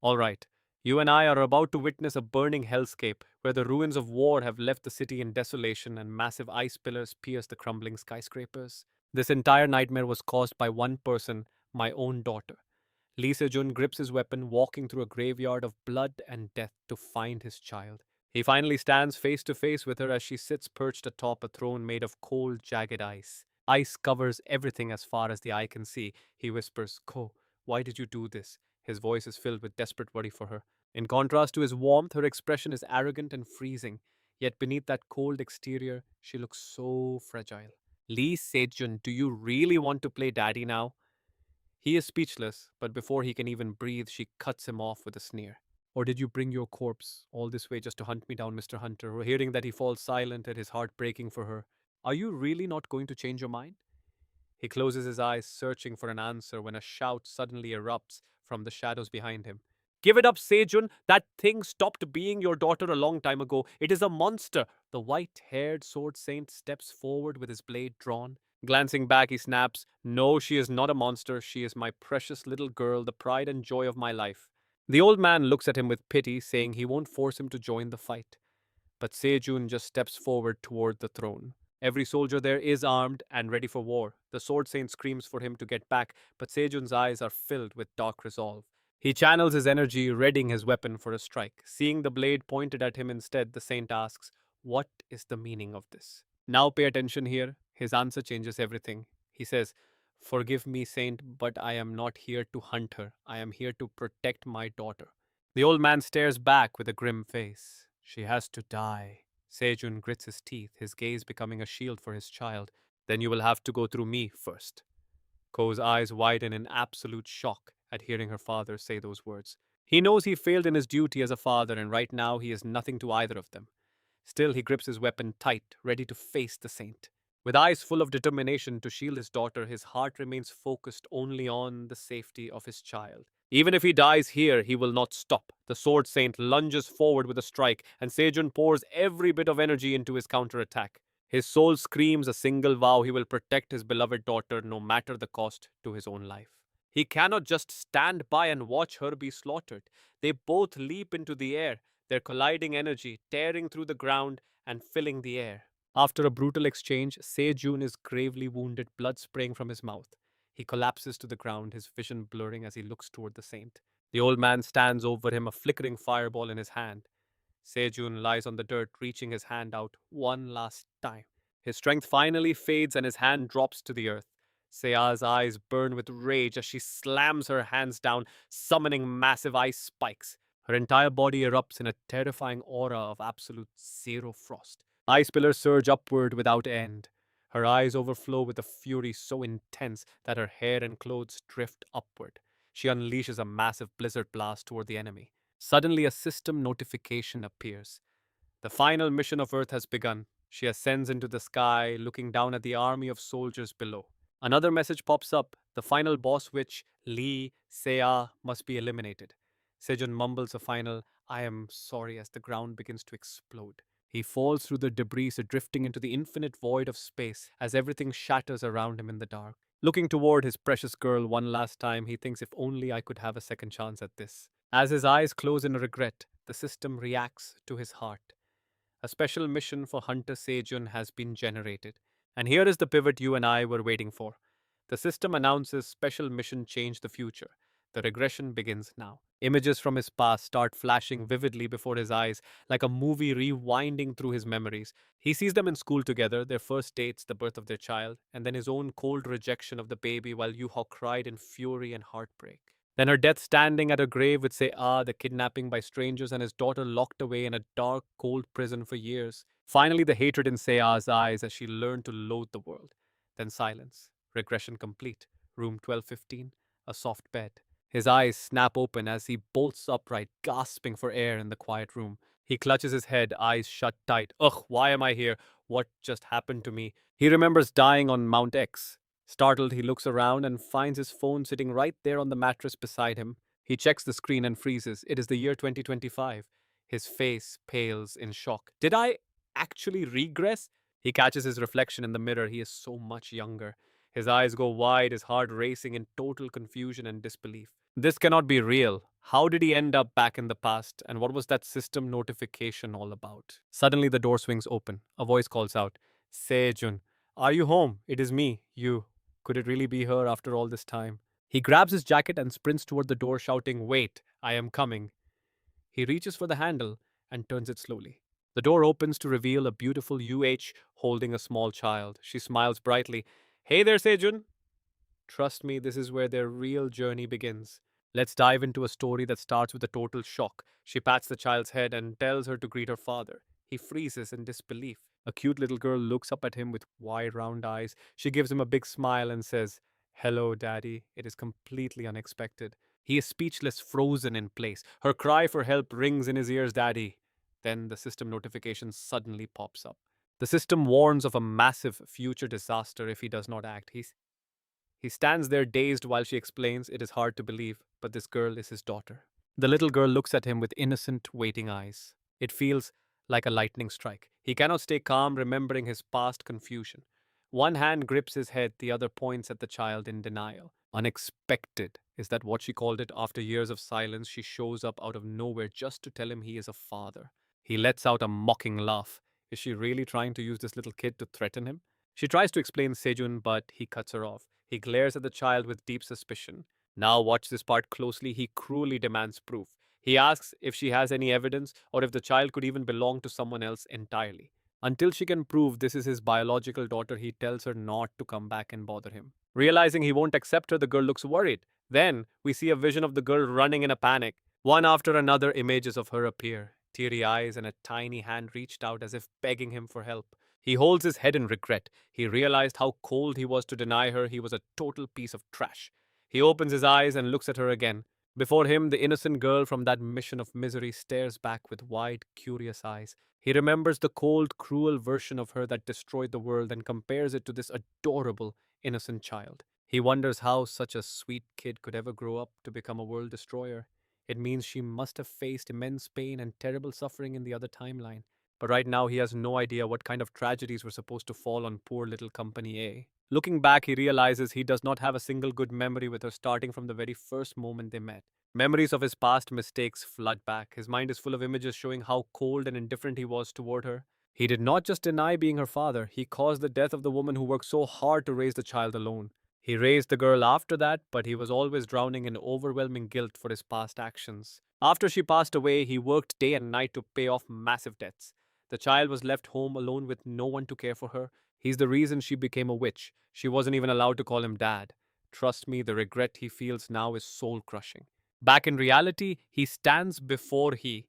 All right, you and I are about to witness a burning hellscape where the ruins of war have left the city in desolation and massive ice pillars pierce the crumbling skyscrapers. This entire nightmare was caused by one person, my own daughter. Lee Se-jun grips his weapon, walking through a graveyard of blood and death to find his child. He finally stands face to face with her as she sits perched atop a throne made of cold, jagged ice. Ice covers everything as far as the eye can see. He whispers, Ko, why did you do this? His voice is filled with desperate worry for her. In contrast to his warmth, her expression is arrogant and freezing. Yet beneath that cold exterior, she looks so fragile. Lee Se-jun, do you really want to play daddy now? He is speechless, but before he can even breathe, she cuts him off with a sneer. Or did you bring your corpse all this way just to hunt me down, Mr. Hunter? Or hearing that he falls silent and his heart breaking for her, are you really not going to change your mind? He closes his eyes, searching for an answer, when a shout suddenly erupts from the shadows behind him. Give it up, Sejun! That thing stopped being your daughter a long time ago. It is a monster! The white-haired sword saint steps forward with his blade drawn. Glancing back, he snaps, No, she is not a monster. She is my precious little girl, the pride and joy of my life. The old man looks at him with pity, saying he won't force him to join the fight. But Sejun just steps forward toward the throne. Every soldier there is armed and ready for war. The sword saint screams for him to get back, but Sejun's eyes are filled with dark resolve. He channels his energy, readying his weapon for a strike. Seeing the blade pointed at him instead, the saint asks, What is the meaning of this? Now pay attention here. His answer changes everything. He says, Forgive me, saint, but I am not here to hunt her. I am here to protect my daughter. The old man stares back with a grim face. She has to die. Sejun grits his teeth, his gaze becoming a shield for his child. Then you will have to go through me first. Ko's eyes widen in absolute shock at hearing her father say those words. He knows he failed in his duty as a father, and right now he is nothing to either of them. Still, he grips his weapon tight, ready to face the saint. With eyes full of determination to shield his daughter, his heart remains focused only on the safety of his child. Even if he dies here, he will not stop. The sword saint lunges forward with a strike, and Sejun pours every bit of energy into his counterattack. His soul screams a single vow: he will protect his beloved daughter no matter the cost to his own life. He cannot just stand by and watch her be slaughtered. They both leap into the air, their colliding energy tearing through the ground and filling the air. After a brutal exchange, Sejun is gravely wounded, blood spraying from his mouth. He collapses to the ground, his vision blurring as he looks toward the saint. The old man stands over him, a flickering fireball in his hand. Sejun lies on the dirt, reaching his hand out one last time. His strength finally fades and his hand drops to the earth. Sea's eyes burn with rage as she slams her hands down, summoning massive ice spikes. Her entire body erupts in a terrifying aura of absolute zero frost. Ice pillars surge upward without end. Her eyes overflow with a fury so intense that her hair and clothes drift upward. She unleashes a massive blizzard blast toward the enemy. Suddenly, a system notification appears. The final mission of Earth has begun. She ascends into the sky, looking down at the army of soldiers below. Another message pops up: the final boss witch, Lee Sea, must be eliminated. Sejun mumbles a final, I am sorry, as the ground begins to explode. He falls through the debris, drifting into the infinite void of space as everything shatters around him in the dark. Looking toward his precious girl one last time, he thinks, if only I could have a second chance at this. As his eyes close in regret, the system reacts to his heart. A special mission for Hunter Sejun has been generated. And here is the pivot you and I were waiting for. The system announces special mission change the future. The regression begins now. Images from his past start flashing vividly before his eyes, like a movie rewinding through his memories. He sees them in school together, their first dates, the birth of their child, and then his own cold rejection of the baby while Yu-ho cried in fury and heartbreak. Then her death standing at her grave with Say-ah, the kidnapping by strangers, and his daughter locked away in a dark, cold prison for years. Finally, the hatred in Say-ah's eyes as she learned to loathe the world. Then silence. Regression complete. Room 1215. A soft bed. His eyes snap open as he bolts upright, gasping for air in the quiet room. He clutches his head, eyes shut tight. Ugh, why am I here? What just happened to me? He remembers dying on Mount X. Startled, he looks around and finds his phone sitting right there on the mattress beside him. He checks the screen and freezes. It is the year 2025. His face pales in shock. Did I actually regress? He catches his reflection in the mirror. He is so much younger. His eyes go wide, his heart racing in total confusion and disbelief. This cannot be real. How did he end up back in the past? And what was that system notification all about? Suddenly, the door swings open. A voice calls out, Sejun, are you home? It is me, you. Could it really be her after all this time? He grabs his jacket and sprints toward the door, shouting, Wait, I am coming. He reaches for the handle and turns it slowly. The door opens to reveal a beautiful holding a small child. She smiles brightly. Hey there, Sejun. Trust me, this is where their real journey begins. Let's dive into a story that starts with a total shock. She pats the child's head and tells her to greet her father. He freezes in disbelief. A cute little girl looks up at him with wide, round eyes. She gives him a big smile and says, Hello, Daddy. It is completely unexpected. He is speechless, frozen in place. Her cry for help rings in his ears, Daddy. Then the system notification suddenly pops up. The system warns of a massive future disaster if he does not act. He stands there dazed while she explains it is hard to believe, but this girl is his daughter. The little girl looks at him with innocent, waiting eyes. It feels like a lightning strike. He cannot stay calm, remembering his past confusion. One hand grips his head, the other points at the child in denial. Unexpected. Is that what she called it? After years of silence, she shows up out of nowhere just to tell him he is a father. He lets out a mocking laugh. Is she really trying to use this little kid to threaten him? She tries to explain Sejun, but he cuts her off. He glares at the child with deep suspicion. Now, watch this part closely. He cruelly demands proof. He asks if she has any evidence or if the child could even belong to someone else entirely. Until she can prove this is his biological daughter, he tells her not to come back and bother him. Realizing he won't accept her, the girl looks worried. Then, we see a vision of the girl running in a panic. One after another, images of her appear. Teary eyes and a tiny hand reached out as if begging him for help. He holds his head in regret. He realized how cold he was to deny her. He was a total piece of trash. He opens his eyes and looks at her again. Before him, the innocent girl from that mission of misery stares back with wide, curious eyes. He remembers the cold, cruel version of her that destroyed the world and compares it to this adorable, innocent child. He wonders how such a sweet kid could ever grow up to become a world destroyer. It means she must have faced immense pain and terrible suffering in the other timeline. But right now, he has no idea what kind of tragedies were supposed to fall on poor little Company A. Looking back, he realizes he does not have a single good memory with her starting from the very first moment they met. Memories of his past mistakes flood back. His mind is full of images showing how cold and indifferent he was toward her. He did not just deny being her father, he caused the death of the woman who worked so hard to raise the child alone. He raised the girl after that, but he was always drowning in overwhelming guilt for his past actions. After she passed away, he worked day and night to pay off massive debts. The child was left home alone with no one to care for her. He's the reason she became a witch. She wasn't even allowed to call him dad. Trust me, the regret he feels now is soul crushing. Back in reality, he stands before he.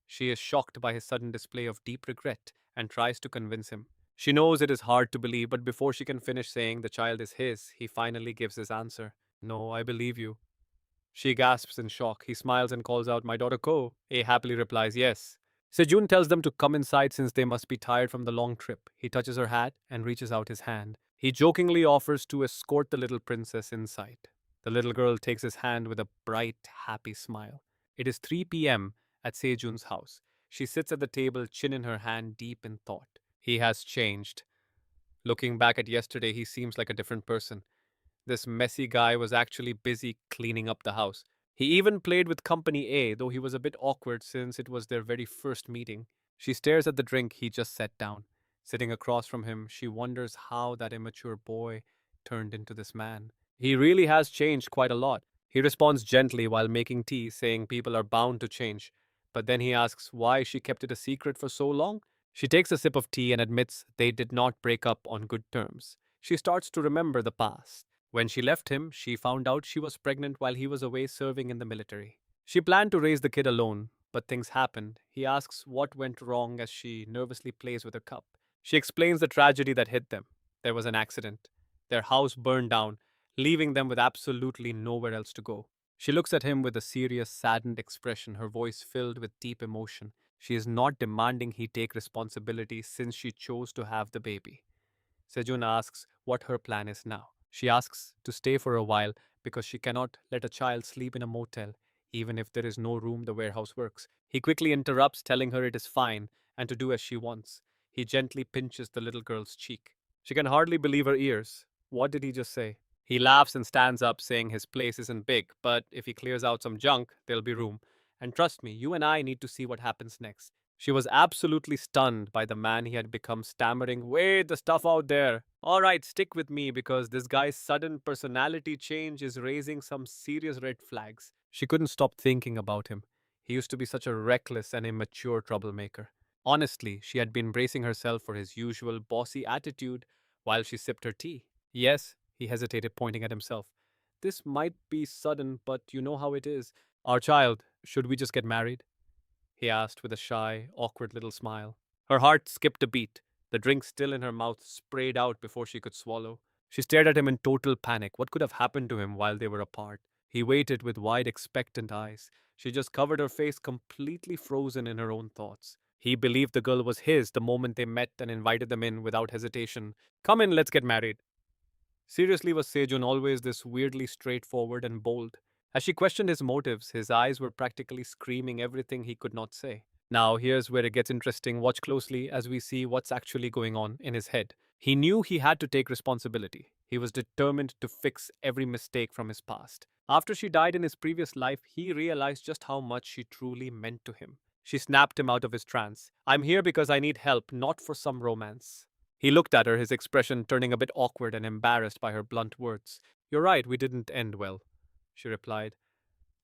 She is shocked by his sudden display of deep regret and tries to convince him. She knows it is hard to believe, but before she can finish saying the child is his, he finally gives his answer. No, I believe you. She gasps in shock. He smiles and calls out, My daughter Ko. A happily replies, Yes. Sejun tells them to come inside since they must be tired from the long trip. He touches her hat and reaches out his hand. He jokingly offers to escort the little princess inside. The little girl takes his hand with a bright, happy smile. It is 3 p.m. at Sejun's house. She sits at the table, chin in her hand, deep in thought. He has changed. Looking back at yesterday, he seems like a different person. This messy guy was actually busy cleaning up the house. He even played with Company A, though he was a bit awkward since it was their very first meeting. She stares at the drink he just set down. Sitting across from him, she wonders how that immature boy turned into this man. He really has changed quite a lot. He responds gently while making tea, saying people are bound to change. But then he asks why she kept it a secret for so long. She takes a sip of tea and admits they did not break up on good terms. She starts to remember the past. When she left him, she found out she was pregnant while he was away serving in the military. She planned to raise the kid alone, but things happened. He asks what went wrong as she nervously plays with her cup. She explains the tragedy that hit them. There was an accident. Their house burned down, leaving them with absolutely nowhere else to go. She looks at him with a serious, saddened expression, her voice filled with deep emotion. She is not demanding he take responsibility since she chose to have the baby. Sejun asks what her plan is now. She asks to stay for a while because she cannot let a child sleep in a motel, even if there is no room the warehouse works. He quickly interrupts, telling her it is fine and to do as she wants. He gently pinches the little girl's cheek. She can hardly believe her ears. What did he just say? He laughs and stands up, saying his place isn't big, but if he clears out some junk, there'll be room. And trust me, you and I need to see what happens next. She was absolutely stunned by the man he had become, stammering, "Wait, the stuff out there. All right, stick with me because this guy's sudden personality change is raising some serious red flags." She couldn't stop thinking about him. He used to be such a reckless and immature troublemaker. Honestly, she had been bracing herself for his usual bossy attitude while she sipped her tea. Yes, he hesitated, pointing at himself. This might be sudden, but you know how it is. Our child, should we just get married? He asked with a shy, awkward little smile. Her heart skipped a beat. The drink still in her mouth sprayed out before she could swallow. She stared at him in total panic. What could have happened to him while they were apart? He waited with wide, expectant eyes. She just covered her face, completely frozen in her own thoughts. He believed the girl was his the moment they met and invited them in without hesitation. Come in, let's get married. Seriously, was Sejun always this weirdly straightforward and bold? As she questioned his motives, his eyes were practically screaming everything he could not say. Now, here's where it gets interesting. Watch closely as we see what's actually going on in his head. He knew he had to take responsibility. He was determined to fix every mistake from his past. After she died in his previous life, he realized just how much she truly meant to him. She snapped him out of his trance. I'm here because I need help, not for some romance. He looked at her, his expression turning a bit awkward and embarrassed by her blunt words. You're right, we didn't end well, she replied.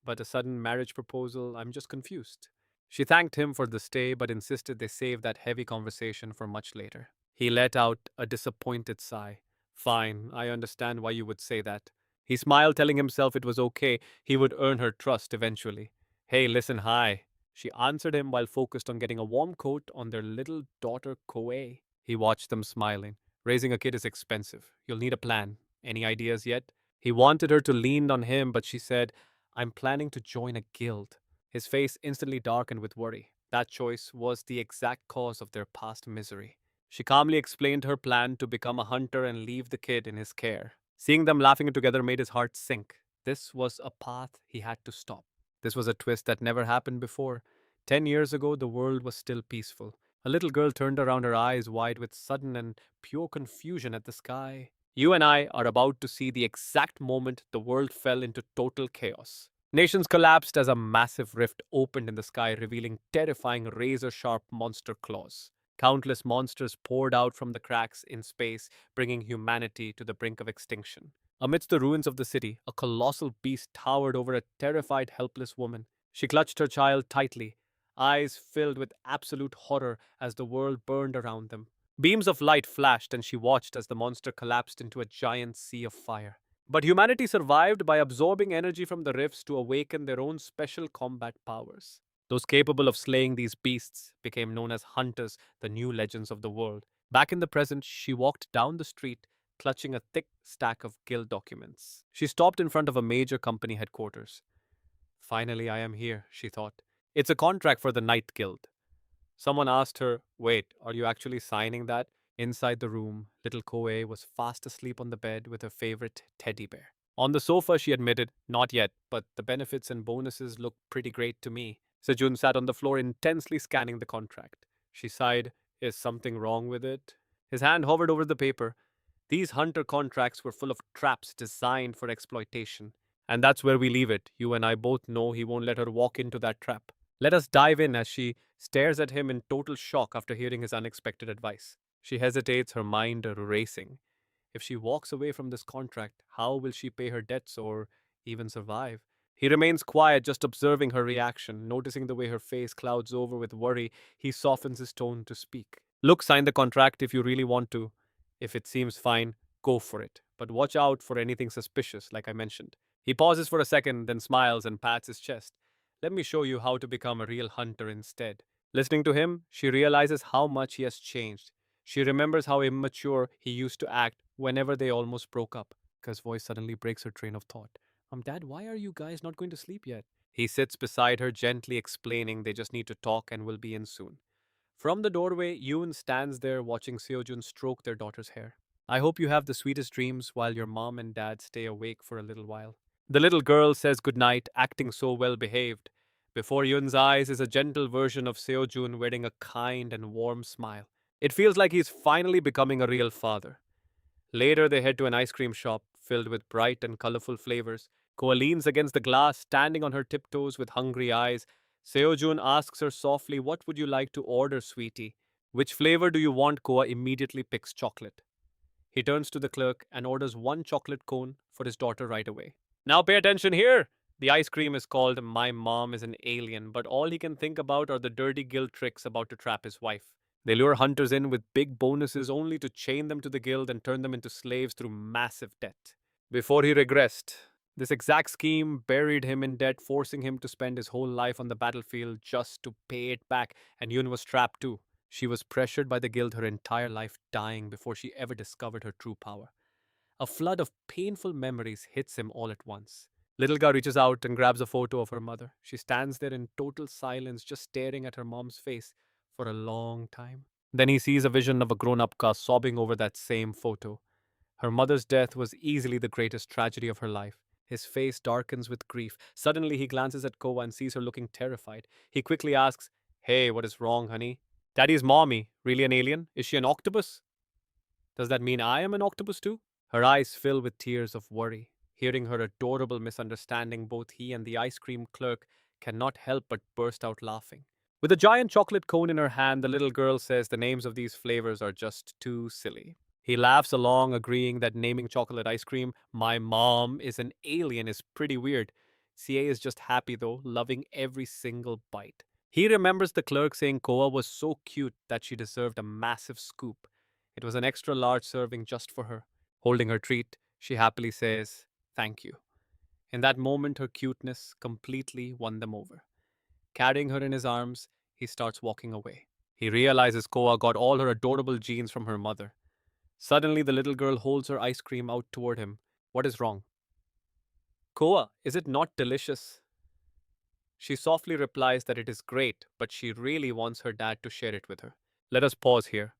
But a sudden marriage proposal, I'm just confused. She thanked him for the stay, but insisted they save that heavy conversation for much later. He let out a disappointed sigh. Fine, I understand why you would say that. He smiled, telling himself it was okay, he would earn her trust eventually. Hey, listen, hi. She answered him while focused on getting a warm coat on their little daughter, Koei. He watched them smiling. Raising a kid is expensive. You'll need a plan. Any ideas yet? He wanted her to lean on him, but she said, I'm planning to join a guild. His face instantly darkened with worry. That choice was the exact cause of their past misery. She calmly explained her plan to become a hunter and leave the kid in his care. Seeing them laughing together made his heart sink. This was a path he had to stop. This was a twist that never happened before. 10 years ago, the world was still peaceful. A little girl turned around, her eyes wide with sudden and pure confusion at the sky. You and I are about to see the exact moment the world fell into total chaos. Nations collapsed as a massive rift opened in the sky, revealing terrifying razor sharp monster claws. Countless monsters poured out from the cracks in space, bringing humanity to the brink of extinction. Amidst the ruins of the city, a colossal beast towered over a terrified, helpless woman. She clutched her child tightly, eyes filled with absolute horror as the world burned around them. Beams of light flashed, and she watched as the monster collapsed into a giant sea of fire. But humanity survived by absorbing energy from the rifts to awaken their own special combat powers. Those capable of slaying these beasts became known as hunters, the new legends of the world. Back in the present, she walked down the street, clutching a thick stack of guild documents. She stopped in front of a major company headquarters. Finally, I am here, she thought. It's a contract for the Night Guild. Someone asked her, wait, are you actually signing that? Inside the room, little Koei was fast asleep on the bed with her favorite teddy bear. On the sofa, she admitted, not yet, but the benefits and bonuses look pretty great to me. Sejun sat on the floor intensely scanning the contract. She sighed, is something wrong with it? His hand hovered over the paper. These hunter contracts were full of traps designed for exploitation. And that's where we leave it. You and I both know he won't let her walk into that trap. Let us dive in as she stares at him in total shock after hearing his unexpected advice. She hesitates, her mind racing. If she walks away from this contract, how will she pay her debts or even survive? He remains quiet, just observing her reaction. Noticing the way her face clouds over with worry, he softens his tone to speak. Look, sign the contract if you really want to. If it seems fine, go for it. But watch out for anything suspicious, like I mentioned. He pauses for a second, then smiles and pats his chest. Let me show you how to become a real hunter instead. Listening to him, she realizes how much he has changed. She remembers how immature he used to act whenever they almost broke up. Ka's voice suddenly breaks her train of thought. Dad, why are you guys not going to sleep yet? He sits beside her, gently explaining they just need to talk and will be in soon. From the doorway, Yoon stands there watching Seojun stroke their daughter's hair. I hope you have the sweetest dreams while your mom and dad stay awake for a little while. The little girl says goodnight, acting so well behaved. Before Yoon's eyes is a gentle version of Seojun wearing a kind and warm smile. It feels like he's finally becoming a real father. Later, they head to an ice cream shop. filled with bright and colorful flavors. Koa leans against the glass, standing on her tiptoes with hungry eyes. Seojun asks her softly, "What would you like to order, sweetie?" "Which flavor do you want?" Koa immediately picks chocolate. He turns to the clerk and orders one chocolate cone for his daughter right away. "Now pay attention here!" The ice cream is called "My Mom is an Alien," but all he can think about are the dirty guild tricks about to trap his wife. They lure hunters in with big bonuses only to chain them to the guild and turn them into slaves through massive debt. Before he regressed, this exact scheme buried him in debt, forcing him to spend his whole life on the battlefield just to pay it back, and Yun was trapped too. She was pressured by the guild her entire life, dying before she ever discovered her true power. A flood of painful memories hits him all at once. Little Ga reaches out and grabs a photo of her mother. She stands there in total silence, just staring at her mom's face for a long time. Then he sees a vision of a grown up Ka sobbing over that same photo. Her mother's death was easily the greatest tragedy of her life. His face darkens with grief. Suddenly, he glances at Koa and sees her looking terrified. He quickly asks, "Hey, what is wrong, honey?" "Daddy's mommy. Really an alien? Is she an octopus?" "Does that mean I am an octopus too?" Her eyes fill with tears of worry. Hearing her adorable misunderstanding, both he and the ice cream clerk cannot help but burst out laughing. With a giant chocolate cone in her hand, the little girl says the names of these flavors are just too silly. He laughs along, agreeing that naming chocolate ice cream "My Mom is an Alien" is pretty weird. CA is just happy though, loving every single bite. He remembers the clerk saying Koa was so cute that she deserved a massive scoop. It was an extra large serving just for her. Holding her treat, she happily says, "Thank you." In that moment, her cuteness completely won them over. Carrying her in his arms, he starts walking away. He realizes Koa got all her adorable genes from her mother. Suddenly, the little girl holds her ice cream out toward him. "What is wrong?" "Koa, is it not delicious?" She softly replies that it is great, but she really wants her dad to share it with her. Let us pause here.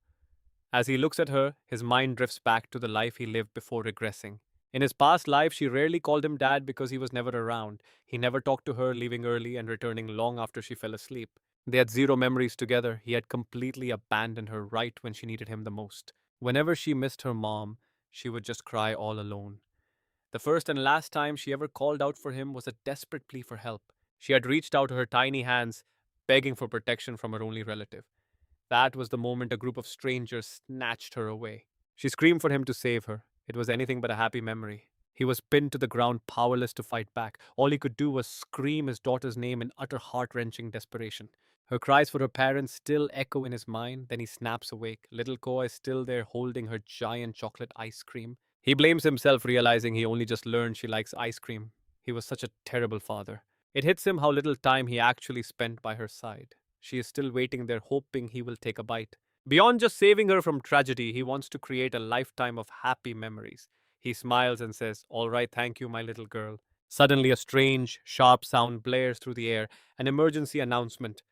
As he looks at her, his mind drifts back to the life he lived before regressing. In his past life, she rarely called him dad because he was never around. He never talked to her, leaving early and returning long after she fell asleep. They had zero memories together. He had completely abandoned her right when she needed him the most. Whenever she missed her mom, she would just cry all alone. The first and last time she ever called out for him was a desperate plea for help. She had reached out her tiny hands, begging for protection from her only relative. That was the moment a group of strangers snatched her away. She screamed for him to save her. It was anything but a happy memory. He was pinned to the ground, powerless to fight back. All he could do was scream his daughter's name in utter heart-wrenching desperation. Her cries for her parents still echo in his mind. Then he snaps awake. Little Koa is still there holding her giant chocolate ice cream. He blames himself, realizing he only just learned she likes ice cream. He was such a terrible father. It hits him how little time he actually spent by her side. She is still waiting there, hoping he will take a bite. Beyond just saving her from tragedy, he wants to create a lifetime of happy memories. He smiles and says, "All right, thank you, my little girl." Suddenly, a strange, sharp sound blares through the air, an emergency announcement.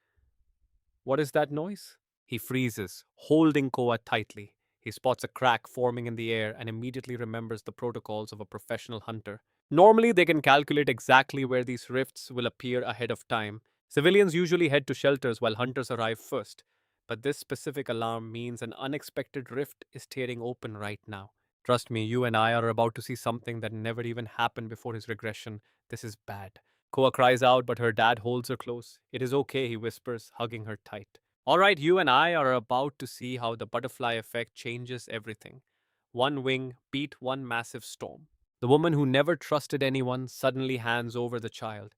What is that noise? He freezes, holding Koa tightly. He spots a crack forming in the air and immediately remembers the protocols of a professional hunter. Normally, they can calculate exactly where these rifts will appear ahead of time. Civilians usually head to shelters while hunters arrive first. But this specific alarm means an unexpected rift is tearing open right now. Trust me, you and I are about to see something that never even happened before his regression. This is bad. Koa cries out, but her dad holds her close. "It is okay," he whispers, hugging her tight. "All right, you and I are about to see how the butterfly effect changes everything. One wing beat one massive storm. The woman who never trusted anyone suddenly hands over the child.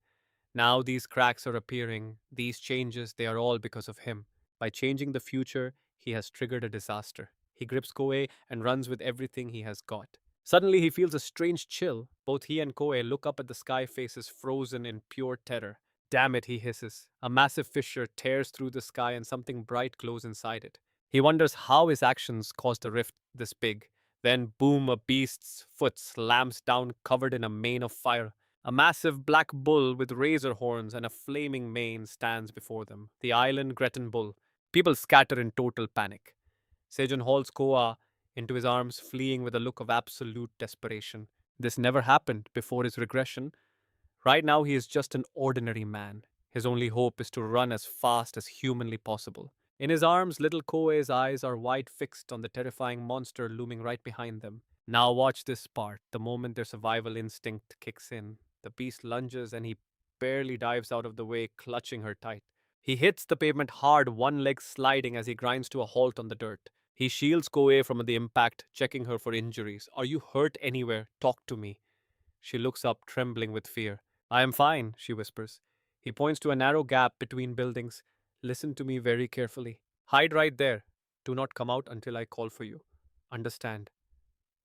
Now these cracks are appearing, these changes, they are all because of him. By changing the future, he has triggered a disaster. He grips Koei and runs with everything he has got. Suddenly, he feels a strange chill. Both he and Koei look up at the sky, faces frozen in pure terror. "Damn it," he hisses. A massive fissure tears through the sky and something bright glows inside it. He wonders how his actions caused a rift this big. Then, boom, a beast's foot slams down covered in a mane of fire. A massive black bull with razor horns and a flaming mane stands before them. The island Gretton bull. People scatter in total panic. Sejun hauls Koa into his arms, fleeing with a look of absolute desperation. This never happened before his regression. Right now, he is just an ordinary man. His only hope is to run as fast as humanly possible. In his arms, little Koe's eyes are wide fixed on the terrifying monster looming right behind them. Now watch this part. The moment their survival instinct kicks in, the beast lunges and he barely dives out of the way, clutching her tight. He hits the pavement hard, one leg sliding as he grinds to a halt on the dirt. He shields Koe from the impact, checking her for injuries. Are you hurt anywhere? Talk to me. She looks up, trembling with fear. I am fine, she whispers. He points to a narrow gap between buildings. Listen to me very carefully. Hide right there. Do not come out until I call for you. Understand?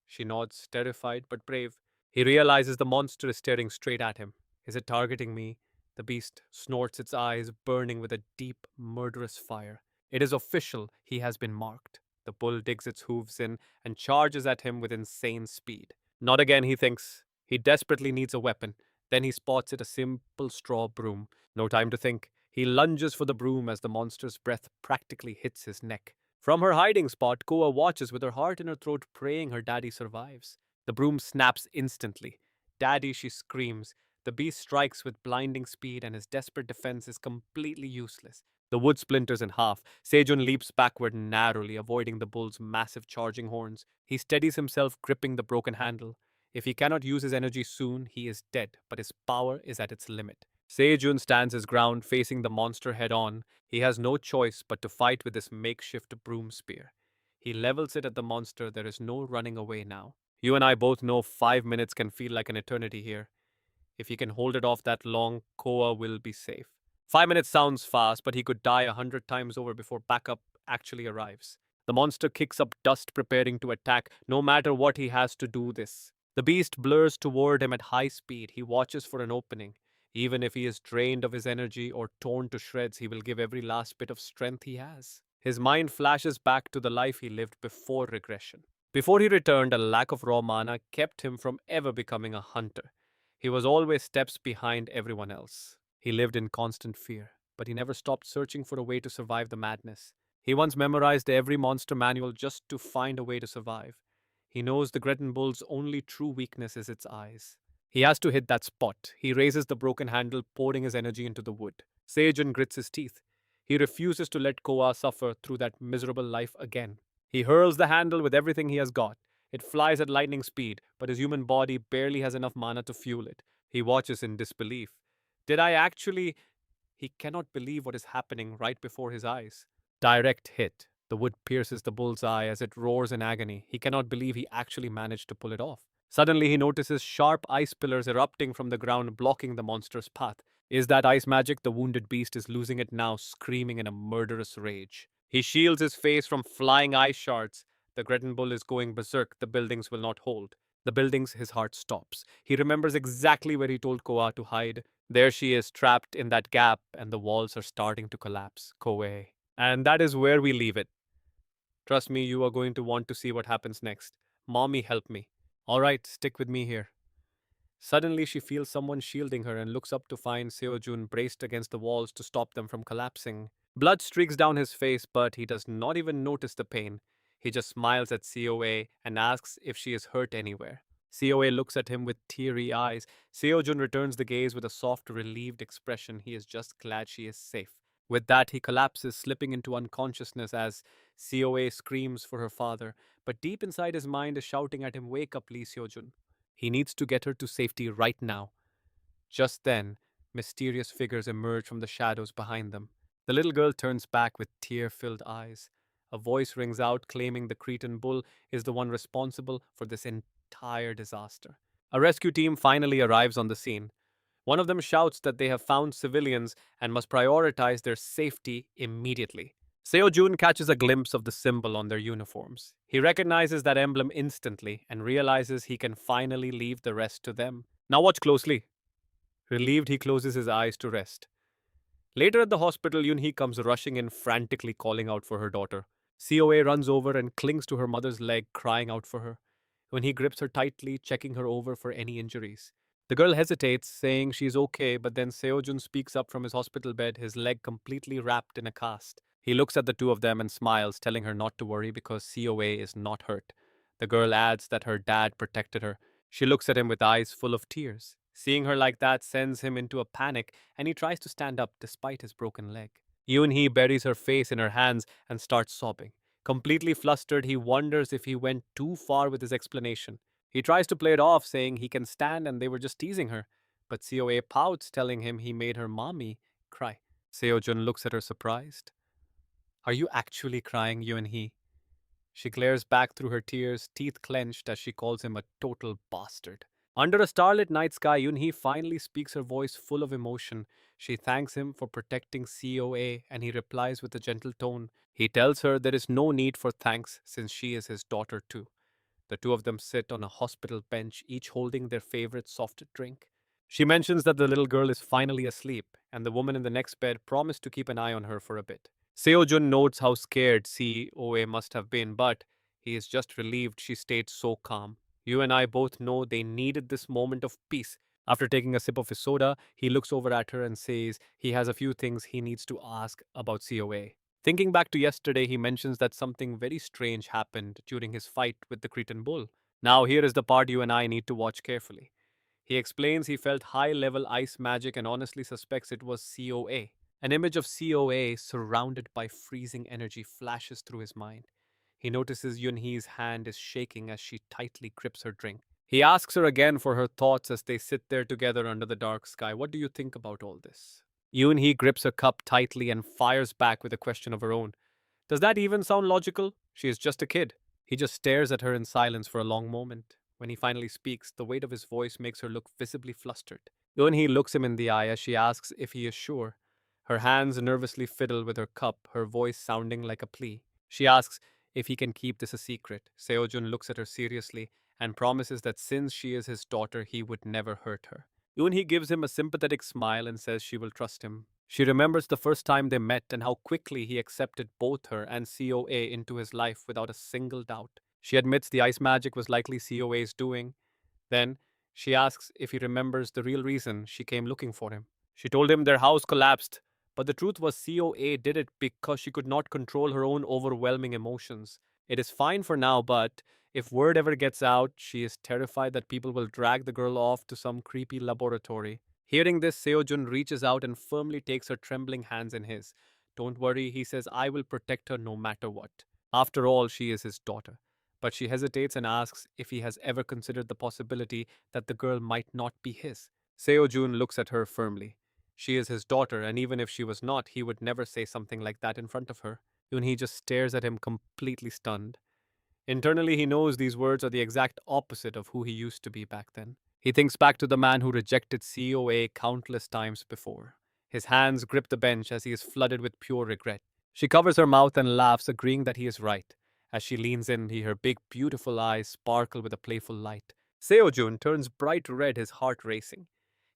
She nods, terrified but brave. He realizes the monster is staring straight at him. Is it targeting me? The beast snorts, its eyes burning with a deep, murderous fire. It is official. He has been marked. The bull digs its hooves in and charges at him with insane speed. Not again, he thinks. He desperately needs a weapon. Then he spots it, a simple straw broom. No time to think. He lunges for the broom as the monster's breath practically hits his neck. From her hiding spot, Koa watches with her heart in her throat, praying her daddy survives. The broom snaps instantly. Daddy, she screams. The beast strikes with blinding speed, and his desperate defense is completely useless. The wood splinters in half. Sejun leaps backward narrowly, avoiding the bull's massive charging horns. He steadies himself, gripping the broken handle. If he cannot use his energy soon, he is dead, but his power is at its limit. Sejun stands his ground, facing the monster head on. He has no choice but to fight with this makeshift broom spear. He levels it at the monster. There is no running away now. You and I both know 5 minutes can feel like an eternity here. If he can hold it off that long, Koa will be safe. 5 minutes sounds fast, but he could die 100 times over before backup actually arrives. The monster kicks up dust, preparing to attack, no matter what he has to do this. The beast blurs toward him at high speed. He watches for an opening. Even if he is drained of his energy or torn to shreds, he will give every last bit of strength he has. His mind flashes back to the life he lived before regression. Before he returned, a lack of raw mana kept him from ever becoming a hunter. He was always steps behind everyone else. He lived in constant fear, but he never stopped searching for a way to survive the madness. He once memorized every monster manual just to find a way to survive. He knows the Greton Bull's only true weakness is its eyes. He has to hit that spot. He raises the broken handle, pouring his energy into the wood. Sejun grits his teeth. He refuses to let Koa suffer through that miserable life again. He hurls the handle with everything he has got. It flies at lightning speed, but his human body barely has enough mana to fuel it. He watches in disbelief. Did I actually? He cannot believe what is happening right before his eyes. Direct hit. The wood pierces the bull's eye as it roars in agony. He cannot believe he actually managed to pull it off. Suddenly, he notices sharp ice pillars erupting from the ground, blocking the monster's path. Is that ice magic? The wounded beast is losing it now, screaming in a murderous rage. He shields his face from flying ice shards. The Greton Bull is going berserk. The buildings will not hold. The buildings, his heart stops. He remembers exactly where he told Koa to hide. There she is, trapped in that gap, and the walls are starting to collapse. Koe. And that is where we leave it. Trust me, you are going to want to see what happens next. Mommy, help me. All right, stick with me here. Suddenly, she feels someone shielding her and looks up to find Seojun braced against the walls to stop them from collapsing. Blood streaks down his face, but he does not even notice the pain. He just smiles at COA and asks if she is hurt anywhere. COA looks at him with teary eyes. Seojun returns the gaze with a soft, relieved expression. He is just glad she is safe. With that, he collapses, slipping into unconsciousness as COA screams for her father. But deep inside his mind is shouting at him, "Wake up, Lee Seojun." He needs to get her to safety right now. Just then, mysterious figures emerge from the shadows behind them. The little girl turns back with tear-filled eyes. A voice rings out claiming the Cretan bull is the one responsible for this entire disaster. A rescue team finally arrives on the scene. One of them shouts that they have found civilians and must prioritize their safety immediately. Seo-jun catches a glimpse of the symbol on their uniforms. He recognizes that emblem instantly and realizes he can finally leave the rest to them. Now watch closely. Relieved, he closes his eyes to rest. Later at the hospital, Yunhee comes rushing in, frantically calling out for her daughter. COA runs over and clings to her mother's leg, crying out for her. When he grips her tightly, checking her over for any injuries. The girl hesitates, saying she's okay, but then Seojun speaks up from his hospital bed, his leg completely wrapped in a cast. He looks at the two of them and smiles, telling her not to worry because COA is not hurt. The girl adds that her dad protected her. She looks at him with eyes full of tears. Seeing her like that sends him into a panic, and he tries to stand up despite his broken leg. Yoon-hee buries her face in her hands and starts sobbing. Completely flustered, he wonders if he went too far with his explanation. He tries to play it off, saying he can stand and they were just teasing her. But COA pouts, telling him he made her mommy cry. Seo-jun looks at her surprised. Are you actually crying, you and he? She glares back through her tears, teeth clenched as she calls him a total bastard. Under a starlit night sky, Yun-hee finally speaks, her voice full of emotion. She thanks him for protecting COA and he replies with a gentle tone. He tells her there is no need for thanks since she is his daughter too. The two of them sit on a hospital bench, each holding their favorite soft drink. She mentions that the little girl is finally asleep, and the woman in the next bed promised to keep an eye on her for a bit. Seo-jun notes how scared COA must have been, but he is just relieved she stayed so calm. You and I both know they needed this moment of peace. After taking a sip of his soda, he looks over at her and says he has a few things he needs to ask about COA. Thinking back to yesterday, he mentions that something very strange happened during his fight with the Cretan bull. Now, here is the part you and I need to watch carefully. He explains he felt high level ice magic and honestly suspects it was COA. An image of COA surrounded by freezing energy flashes through his mind. He notices Yun-hee's hand is shaking as she tightly grips her drink. He asks her again for her thoughts as they sit there together under the dark sky. What do you think about all this? Yun-hee grips her cup tightly and fires back with a question of her own. Does that even sound logical? She is just a kid. He just stares at her in silence for a long moment. When he finally speaks, the weight of his voice makes her look visibly flustered. Yun-hee looks him in the eye as she asks if he is sure. Her hands nervously fiddle with her cup, her voice sounding like a plea. She asks if he can keep this a secret. Seo-jun looks at her seriously and promises that since she is his daughter, he would never hurt her. Yoon-hee gives him a sympathetic smile and says she will trust him. She remembers the first time they met and how quickly he accepted both her and COA into his life without a single doubt. She admits the ice magic was likely COA's doing. Then, she asks if he remembers the real reason she came looking for him. She told him their house collapsed, but the truth was COA did it because she could not control her own overwhelming emotions. It is fine for now, but if word ever gets out, she is terrified that people will drag the girl off to some creepy laboratory. Hearing this, Seo-jun reaches out and firmly takes her trembling hands in his. Don't worry, he says, I will protect her no matter what. After all, she is his daughter. But she hesitates and asks if he has ever considered the possibility that the girl might not be his. Seo-jun looks at her firmly. She is his daughter, and even if she was not, he would never say something like that in front of her. Yoon-hee just stares at him completely stunned. Internally, he knows these words are the exact opposite of who he used to be back then. He thinks back to the man who rejected COA countless times before. His hands grip the bench as he is flooded with pure regret. She covers her mouth and laughs, agreeing that he is right. As she leans in, her big, beautiful eyes sparkle with a playful light. Seo-jun turns bright red, his heart racing.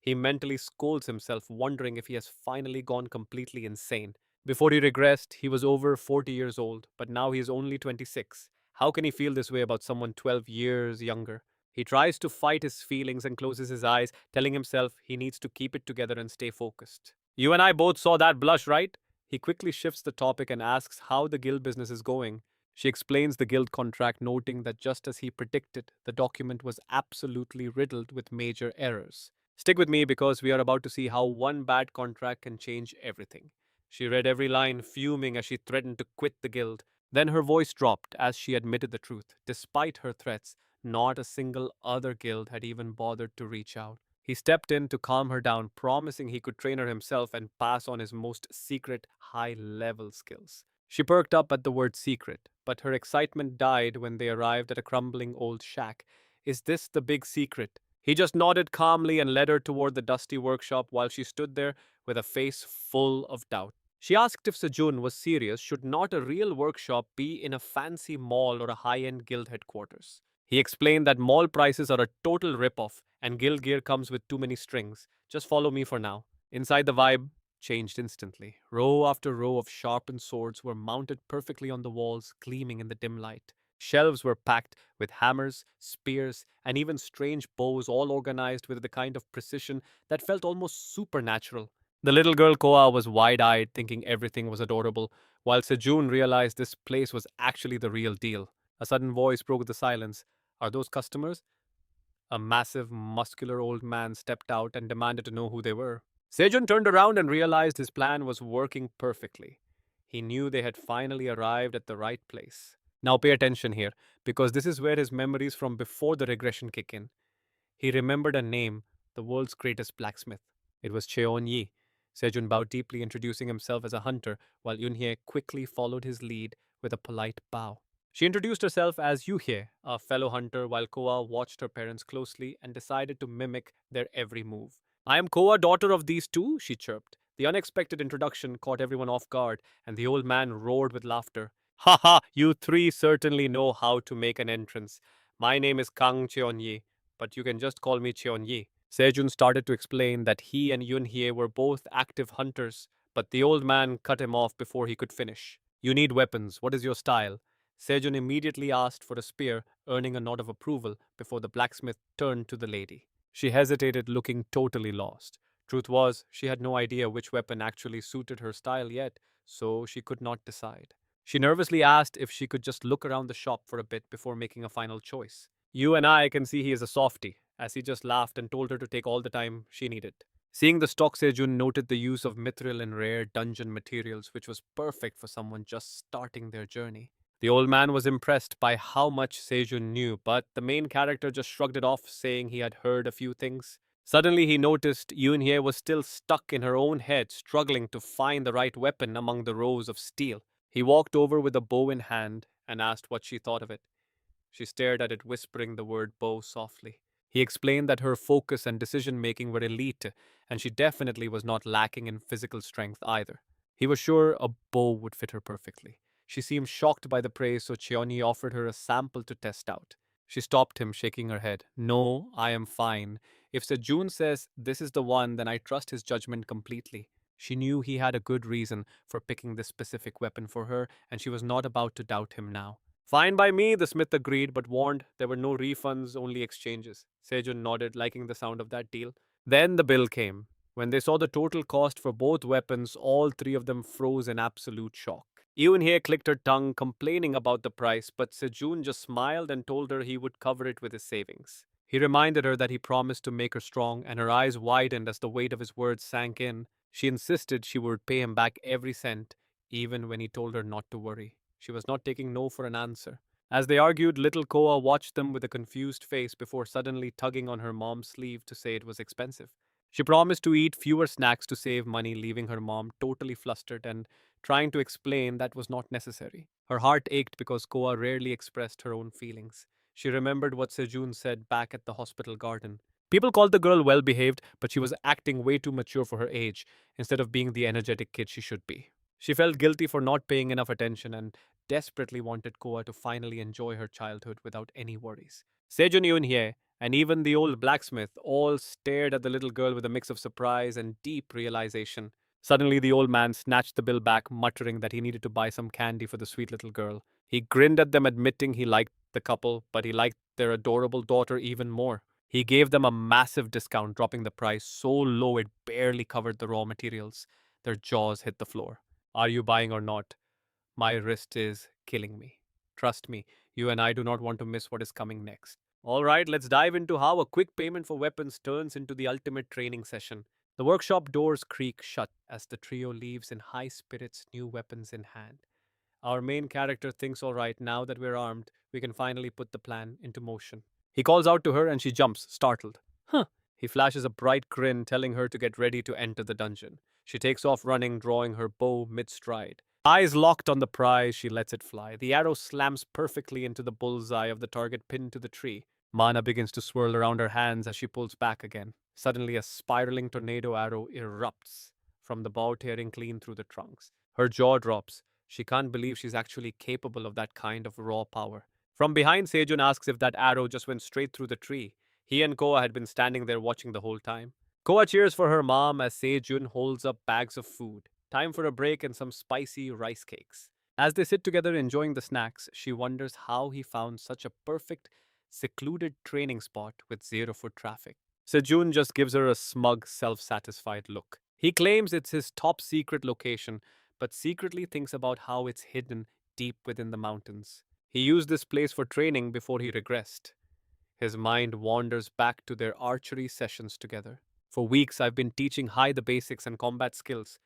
He mentally scolds himself, wondering if he has finally gone completely insane. Before he regressed, he was over 40 years old, but now he is only 26. How can he feel this way about someone 12 years younger? He tries to fight his feelings and closes his eyes, telling himself he needs to keep it together and stay focused. You and I both saw that blush, right? He quickly shifts the topic and asks how the guild business is going. She explains the guild contract, noting that just as he predicted, the document was absolutely riddled with major errors. Stick with me because we are about to see how one bad contract can change everything. She read every line, fuming as she threatened to quit the guild. Then her voice dropped as she admitted the truth. Despite her threats, not a single other guild had even bothered to reach out. He stepped in to calm her down, promising he could train her himself and pass on his most secret, high-level skills. She perked up at the word secret, but her excitement died when they arrived at a crumbling old shack. Is this the big secret? He just nodded calmly and led her toward the dusty workshop while she stood there with a face full of doubt. She asked if Sejun was serious. Should not a real workshop be in a fancy mall or a high-end guild headquarters? He explained that mall prices are a total rip-off and guild gear comes with too many strings. Just follow me for now. Inside, the vibe changed instantly. Row after row of sharpened swords were mounted perfectly on the walls, gleaming in the dim light. Shelves were packed with hammers, spears, and even strange bows, all organized with the kind of precision that felt almost supernatural. The little girl Koa was wide-eyed, thinking everything was adorable, while Sejun realized this place was actually the real deal. A sudden voice broke the silence. Are those customers? A massive, muscular old man stepped out and demanded to know who they were. Sejun turned around and realized his plan was working perfectly. He knew they had finally arrived at the right place. Now pay attention here, because this is where his memories from before the regression kick in. He remembered a name, the world's greatest blacksmith. It was Cheon Yi. Sejun bowed deeply, introducing himself as a hunter, while Yunhye quickly followed his lead with a polite bow. She introduced herself as Yuhye, a fellow hunter, while Koa watched her parents closely and decided to mimic their every move. I am Koa, daughter of these two, she chirped. The unexpected introduction caught everyone off guard, and the old man roared with laughter. Ha ha, you three certainly know how to make an entrance. My name is Kang Cheon-yi, but you can just call me Cheon-yi. Sejun started to explain that he and Yun-hye were both active hunters, but the old man cut him off before he could finish. You need weapons. What is your style? Sejun immediately asked for a spear, earning a nod of approval before the blacksmith turned to the lady. She hesitated, looking totally lost. Truth was, she had no idea which weapon actually suited her style yet, so she could not decide. She nervously asked if she could just look around the shop for a bit before making a final choice. You and I can see he is a softy, as he just laughed and told her to take all the time she needed. Seeing the stock, Sejun noted the use of mithril and rare dungeon materials, which was perfect for someone just starting their journey. The old man was impressed by how much Sejun knew, but the main character just shrugged it off, saying he had heard a few things. Suddenly, he noticed Yoon-hye was still stuck in her own head, struggling to find the right weapon among the rows of steel. He walked over with a bow in hand and asked what she thought of it. She stared at it, whispering the word bow softly. He explained that her focus and decision making were elite, and she definitely was not lacking in physical strength either. He was sure a bow would fit her perfectly. She seemed shocked by the praise, so Cheoni offered her a sample to test out. She stopped him, shaking her head. No, I am fine. If Sejun says this is the one, then I trust his judgment completely. She knew he had a good reason for picking this specific weapon for her, and she was not about to doubt him now. Fine by me, the smith agreed, but warned there were no refunds, only exchanges. Sejun nodded, liking the sound of that deal. Then the bill came. When they saw the total cost for both weapons, all three of them froze in absolute shock. Eun-hye clicked her tongue, complaining about the price, but Sejun just smiled and told her he would cover it with his savings. He reminded her that he promised to make her strong, and her eyes widened as the weight of his words sank in. She insisted she would pay him back every cent, even when he told her not to worry. She was not taking no for an answer. As they argued, little Koa watched them with a confused face before suddenly tugging on her mom's sleeve to say it was expensive. She promised to eat fewer snacks to save money, leaving her mom totally flustered and trying to explain that was not necessary. Her heart ached because Koa rarely expressed her own feelings. She remembered what Sejun said back at the hospital garden. People called the girl well behaved, but she was acting way too mature for her age, instead of being the energetic kid she should be. She felt guilty for not paying enough attention and desperately wanted Koa to finally enjoy her childhood without any worries. Sejun Yoon-hye and even the old blacksmith all stared at the little girl with a mix of surprise and deep realization. Suddenly, the old man snatched the bill back, muttering that he needed to buy some candy for the sweet little girl. He grinned at them, admitting he liked the couple, but he liked their adorable daughter even more. He gave them a massive discount, dropping the price so low it barely covered the raw materials. Their jaws hit the floor. Are you buying or not? My wrist is killing me. Trust me, you and I do not want to miss what is coming next. All right, let's dive into how a quick payment for weapons turns into the ultimate training session. The workshop doors creak shut as the trio leaves in high spirits, new weapons in hand. Our main character thinks, all right, now that we're armed, we can finally put the plan into motion. He calls out to her and she jumps, startled. Huh. He flashes a bright grin, telling her to get ready to enter the dungeon. She takes off running, drawing her bow mid stride. Eyes locked on the prize, she lets it fly. The arrow slams perfectly into the bullseye of the target pinned to the tree. Mana begins to swirl around her hands as she pulls back again. Suddenly, a spiraling tornado arrow erupts from the bow, tearing clean through the trunks. Her jaw drops. She can't believe she's actually capable of that kind of raw power. From behind, Sejun asks if that arrow just went straight through the tree. He and Koa had been standing there watching the whole time. Koa cheers for her mom as Sejun holds up bags of food. Time for a break and some spicy rice cakes. As they sit together enjoying the snacks, she wonders how he found such a perfect, secluded training spot with zero foot traffic. Sejun just gives her a smug, self-satisfied look. He claims it's his top secret location, but secretly thinks about how it's hidden deep within the mountains. He used this place for training before he regressed. His mind wanders back to their archery sessions together. For weeks, I've been teaching Hai the basics and combat skills.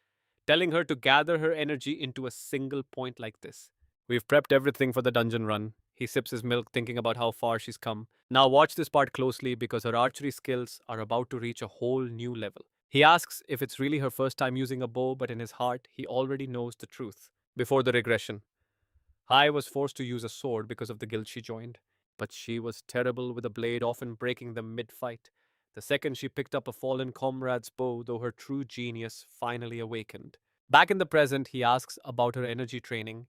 telling her to gather her energy into a single point like this. We've prepped everything for the dungeon run. He sips his milk, thinking about how far she's come. Now, watch this part closely because her archery skills are about to reach a whole new level. He asks if it's really her first time using a bow, but in his heart, he already knows the truth. Before the regression, Hai was forced to use a sword because of the guild she joined, but she was terrible with a blade, often breaking them mid fight. The second she picked up a fallen comrade's bow, though her true genius finally awakened. Back in the present, he asks about her energy training.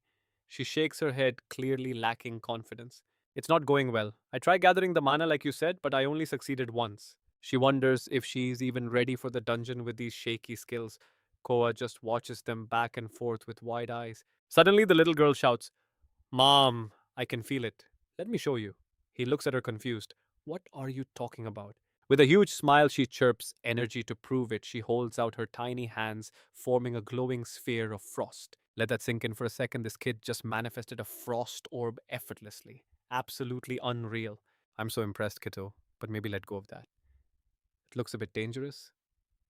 She shakes her head, clearly lacking confidence. It's not going well. I tried gathering the mana like you said, but I only succeeded once. She wonders if she's even ready for the dungeon with these shaky skills. Koa just watches them back and forth with wide eyes. Suddenly, the little girl shouts, Mom, I can feel it. Let me show you. He looks at her confused. What are you talking about? With a huge smile, she chirps, energy to prove it. She holds out her tiny hands, forming a glowing sphere of frost. Let that sink in for a second. This kid just manifested a frost orb effortlessly. Absolutely unreal. I'm so impressed, kiddo, but maybe let go of that. It looks a bit dangerous.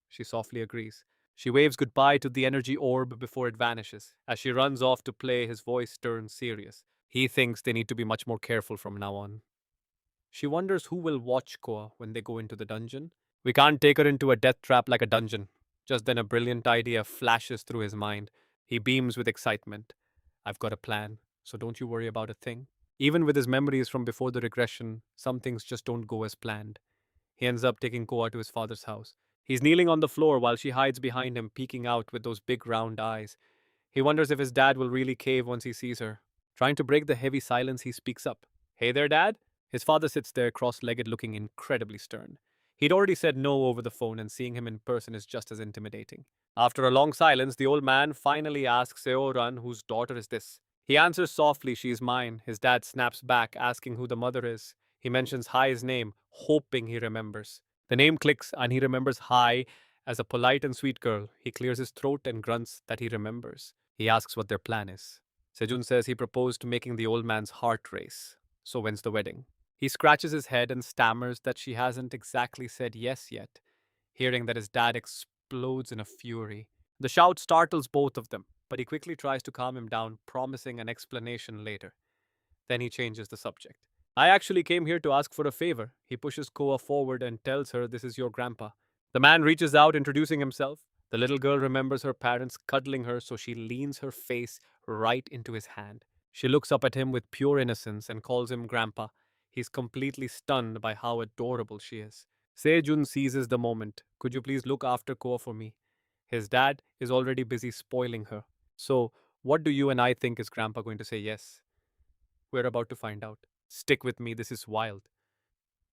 She softly agrees. She waves goodbye to the energy orb before it vanishes. As she runs off to play, his voice turns serious. He thinks they need to be much more careful from now on. She wonders who will watch Koa when they go into the dungeon. We can't take her into a death trap like a dungeon. Just then, a brilliant idea flashes through his mind. He beams with excitement. I've got a plan, so don't you worry about a thing. Even with his memories from before the regression, some things just don't go as planned. He ends up taking Koa to his father's house. He's kneeling on the floor while she hides behind him, peeking out with those big round eyes. He wonders if his dad will really cave once he sees her. Trying to break the heavy silence, he speaks up. Hey there, Dad? His father sits there, cross legged, looking incredibly stern. He'd already said no over the phone, and seeing him in person is just as intimidating. After a long silence, the old man finally asks Seoran whose daughter is this. He answers softly, she's mine. His dad snaps back, asking who the mother is. He mentions Hai's name, hoping he remembers. The name clicks, and he remembers Hai as a polite and sweet girl. He clears his throat and grunts that he remembers. He asks what their plan is. Sejun says he proposed making the old man's heart race. So when's the wedding? He scratches his head and stammers that she hasn't exactly said yes yet, hearing that his dad explodes in a fury. The shout startles both of them, but he quickly tries to calm him down, promising an explanation later. Then he changes the subject. I actually came here to ask for a favor. He pushes Koa forward and tells her this is your grandpa. The man reaches out, introducing himself. The little girl remembers her parents cuddling her, so she leans her face right into his hand. She looks up at him with pure innocence and calls him grandpa. He's completely stunned by how adorable she is. Sejun seizes the moment. Could you please look after Koa for me? His dad is already busy spoiling her. So, what do you and I think is grandpa going to say yes? We're about to find out. Stick with me, this is wild.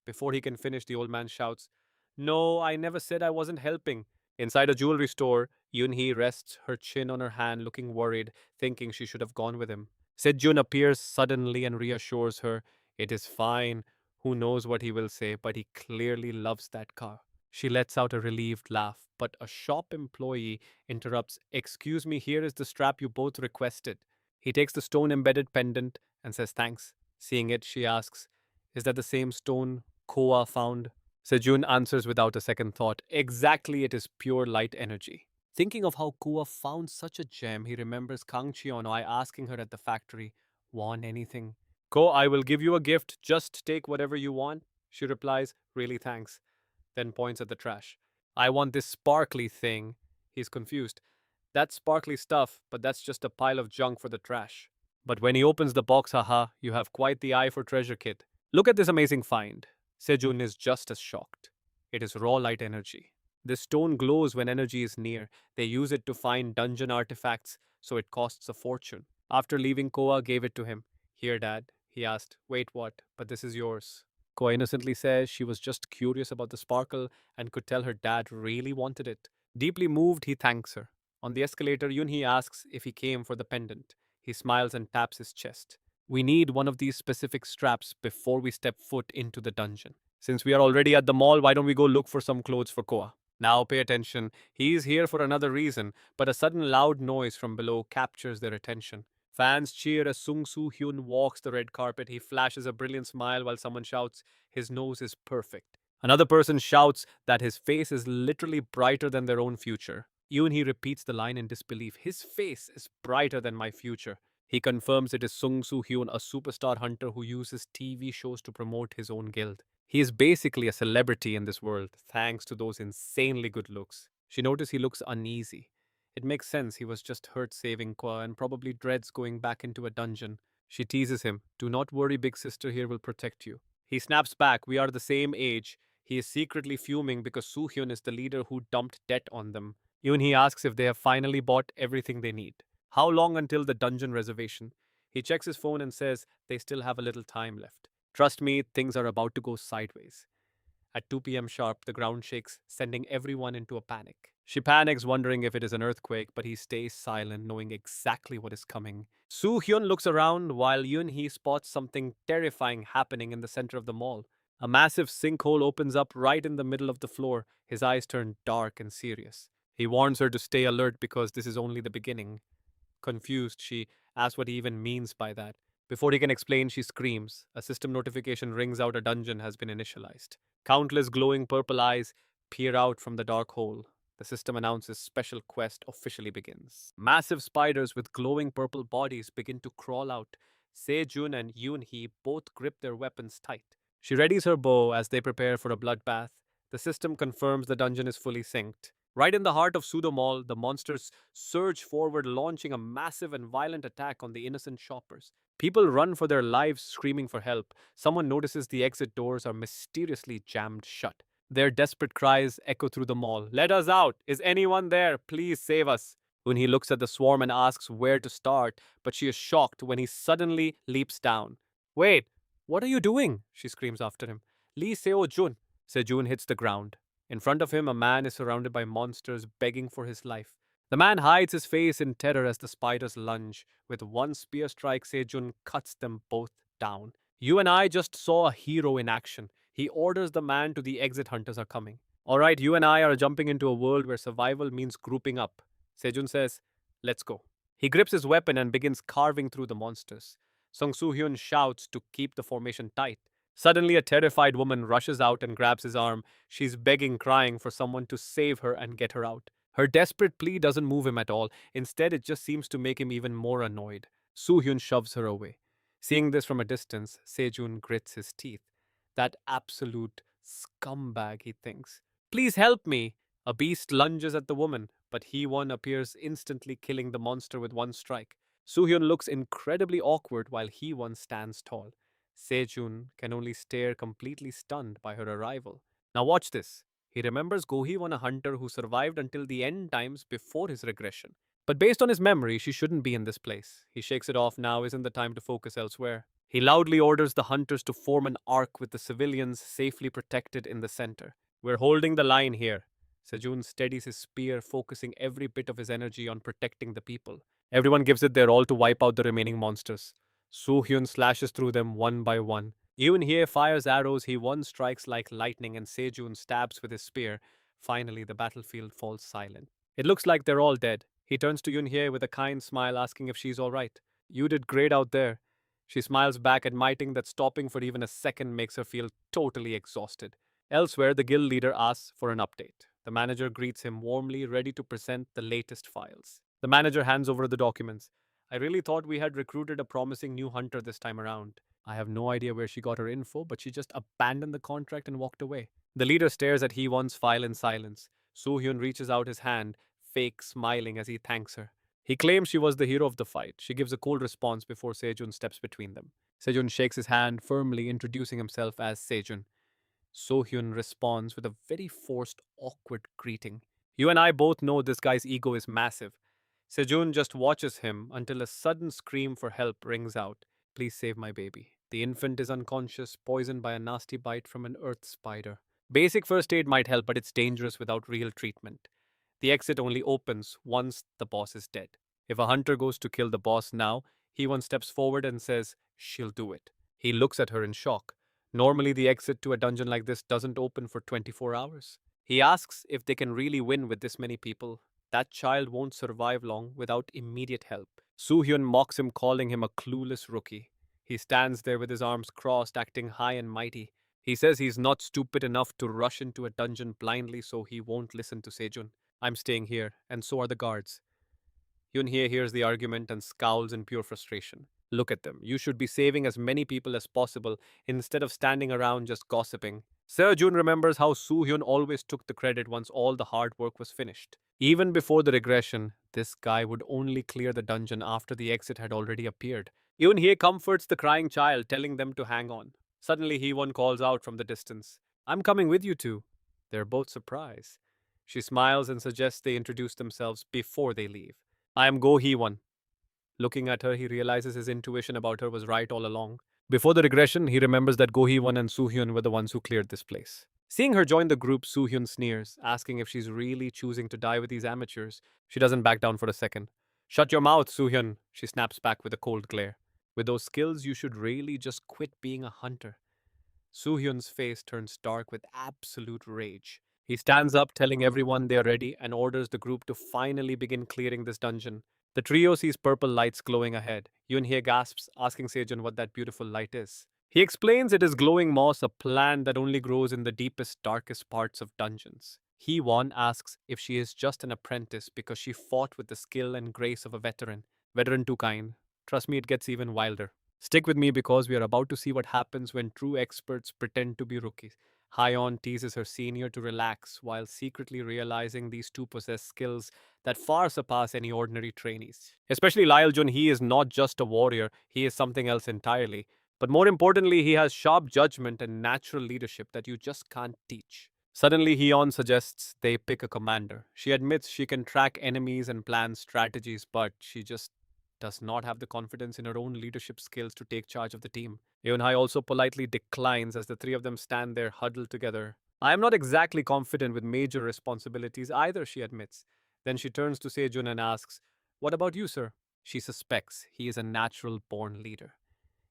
Before he can finish, the old man shouts, No, I never said I wasn't helping. Inside a jewelry store, Yun-hee rests her chin on her hand, looking worried, thinking she should have gone with him. Sejun appears suddenly and reassures her, It is fine. Who knows what he will say, but he clearly loves that car. She lets out a relieved laugh, but a shop employee interrupts, Excuse me, here is the strap you both requested. He takes the stone embedded pendant and says thanks. Seeing it, she asks, Is that the same stone Koa found? Sejun answers without a second thought, Exactly, it is pure light energy. Thinking of how Koa found such a gem, he remembers Kang Chionoi asking her at the factory, Want anything? Ko, I will give you a gift, just take whatever you want. She replies, Really thanks. Then points at the trash. I want this sparkly thing. He's confused. That's sparkly stuff, but that's just a pile of junk for the trash. But when he opens the box, haha, you have quite the eye for treasure, kid. Look at this amazing find. Sejun is just as shocked. It is raw light energy. This stone glows when energy is near. They use it to find dungeon artifacts, so it costs a fortune. After leaving, Koa gave it to him. Here, Dad, he asked. Wait, what? But this is yours. Koa innocently says she was just curious about the sparkle and could tell her dad really wanted it. Deeply moved, he thanks her. On the escalator, Yunhee asks if he came for the pendant. He smiles and taps his chest. We need one of these specific straps before we step foot into the dungeon. Since we are already at the mall, why don't we go look for some clothes for Koa? Now pay attention. He is here for another reason, but a sudden loud noise from below captures their attention. Fans cheer as Sung Soo Hyun walks the red carpet. He flashes a brilliant smile while someone shouts, His nose is perfect. Another person shouts that his face is literally brighter than their own future. Yoon-hee repeats the line in disbelief. His face is brighter than my future. He confirms it is Sung Soo-hyun, a superstar hunter who uses TV shows to promote his own guild. He is basically a celebrity in this world, thanks to those insanely good looks. She notices he looks uneasy. It makes sense, he was just hurt saving Kwa and probably dreads going back into a dungeon. She teases him, "Do not worry, big sister here will protect you." He snaps back, "We are the same age." He is secretly fuming because Soo-hyun is the leader who dumped debt on them. Yoon-hee asks if they have finally bought everything they need. How long until the dungeon reservation? He checks his phone and says they still have a little time left. Trust me, things are about to go sideways. At 2 p.m. sharp, the ground shakes, sending everyone into a panic. She panics, wondering if it is an earthquake, but he stays silent, knowing exactly what is coming. Soo-hyun looks around while Yoon-hee spots something terrifying happening in the center of the mall. A massive sinkhole opens up right in the middle of the floor. His eyes turn dark and serious. He warns her to stay alert because this is only the beginning. Confused, she asks what he even means by that. Before he can explain, she screams. A system notification rings out, a dungeon has been initialized. Countless glowing purple eyes peer out from the dark hole. The system announces special quest officially begins. Massive spiders with glowing purple bodies begin to crawl out. Sejun and Yoon-hee both grip their weapons tight. She readies her bow as they prepare for a bloodbath. The system confirms the dungeon is fully synced. Right in the heart of Pseudo Mall, the monsters surge forward, launching a massive and violent attack on the innocent shoppers. People run for their lives, screaming for help. Someone notices the exit doors are mysteriously jammed shut. Their desperate cries echo through the mall. "Let us out! Is anyone there? Please save us!" When he looks at the swarm and asks where to start, but she is shocked when he suddenly leaps down. "Wait, what are you doing?" she screams after him. "Lee Seo-jun." Sejun hits the ground. In front of him, a man is surrounded by monsters begging for his life. The man hides his face in terror as the spiders lunge. With one spear strike, Sejun cuts them both down. "You and I just saw a hero in action." He orders the man to the exit, hunters are coming. "All right, you and I are jumping into a world where survival means grouping up." Sejun says, "Let's go." He grips his weapon and begins carving through the monsters. Song Soo-hyun shouts to keep the formation tight. Suddenly, a terrified woman rushes out and grabs his arm. She's begging, crying for someone to save her and get her out. Her desperate plea doesn't move him at all. Instead, it just seems to make him even more annoyed. Soo-hyun shoves her away. Seeing this from a distance, Sejun grits his teeth. That absolute scumbag, he thinks. "Please help me!" A beast lunges at the woman, but Hee-won appears instantly, killing the monster with one strike. Soo-hyun looks incredibly awkward while Hee-won stands tall. Sejun can only stare, completely stunned by her arrival. Now watch this. He remembers Go-hee-won, a hunter who survived until the end times before his regression. But based on his memory, she shouldn't be in this place. He shakes it off. Now isn't the time to focus elsewhere. He loudly orders the hunters to form an arc with the civilians safely protected in the center. "We're holding the line here." Sejun steadies his spear, focusing every bit of his energy on protecting the people. Everyone gives it their all to wipe out the remaining monsters. Soo-hyun slashes through them one by one. Yoon-hee fires arrows, Hee-won strikes like lightning, and Sejun stabs with his spear. Finally, the battlefield falls silent. It looks like they're all dead. He turns to Yoon-hee with a kind smile, asking if she's all right. "You did great out there." She smiles back, admitting that stopping for even a second makes her feel totally exhausted. Elsewhere, the guild leader asks for an update. The manager greets him warmly, ready to present the latest files. The manager hands over the documents. "I really thought we had recruited a promising new hunter this time around. I have no idea where she got her info, but she just abandoned the contract and walked away." The leader stares at Hee-won's file in silence. Soo-hyun reaches out his hand, fake smiling as he thanks her. He claims she was the hero of the fight. She gives a cool response before Sejun steps between them. Sejun shakes his hand firmly, introducing himself as Sejun. Soo-hyun responds with a very forced, awkward greeting. "You and I both know this guy's ego is massive." Sejun just watches him until a sudden scream for help rings out. "Please save my baby. The infant is unconscious, poisoned by a nasty bite from an earth spider. Basic first aid might help, but it's dangerous without real treatment. The exit only opens once the boss is dead. If a hunter goes to kill the boss now, Hee-won steps forward and says, 'She'll do it.' He looks at her in shock. Normally, the exit to a dungeon like this doesn't open for 24 hours. He asks if they can really win with this many people. That child won't survive long without immediate help. Soo-hyun mocks him, calling him a clueless rookie. He stands there with his arms crossed, acting high and mighty. He says he's not stupid enough to rush into a dungeon blindly, so he won't listen to Sejun. I'm staying here, and so are the guards. Yun-hye hears the argument and scowls in pure frustration. Look at them. You should be saving as many people as possible instead of standing around just gossiping. Seo-jun remembers how Soo-hyun always took the credit once all the hard work was finished. Even before the regression, this guy would only clear the dungeon after the exit had already appeared. Yun-hye comforts the crying child, telling them to hang on. Suddenly, Hee-won calls out from the distance, I'm coming with you two. They're both surprised. She smiles and suggests they introduce themselves before they leave. I am Go Hee-won. Looking at her, he realizes his intuition about her was right all along. Before the regression, he remembers that Go Hee-won and Soo-hyun were the ones who cleared this place. Seeing her join the group, Soo-hyun sneers, asking if she's really choosing to die with these amateurs. She doesn't back down for a second. Shut your mouth, Soo-hyun, she snaps back with a cold glare. With those skills, you should really just quit being a hunter. Soo-hyun's face turns dark with absolute rage. He stands up, telling everyone they are ready, and orders the group to finally begin clearing this dungeon. The trio sees purple lights glowing ahead. Yun-hye gasps, asking Sejun what that beautiful light is. He explains it is glowing moss, a plant that only grows in the deepest, darkest parts of dungeons. Hee-won asks if she is just an apprentice because she fought with the skill and grace of a veteran. Veteran too kind. Trust me, it gets even wilder. Stick with me because we are about to see what happens when true experts pretend to be rookies. Hyon teases her senior to relax while secretly realizing these two possess skills that far surpass any ordinary trainees. Especially Lyle Jun, he is not just a warrior, he is something else entirely. But more importantly, he has sharp judgment and natural leadership that you just can't teach. Suddenly, Hyon suggests they pick a commander. She admits she can track enemies and plan strategies, but she just does not have the confidence in her own leadership skills to take charge of the team. Eun-hai also politely declines as the three of them stand there huddled together. I am not exactly confident with major responsibilities either, she admits. Then she turns to Sejun and asks, What about you, sir? She suspects he is a natural born leader.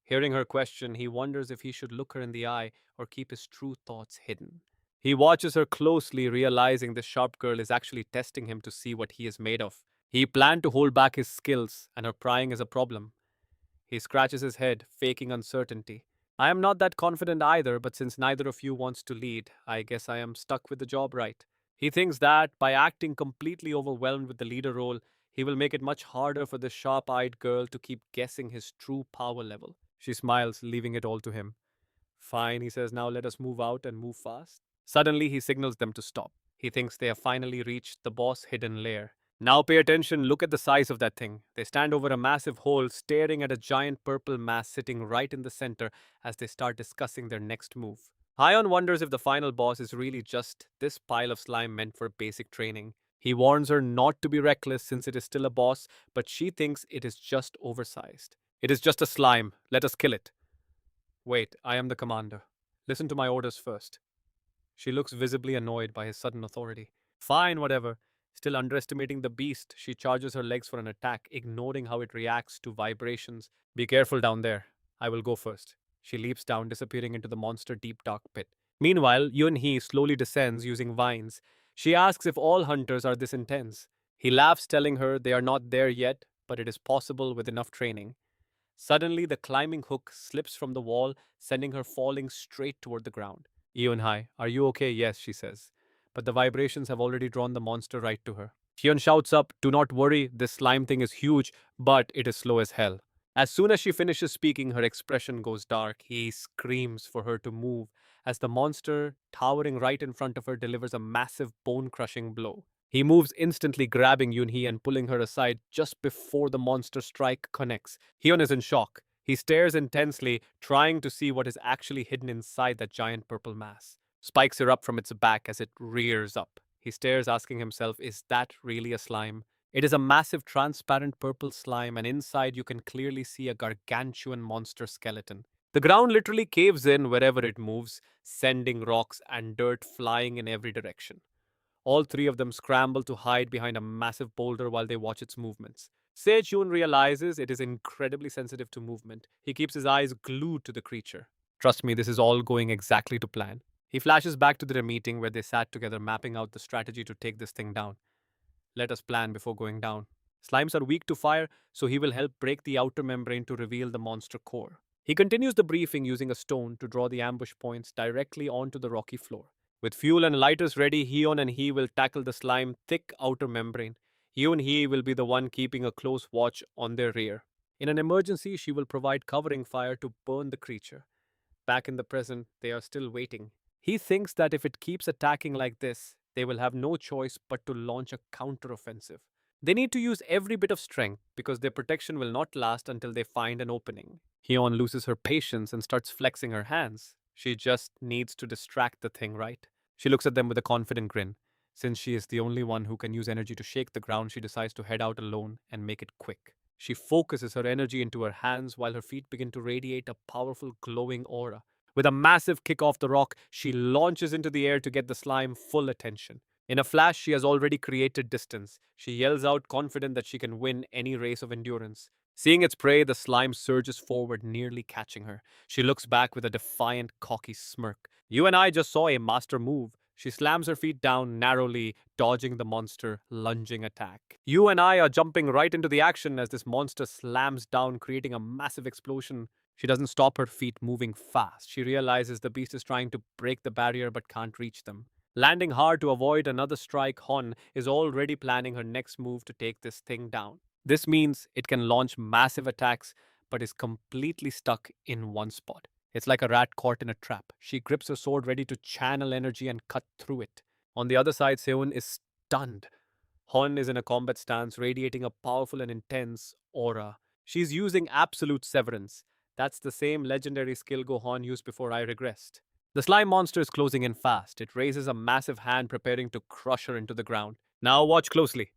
Hearing her question, he wonders if he should look her in the eye or keep his true thoughts hidden. He watches her closely, realizing the sharp girl is actually testing him to see what he is made of. He planned to hold back his skills, and her prying is a problem. He scratches his head, faking uncertainty. I am not that confident either, but since neither of you wants to lead, I guess I am stuck with the job, right? He thinks that, by acting completely overwhelmed with the leader role, he will make it much harder for this sharp-eyed girl to keep guessing his true power level. She smiles, leaving it all to him. Fine, he says, now let us move out and move fast. Suddenly, he signals them to stop. He thinks they have finally reached the boss' hidden lair. Now pay attention, look at the size of that thing. They stand over a massive hole, staring at a giant purple mass sitting right in the center as they start discussing their next move. Hyon wonders if the final boss is really just this pile of slime meant for basic training. He warns her not to be reckless since it is still a boss, but she thinks it is just oversized. It is just a slime. Let us kill it. Wait, I am the commander. Listen to my orders first. She looks visibly annoyed by his sudden authority. Fine, whatever. Still underestimating the beast, she charges her legs for an attack, ignoring how it reacts to vibrations. Be careful down there. I will go first. She leaps down, disappearing into the monster deep dark pit. Meanwhile, Yun-hee slowly descends using vines. She asks if all hunters are this intense. He laughs, telling her they are not there yet, but it is possible with enough training. Suddenly, the climbing hook slips from the wall, sending her falling straight toward the ground. Eun-hai, are you okay? Yes, she says. But the vibrations have already drawn the monster right to her. Hyun shouts up, Do not worry, this slime thing is huge, but it is slow as hell. As soon as she finishes speaking, her expression goes dark. He screams for her to move as the monster, towering right in front of her, delivers a massive bone-crushing blow. He moves instantly, grabbing Yun-hee and pulling her aside just before the monster strike connects. Hyun is in shock. He stares intensely, trying to see what is actually hidden inside that giant purple mass. Spikes erupt from its back as it rears up. He stares, asking himself, is that really a slime? It is a massive transparent purple slime, and inside you can clearly see a gargantuan monster skeleton. The ground literally caves in wherever it moves, sending rocks and dirt flying in every direction. All three of them scramble to hide behind a massive boulder while they watch its movements. Sejun realizes it is incredibly sensitive to movement. He keeps his eyes glued to the creature. Trust me, this is all going exactly to plan. He flashes back to their meeting where they sat together mapping out the strategy to take this thing down. Let us plan before going down. Slimes are weak to fire, so he will help break the outer membrane to reveal the monster core. He continues the briefing using a stone to draw the ambush points directly onto the rocky floor. With fuel and lighters ready, Hyun and he will tackle the slime thick outer membrane. Hyun he will be the one keeping a close watch on their rear. In an emergency, she will provide covering fire to burn the creature. Back in the present, they are still waiting. He thinks that if it keeps attacking like this, they will have no choice but to launch a counteroffensive. They need to use every bit of strength because their protection will not last until they find an opening. Hyun loses her patience and starts flexing her hands. She just needs to distract the thing, right? She looks at them with a confident grin. Since she is the only one who can use energy to shake the ground, she decides to head out alone and make it quick. She focuses her energy into her hands while her feet begin to radiate a powerful glowing aura. With a massive kick off the rock, she launches into the air to get the slime full attention. In a flash, she has already created distance. She yells out, confident that she can win any race of endurance. Seeing its prey, the slime surges forward, nearly catching her. She looks back with a defiant, cocky smirk. You and I just saw a master move. She slams her feet down narrowly, dodging the monster lunging attack. You and I are jumping right into the action as this monster slams down, creating a massive explosion. She doesn't stop her feet moving fast. She realizes the beast is trying to break the barrier but can't reach them. Landing hard to avoid another strike, Hon is already planning her next move to take this thing down. This means it can launch massive attacks but is completely stuck in one spot. It's like a rat caught in a trap. She grips her sword ready to channel energy and cut through it. On the other side, Seun is stunned. Hon is in a combat stance, radiating a powerful and intense aura. She's using absolute severance. That's the same legendary skill Gohan used before I regressed. The slime monster is closing in fast. It raises a massive hand, preparing to crush her into the ground. Now watch closely.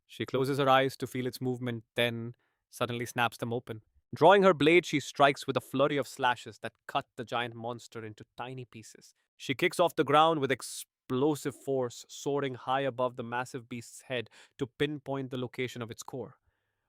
She closes her eyes to feel its movement, then suddenly snaps them open. Drawing her blade, she strikes with a flurry of slashes that cut the giant monster into tiny pieces. She kicks off the ground with explosive force, soaring high above the massive beast's head to pinpoint the location of its core.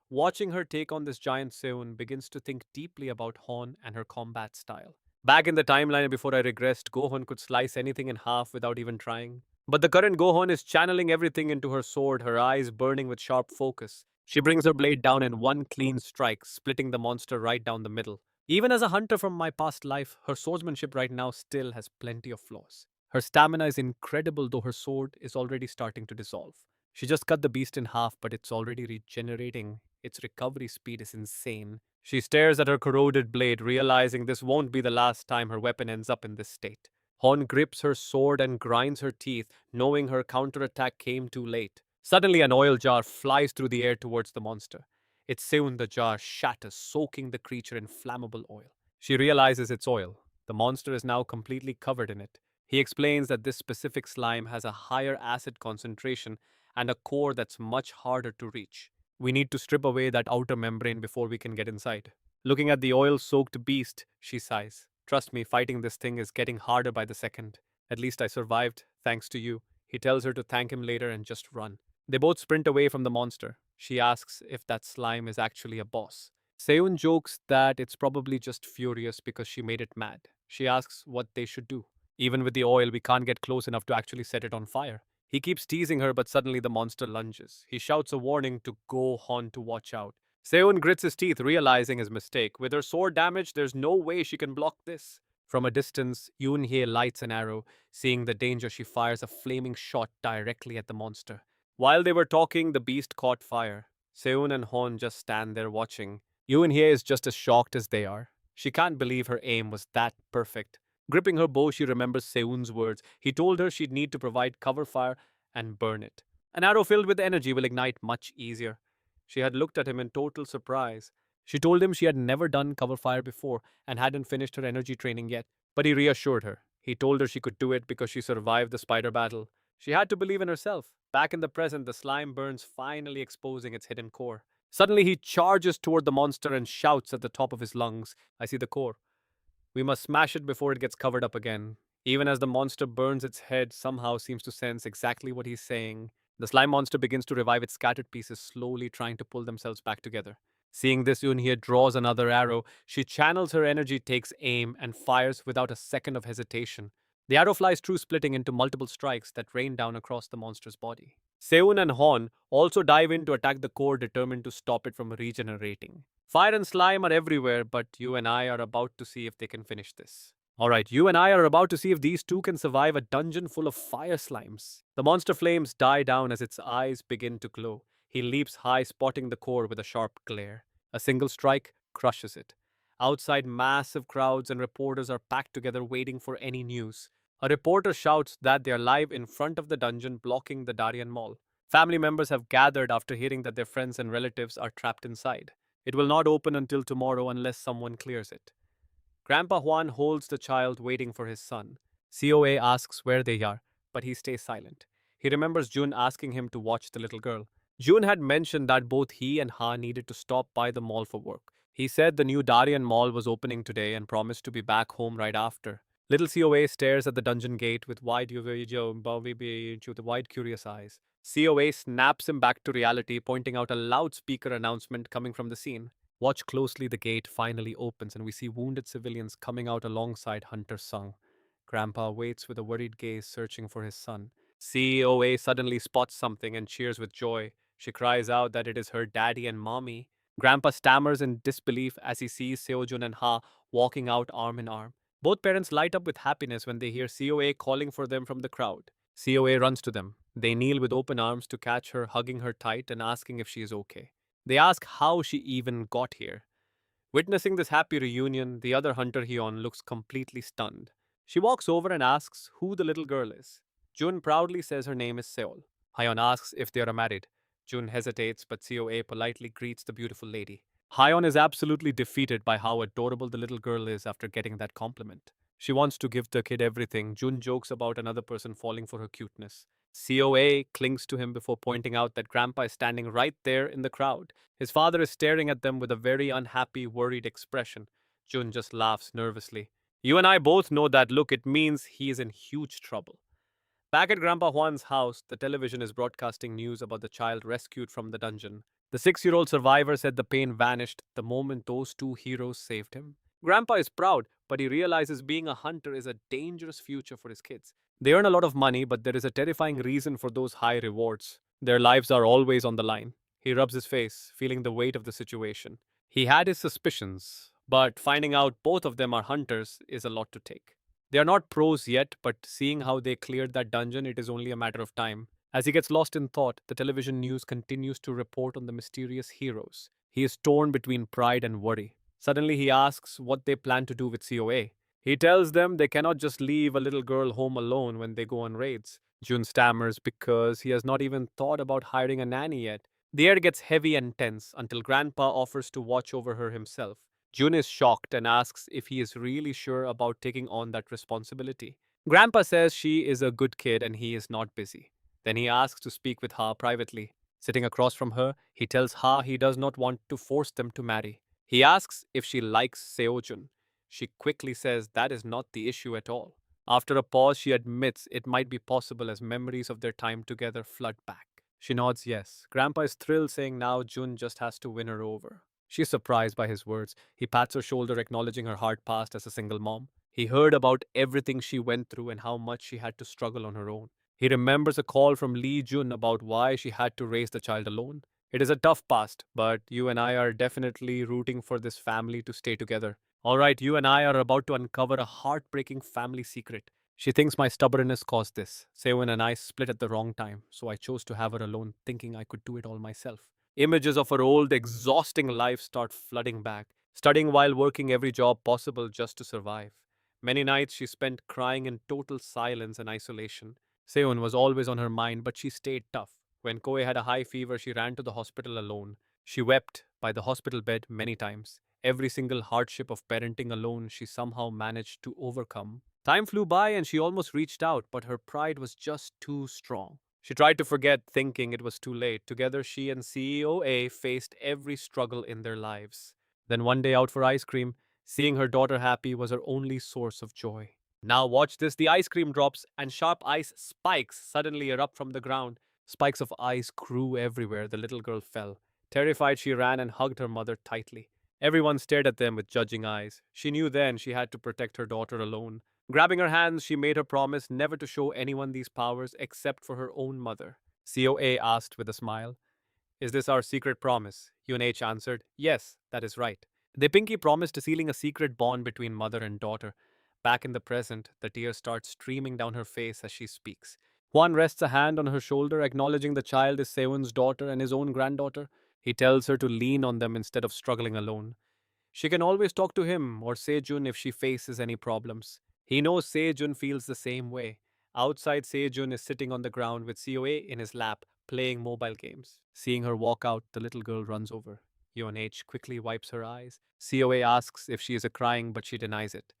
Watching her take on this giant Seun begins to think deeply about Hon and her combat style. Back in the timeline before I regressed, Gohan could slice anything in half without even trying. But the current Gohan is channeling everything into her sword, her eyes burning with sharp focus. She brings her blade down in one clean strike, splitting the monster right down the middle. Even as a hunter from my past life, her swordsmanship right now still has plenty of flaws. Her stamina is incredible, though her sword is already starting to dissolve. She just cut the beast in half, but it's already regenerating. Its recovery speed is insane. She stares at her corroded blade, realizing this won't be the last time her weapon ends up in this state. Hon grips her sword and grinds her teeth, knowing her counterattack came too late. Suddenly, an oil jar flies through the air towards the monster. It's soon the jar shatters, soaking the creature in flammable oil. She realizes it's oil. The monster is now completely covered in it. He explains that this specific slime has a higher acid concentration and a core that's much harder to reach. We need to strip away that outer membrane before we can get inside. Looking at the oil-soaked beast, she sighs. Trust me, fighting this thing is getting harder by the second. At least I survived, thanks to you. He tells her to thank him later and just run. They both sprint away from the monster. She asks if that slime is actually a boss. Seun jokes that it's probably just furious because she made it mad. She asks what they should do. Even with the oil, we can't get close enough to actually set it on fire. He keeps teasing her, but suddenly the monster lunges. He shouts a warning to Go Hon to watch out. Seun grits his teeth, realizing his mistake. With her sword damaged, there's no way she can block this. From a distance, Yoon-hye lights an arrow. Seeing the danger, she fires a flaming shot directly at the monster. While they were talking, the beast caught fire. Seun and Hon just stand there watching. Yoon-hye is just as shocked as they are. She can't believe her aim was that perfect. Gripping her bow, she remembers Seun's words. He told her she'd need to provide cover fire and burn it. An arrow filled with energy will ignite much easier. She had looked at him in total surprise. She told him she had never done cover fire before and hadn't finished her energy training yet. But he reassured her. He told her she could do it because she survived the spider battle. She had to believe in herself. Back in the present, the slime burns, finally exposing its hidden core. Suddenly, he charges toward the monster and shouts at the top of his lungs, I see the core. We must smash it before it gets covered up again. Even as the monster burns its head, somehow seems to sense exactly what he's saying. The slime monster begins to revive its scattered pieces, slowly trying to pull themselves back together. Seeing this, Yoon-hye draws another arrow. She channels her energy, takes aim, and fires without a second of hesitation. The arrow flies through, splitting into multiple strikes that rain down across the monster's body. Seun and Hon also dive in to attack the core, determined to stop it from regenerating. Fire and slime are everywhere, but you and I are about to see if they can finish this. Alright, you and I are about to see if these two can survive a dungeon full of fire slimes. The monster flames die down as its eyes begin to glow. He leaps high, spotting the core with a sharp glare. A single strike crushes it. Outside, massive crowds and reporters are packed together waiting for any news. A reporter shouts that they are live in front of the dungeon blocking the Darien Mall. Family members have gathered after hearing that their friends and relatives are trapped inside. It will not open until tomorrow unless someone clears it. Grandpa Juan holds the child waiting for his son. COA asks where they are, but he stays silent. He remembers June asking him to watch the little girl. June had mentioned that both he and Ha needed to stop by the mall for work. He said the new Darien Mall was opening today and promised to be back home right after. Little COA stares at the dungeon gate with wide curious eyes. COA snaps him back to reality, pointing out a loudspeaker announcement coming from the scene. Watch closely, the gate finally opens and we see wounded civilians coming out alongside Hunter Sung. Grandpa waits with a worried gaze, searching for his son. COA suddenly spots something and cheers with joy. She cries out that it is her daddy and mommy. Grandpa stammers in disbelief as he sees Seojun and Ha walking out arm in arm. Both parents light up with happiness when they hear COA calling for them from the crowd. COA runs to them. They kneel with open arms to catch her, hugging her tight and asking if she is okay. They ask how she even got here. Witnessing this happy reunion, the other hunter Hyun looks completely stunned. She walks over and asks who the little girl is. Jun proudly says her name is Seol. Hyun asks if they are married. Jun hesitates, but COA politely greets the beautiful lady. Hyun is absolutely defeated by how adorable the little girl is after getting that compliment. She wants to give the kid everything. Jun jokes about another person falling for her cuteness. COA clings to him before pointing out that Grandpa is standing right there in the crowd. His father is staring at them with a very unhappy, worried expression. Jun just laughs nervously. You and I both know that look, it means he is in huge trouble. Back at Grandpa Juan's house, the television is broadcasting news about the child rescued from the dungeon. The 6-year-old survivor said the pain vanished the moment those two heroes saved him. Grandpa is proud, but he realizes being a hunter is a dangerous future for his kids. They earn a lot of money, but there is a terrifying reason for those high rewards. Their lives are always on the line. He rubs his face, feeling the weight of the situation. He had his suspicions, but finding out both of them are hunters is a lot to take. They are not pros yet, but seeing how they cleared that dungeon, it is only a matter of time. As he gets lost in thought, the television news continues to report on the mysterious heroes. He is torn between pride and worry. Suddenly, he asks what they plan to do with COA. He tells them they cannot just leave a little girl home alone when they go on raids. Jun stammers because he has not even thought about hiring a nanny yet. The air gets heavy and tense until Grandpa offers to watch over her himself. Jun is shocked and asks if he is really sure about taking on that responsibility. Grandpa says she is a good kid and he is not busy. Then he asks to speak with Ha privately. Sitting across from her, he tells Ha he does not want to force them to marry. He asks if she likes Seojun. She quickly says that is not the issue at all. After a pause, she admits it might be possible as memories of their time together flood back. She nods yes. Grandpa is thrilled, saying now Jun just has to win her over. She is surprised by his words. He pats her shoulder, acknowledging her hard past as a single mom. He heard about everything she went through and how much she had to struggle on her own. He remembers a call from Lee Jun about why she had to raise the child alone. It is a tough past, but you and I are definitely rooting for this family to stay together. All right, you and I are about to uncover a heartbreaking family secret. She thinks my stubbornness caused this. Sewin and I split at the wrong time, so I chose to have her alone, thinking I could do it all myself. Images of her old, exhausting life start flooding back, studying while working every job possible just to survive. Many nights she spent crying in total silence and isolation. Seon was always on her mind, but she stayed tough. When Koe had a high fever, she ran to the hospital alone. She wept by the hospital bed many times. Every single hardship of parenting alone she somehow managed to overcome. Time flew by and she almost reached out, but her pride was just too strong. She tried to forget, thinking it was too late. Together, she and COA faced every struggle in their lives. Then one day out for ice cream, seeing her daughter happy was her only source of joy. Now watch this, the ice cream drops and sharp ice spikes suddenly erupt from the ground. Spikes of ice grew everywhere. The little girl fell. Terrified, she ran and hugged her mother tightly. Everyone stared at them with judging eyes. She knew then she had to protect her daughter alone. Grabbing her hands, she made her promise never to show anyone these powers except for her own mother. COA asked with a smile, "Is this our secret promise?" UNH answered, "Yes, that is right." They pinky promised, sealing a secret bond between mother and daughter. Back in the present, the tears start streaming down her face as she speaks. Hwan rests a hand on her shoulder, acknowledging the child is Sewon's daughter and his own granddaughter. He tells her to lean on them instead of struggling alone. She can always talk to him or Sejun if she faces any problems. He knows Sejun feels the same way. Outside, Sejun is sitting on the ground with COA in his lap, playing mobile games. Seeing her walk out, the little girl runs over. H quickly wipes her eyes. COA asks if she is crying, but she denies it.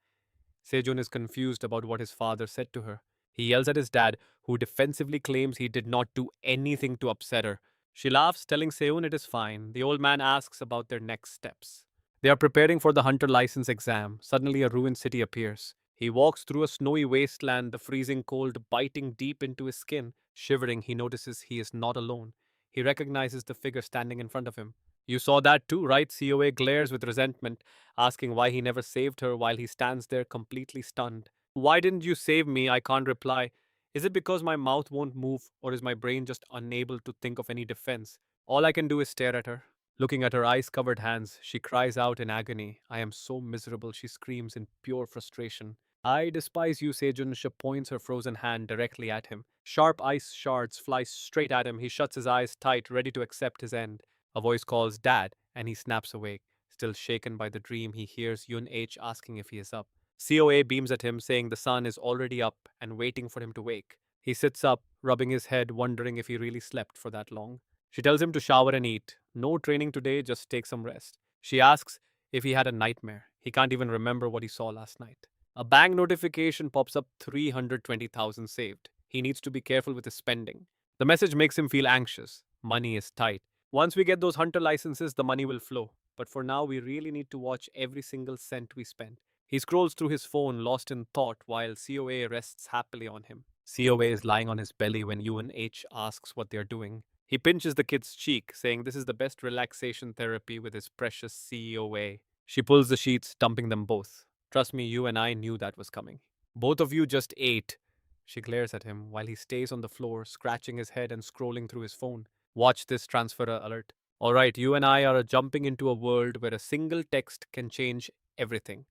Sejun is confused about what his father said to her. He yells at his dad, who defensively claims he did not do anything to upset her. She laughs, telling Seun it is fine. The old man asks about their next steps. They are preparing for the hunter license exam. Suddenly, a ruined city appears. He walks through a snowy wasteland, the freezing cold biting deep into his skin. Shivering, he notices he is not alone. He recognizes the figure standing in front of him. You saw that too, right? COA glares with resentment, asking why he never saved her while he stands there completely stunned. Why didn't you save me? I can't reply. Is it because my mouth won't move, or is my brain just unable to think of any defense? All I can do is stare at her. Looking at her ice covered hands, she cries out in agony. I am so miserable, she screams in pure frustration. I despise you, Sejun. She points her frozen hand directly at him. Sharp ice shards fly straight at him. He shuts his eyes tight, ready to accept his end. A voice calls Dad, and he snaps awake. Still shaken by the dream, he hears Yun H asking if he is up. COA beams at him, saying the sun is already up and waiting for him to wake. He sits up, rubbing his head, wondering if he really slept for that long. She tells him to shower and eat. No training today, just take some rest. She asks if he had a nightmare. He can't even remember what he saw last night. A bank notification pops up 320,000 saved. He needs to be careful with his spending. The message makes him feel anxious. Money is tight. Once we get those hunter licenses, the money will flow. But for now, we really need to watch every single cent we spend. He scrolls through his phone, lost in thought, while COA rests happily on him. COA is lying on his belly when UNH asks what they're doing. He pinches the kid's cheek, saying this is the best relaxation therapy with his precious COA. She pulls the sheets, dumping them both. Trust me, you and I knew that was coming. Both of you just ate. She glares at him while he stays on the floor, scratching his head and scrolling through his phone. Watch this transfer alert. Alright, you and I are jumping into a world where a single text can change everything.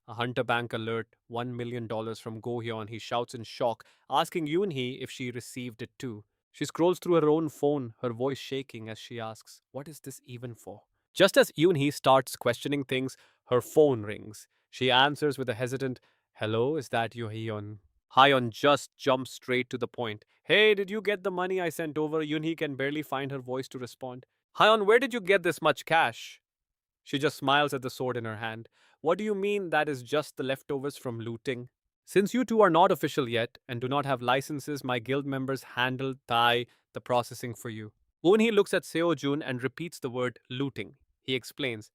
A Hunter Bank alert, $1 million from Go Hyun. He shouts in shock, asking Yoon-hee if she received it too. She scrolls through her own phone, her voice shaking as she asks, what is this even for? Just as Yoon-hee starts questioning things, her phone rings. She answers with a hesitant, hello, is that you, Hyun? Hyun just jumps straight to the point. Hey, did you get the money I sent over? Yoon-hee can barely find her voice to respond. Hyun, where did you get this much cash? She just smiles at the sword in her hand. What do you mean that is just the leftovers from looting? Since you two are not official yet and do not have licenses, my guild members handle the processing for you. Woon-hee looks at Seo-jun and repeats the word looting. He explains,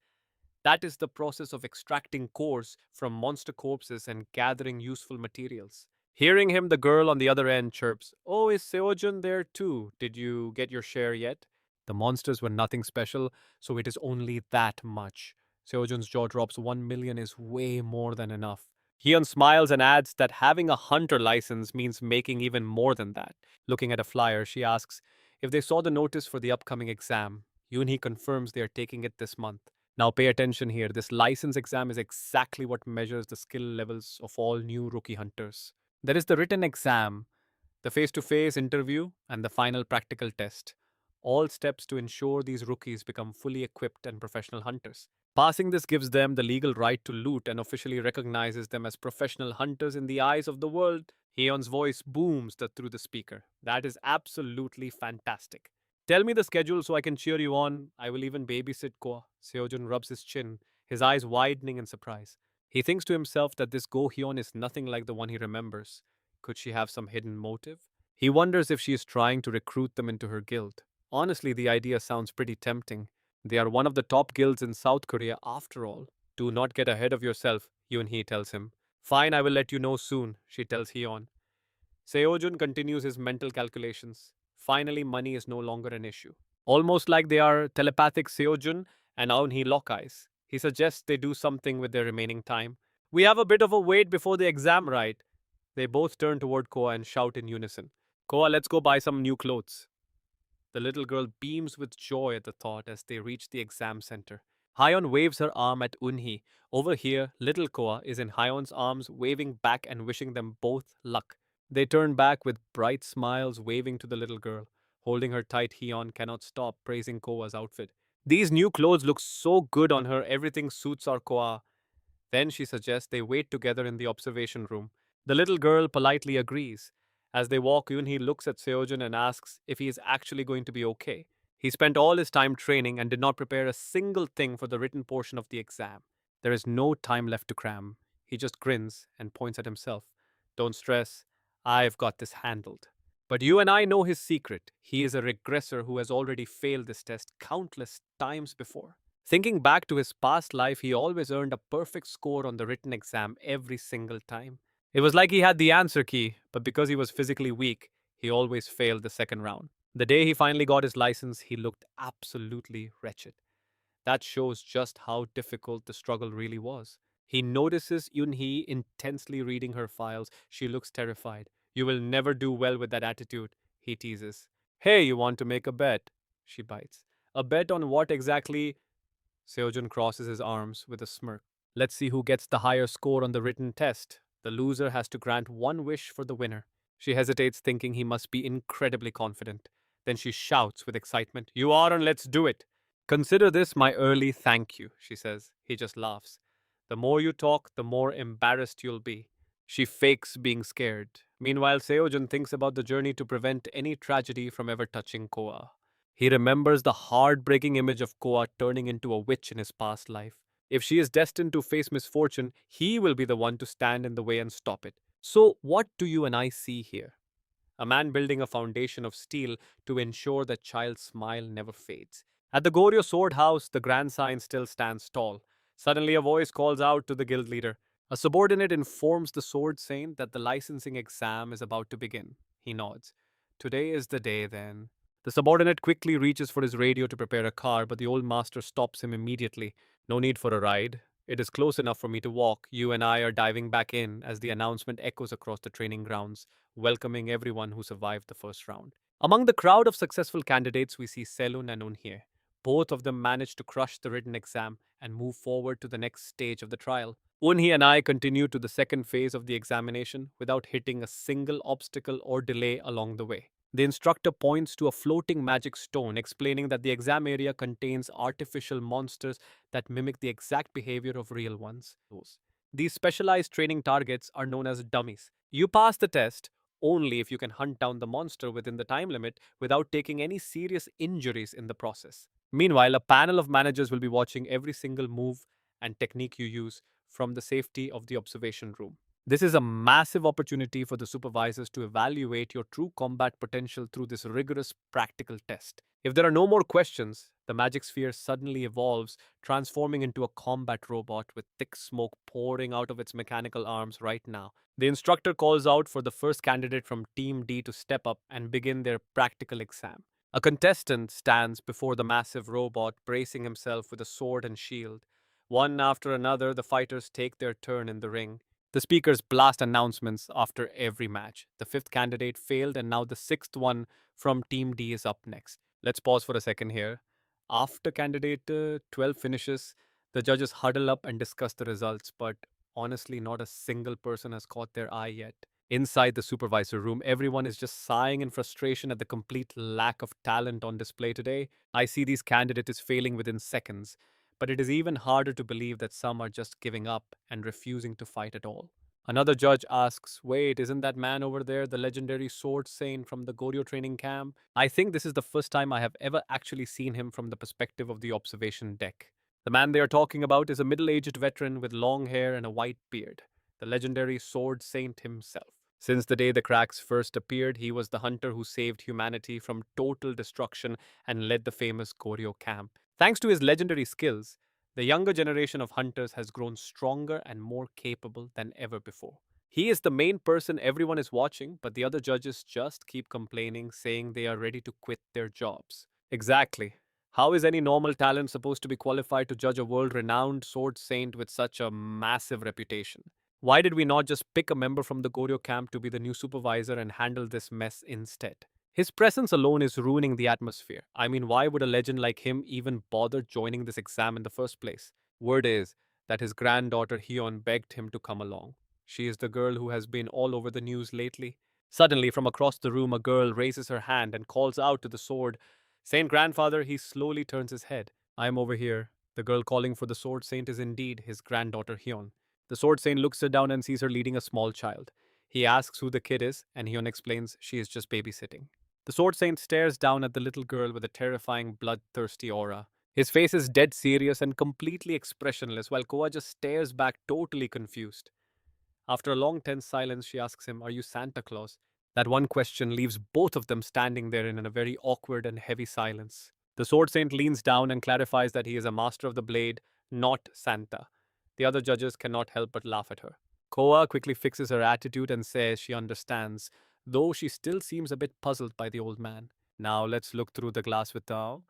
that is the process of extracting cores from monster corpses and gathering useful materials. Hearing him, the girl on the other end chirps, oh, is Seo-jun there too? Did you get your share yet? The monsters were nothing special, so it is only that much. Seo-jun's jaw drops. 1 million is way more than enough. Hyun smiles and adds that having a hunter license means making even more than that. Looking at a flyer, she asks if they saw the notice for the upcoming exam. Yoon-hee confirms they are taking it this month. Now pay attention here. This license exam is exactly what measures the skill levels of all new rookie hunters. There is the written exam, the face-to-face interview, and the final practical test. All steps to ensure these rookies become fully equipped and professional hunters. Passing this gives them the legal right to loot and officially recognizes them as professional hunters in the eyes of the world. Hyun's voice booms through the speaker. That is absolutely fantastic. Tell me the schedule so I can cheer you on. I will even babysit Ko. Seojun rubs his chin, his eyes widening in surprise. He thinks to himself that this Go Hyun is nothing like the one he remembers. Could she have some hidden motive? He wonders if she is trying to recruit them into her guild. Honestly, the idea sounds pretty tempting. They are one of the top guilds in South Korea after all. Do not get ahead of yourself, Yoon-hee tells him. Fine, I will let you know soon, she tells Hyun. Seojun continues his mental calculations. Finally, money is no longer an issue. Almost like they are telepathic, Seojun and Eun-hee lock eyes. He suggests they do something with their remaining time. We have a bit of a wait before the exam, right? They both turn toward Koa and shout in unison. Koa, let's go buy some new clothes. The little girl beams with joy at the thought as they reach the exam center. Hyeon waves her arm at Unhee. Over here, little Koa is in Hyeon's arms, waving back and wishing them both luck. They turn back with bright smiles, waving to the little girl. Holding her tight, Hyeon cannot stop praising Koa's outfit. These new clothes look so good on her, everything suits our Koa. Then she suggests they wait together in the observation room. The little girl politely agrees. As they walk, Yoonhee looks at Seojun and asks if he is actually going to be okay. He spent all his time training and did not prepare a single thing for the written portion of the exam. There is no time left to cram. He just grins and points at himself. Don't stress, I've got this handled. But you and I know his secret. He is a regressor who has already failed this test countless times before. Thinking back to his past life, he always earned a perfect score on the written exam every single time. It was like he had the answer key, but because he was physically weak, he always failed the second round. The day he finally got his license, he looked absolutely wretched. That shows just how difficult the struggle really was. He notices Yunhee intensely reading her files. She looks terrified. You will never do well with that attitude, he teases. Hey, you want to make a bet? She bites. A bet on what exactly? Seojun crosses his arms with a smirk. Let's see who gets the higher score on the written test. The loser has to grant one wish for the winner. She hesitates, thinking he must be incredibly confident. Then she shouts with excitement, You are, and let's do it. Consider this my early thank you, she says. He just laughs. The more you talk, the more embarrassed you'll be. She fakes being scared. Meanwhile, Seojun thinks about the journey to prevent any tragedy from ever touching Koa. He remembers the heartbreaking image of Koa turning into a witch in his past life. If she is destined to face misfortune, he will be the one to stand in the way and stop it. So, what do you and I see here? A man building a foundation of steel to ensure that child's smile never fades. At the Goryeo Sword House, the grand sign still stands tall. Suddenly, a voice calls out to the guild leader. A subordinate informs the sword saint that the licensing exam is about to begin. He nods. Today is the day, then. The subordinate quickly reaches for his radio to prepare a car, but the old master stops him immediately. No need for a ride. It is close enough for me to walk. You and I are diving back in as the announcement echoes across the training grounds, welcoming everyone who survived the first round. Among the crowd of successful candidates, we see Selun and Unhye. Both of them managed to crush the written exam and move forward to the next stage of the trial. Unhee and I continue to the second phase of the examination without hitting a single obstacle or delay along the way. The instructor points to a floating magic stone, explaining that the exam area contains artificial monsters that mimic the exact behavior of real ones. These specialized training targets are known as dummies. You pass the test only if you can hunt down the monster within the time limit without taking any serious injuries in the process. Meanwhile, a panel of managers will be watching every single move and technique you use from the safety of the observation room. This is a massive opportunity for the supervisors to evaluate your true combat potential through this rigorous practical test. If there are no more questions, the magic sphere suddenly evolves, transforming into a combat robot with thick smoke pouring out of its mechanical arms right now. The instructor calls out for the first candidate from Team D to step up and begin their practical exam. A contestant stands before the massive robot, bracing himself with a sword and shield. One after another, the fighters take their turn in the ring. The speakers blast announcements after every match. The fifth candidate failed, and now the sixth one from Team D is up next. Let's pause for a second here. After candidate 12 finishes, the judges huddle up and discuss the results, but honestly, not a single person has caught their eye yet. Inside the supervisor room, everyone is just sighing in frustration at the complete lack of talent on display today. I see these candidates failing within seconds, but it is even harder to believe that some are just giving up and refusing to fight at all. Another judge asks, Wait, isn't that man over there the legendary sword saint from the Goryeo training camp? I think this is the first time I have ever actually seen him from the perspective of the observation deck. The man they are talking about is a middle aged veteran with long hair and a white beard, the legendary sword saint himself. Since the day the cracks first appeared, he was the hunter who saved humanity from total destruction and led the famous Goryeo camp. Thanks to his legendary skills, the younger generation of hunters has grown stronger and more capable than ever before. He is the main person everyone is watching, but the other judges just keep complaining, saying they are ready to quit their jobs. Exactly. How is any normal talent supposed to be qualified to judge a world renowned sword saint with such a massive reputation? Why did we not just pick a member from the Goryeo camp to be the new supervisor and handle this mess instead? His presence alone is ruining the atmosphere. I mean, why would a legend like him even bother joining this exam in the first place? Word is that his granddaughter Hyun begged him to come along. She is the girl who has been all over the news lately. Suddenly, from across the room, a girl raises her hand and calls out to the sword, Saint Grandfather. He slowly turns his head. I am over here. The girl calling for the sword saint is indeed his granddaughter Hyun. The sword saint looks her down and sees her leading a small child. He asks who the kid is, and Hyun explains she is just babysitting. The sword saint stares down at the little girl with a terrifying, bloodthirsty aura. His face is dead serious and completely expressionless, while Koa just stares back, totally confused. After a long, tense silence, she asks him, Are you Santa Claus? That one question leaves both of them standing there in a very awkward and heavy silence. The sword saint leans down and clarifies that he is a master of the blade, not Santa. The other judges cannot help but laugh at her. Koa quickly fixes her attitude and says she understands, though she still seems a bit puzzled by the old man. Now let's look through the glass with Tao.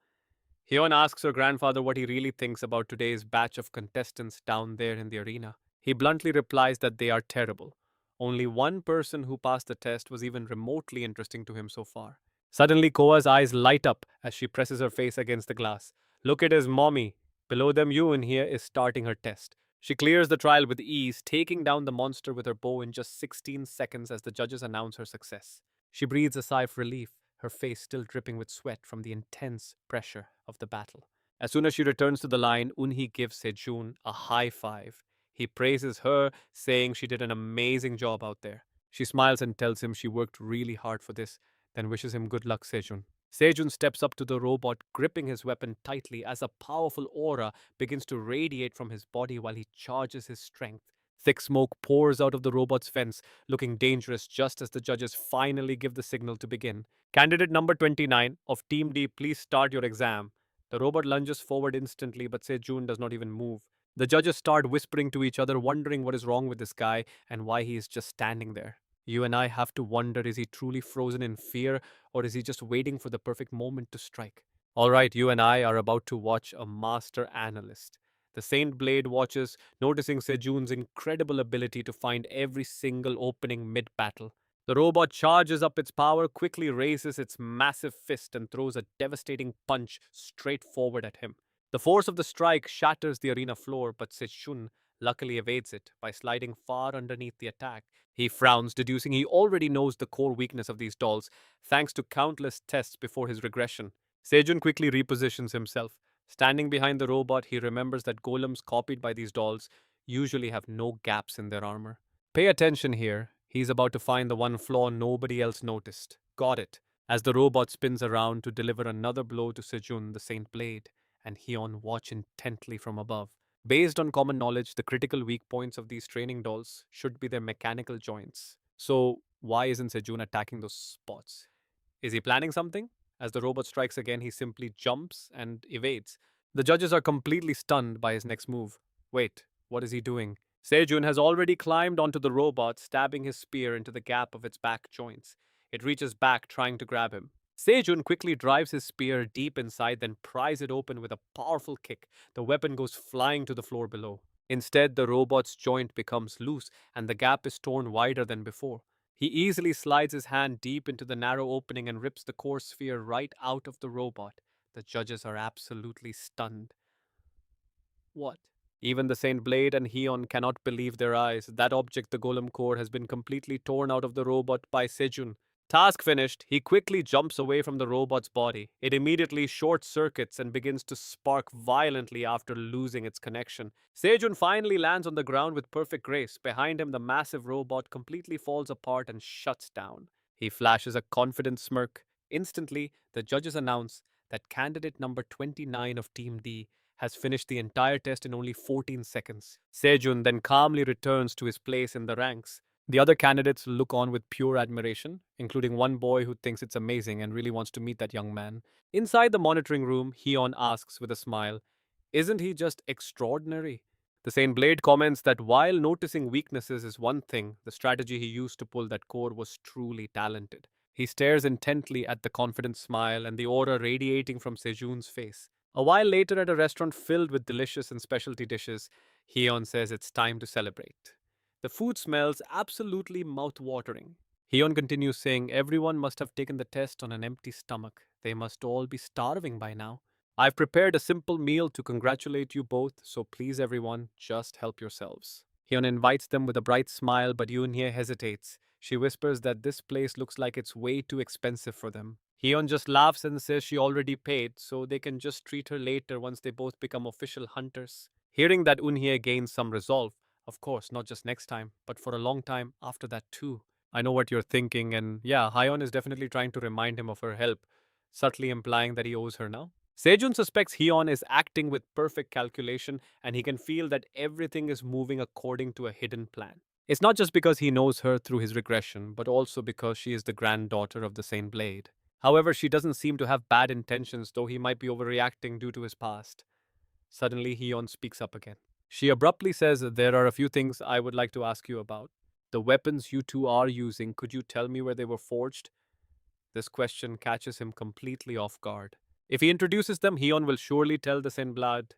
Hyun asks her grandfather what he really thinks about today's batch of contestants down there in the arena. He bluntly replies that they are terrible. Only one person who passed the test was even remotely interesting to him so far. Suddenly, Koa's eyes light up as she presses her face against the glass. Look at his mommy. Below them, Yoon here is starting her test. She clears the trial with ease, taking down the monster with her bow in just 16 seconds as the judges announce her success. She breathes a sigh of relief, her face still dripping with sweat from the intense pressure of the battle. As soon as she returns to the line, Unhee gives Sejun a high five. He praises her, saying she did an amazing job out there. She smiles and tells him she worked really hard for this, then wishes him good luck, Sejun. Sejun steps up to the robot, gripping his weapon tightly as a powerful aura begins to radiate from his body while he charges his strength. Thick smoke pours out of the robot's fence, looking dangerous just as the judges finally give the signal to begin. Candidate number 29 of Team D, please start your exam. The robot lunges forward instantly, but Sejun does not even move. The judges start whispering to each other, wondering what is wrong with this guy and why he is just standing there. You and I have to wonder, is he truly frozen in fear, or is he just waiting for the perfect moment to strike? Alright, you and I are about to watch a master analyst. The Saint Blade watches, noticing Sejun's incredible ability to find every single opening mid battle. The robot charges up its power, quickly raises its massive fist, and throws a devastating punch straight forward at him. The force of the strike shatters the arena floor, but Sejun luckily evades it by sliding far underneath the attack. He frowns, deducing he already knows the core weakness of these dolls, thanks to countless tests before his regression. Sejun quickly repositions himself. Standing behind the robot, he remembers that golems copied by these dolls usually have no gaps in their armor. Pay attention here. He's about to find the one flaw nobody else noticed. Got it. As the robot spins around to deliver another blow to Sejun, the Saint Blade, and Hyun watch intently from above. Based on common knowledge, the critical weak points of these training dolls should be their mechanical joints. So, why isn't Sejun attacking those spots? Is he planning something? As the robot strikes again, he simply jumps and evades. The judges are completely stunned by his next move. Wait, what is he doing? Sejun has already climbed onto the robot, stabbing his spear into the gap of its back joints. It reaches back, trying to grab him. Sejun quickly drives his spear deep inside, then pries it open with a powerful kick. The weapon goes flying to the floor below. Instead, the robot's joint becomes loose, and the gap is torn wider than before. He easily slides his hand deep into the narrow opening and rips the core sphere right out of the robot. The judges are absolutely stunned. What? Even the Saint Blade and Hyun cannot believe their eyes. That object, the golem core, has been completely torn out of the robot by Sejun. Task finished, he quickly jumps away from the robot's body. It immediately short circuits and begins to spark violently after losing its connection. Sejun finally lands on the ground with perfect grace. Behind him, the massive robot completely falls apart and shuts down. He flashes a confident smirk. Instantly, the judges announce that candidate number 29 of Team D has finished the entire test in only 14 seconds. Sejun then calmly returns to his place in the ranks. The other candidates look on with pure admiration, including one boy who thinks it's amazing and really wants to meet that young man. Inside the monitoring room, Hyun asks with a smile, Isn't he just extraordinary? The Saint Blade comments that while noticing weaknesses is one thing, the strategy he used to pull that core was truly talented. He stares intently at the confident smile and the aura radiating from Sejun's face. A while later, at a restaurant filled with delicious and specialty dishes, Hyun says it's time to celebrate. The food smells absolutely mouth-watering. Hyun continues saying, everyone must have taken the test on an empty stomach. They must all be starving by now. I've prepared a simple meal to congratulate you both, so please everyone, just help yourselves. Hyun invites them with a bright smile, but Yoon-hye hesitates. She whispers that this place looks like it's way too expensive for them. Hyun just laughs and says she already paid, so they can just treat her later once they both become official hunters. Hearing that Eun-hye gains some resolve, of course, not just next time, but for a long time after that too. I know what you're thinking, and yeah, Hyun is definitely trying to remind him of her help, subtly implying that he owes her now. Sejun suspects Hyun is acting with perfect calculation, and he can feel that everything is moving according to a hidden plan. It's not just because he knows her through his regression, but also because she is the granddaughter of the same blade. However, she doesn't seem to have bad intentions, though he might be overreacting due to his past. Suddenly, Hyun speaks up again. She abruptly says, there are a few things I would like to ask you about. The weapons you two are using, could you tell me where they were forged? This question catches him completely off guard. If he introduces them, Hyun will surely tell the Saint Blood,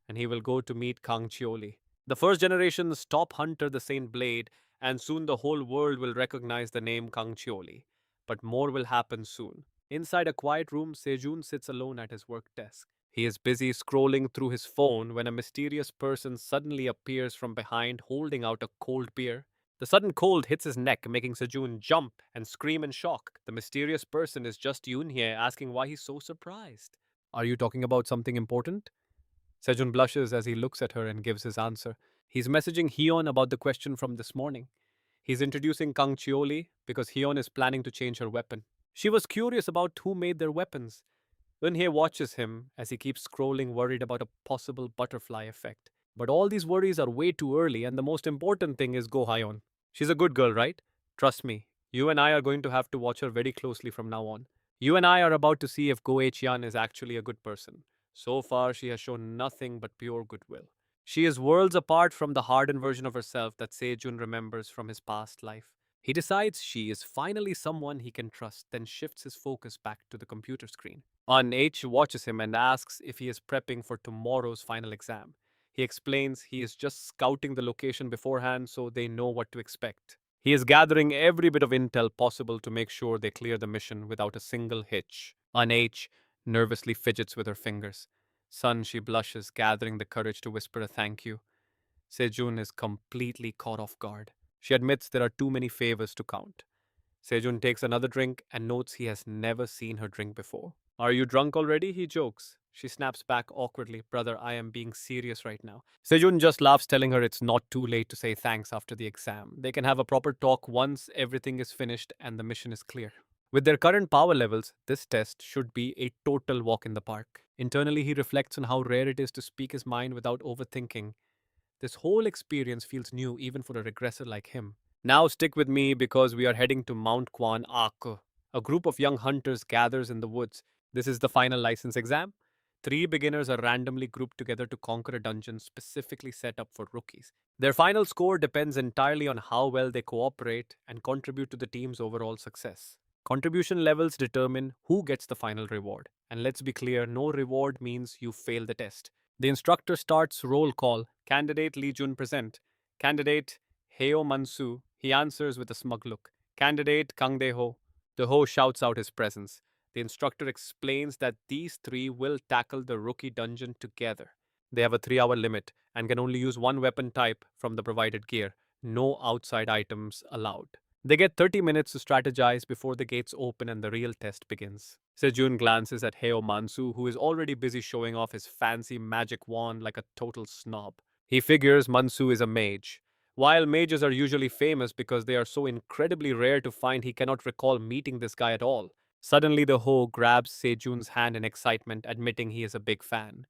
and he will go to meet Kang Cheoli, the first generation's top hunter, the Saint Blade, and soon the whole world will recognize the name Kang Cheoli. But more will happen soon. Inside a quiet room, Sejun sits alone at his work desk. He is busy scrolling through his phone when a mysterious person suddenly appears from behind holding out a cold beer. The sudden cold hits his neck, making Sejun jump and scream in shock. The mysterious person is just Yoon-hye asking why he's so surprised. Are you talking about something important? Sejun blushes as he looks at her and gives his answer. He's messaging Hyun about the question from this morning. He's introducing Kang Cheoli because Hyun is planning to change her weapon. She was curious about who made their weapons. Eun-hye watches him as he keeps scrolling, worried about a possible butterfly effect. But all these worries are way too early, and the most important thing is Go Hyun. She's a good girl, right? Trust me, you and I are going to have to watch her very closely from now on. You and I are about to see if Go H-yan is actually a good person. So far, she has shown nothing but pure goodwill. She is worlds apart from the hardened version of herself that Sejun remembers from his past life. He decides she is finally someone he can trust, then shifts his focus back to the computer screen. H watches him and asks if he is prepping for tomorrow's final exam. He explains he is just scouting the location beforehand so they know what to expect. He is gathering every bit of intel possible to make sure they clear the mission without a single hitch. H nervously fidgets with her fingers. Son, she blushes, gathering the courage to whisper a thank you. Sejun is completely caught off guard. She admits there are too many favors to count. Sejun takes another drink and notes he has never seen her drink before. Are you drunk already? He jokes. She snaps back awkwardly. Brother, I am being serious right now. Sejun just laughs, telling her it's not too late to say thanks after the exam. They can have a proper talk once everything is finished and the mission is clear. With their current power levels, this test should be a total walk in the park. Internally, he reflects on how rare it is to speak his mind without overthinking. This whole experience feels new even for a regressor like him. Now stick with me because we are heading to Mount Kwan Ak. A group of young hunters gathers in the woods. This is the final license exam. 3 beginners are randomly grouped together to conquer a dungeon specifically set up for rookies. Their final score depends entirely on how well they cooperate and contribute to the team's overall success. Contribution levels determine who gets the final reward. And let's be clear, no reward means you fail the test. The instructor starts roll call. Candidate Lee Jun present. Candidate Heo Mansu. He answers with a smug look. Candidate Kang De-ho. The Ho shouts out his presence. The instructor explains that these 3 will tackle the rookie dungeon together. They have a 3-hour limit and can only use one weapon type from the provided gear. No outside items allowed. They get 30 minutes to strategize before the gates open and the real test begins. Sejun glances at Heo Mansu, who is already busy showing off his fancy magic wand like a total snob. He figures Mansu is a mage. While mages are usually famous because they are so incredibly rare to find, he cannot recall meeting this guy at all. Suddenly, the Ho grabs Sejun's hand in excitement, admitting he is a big fan.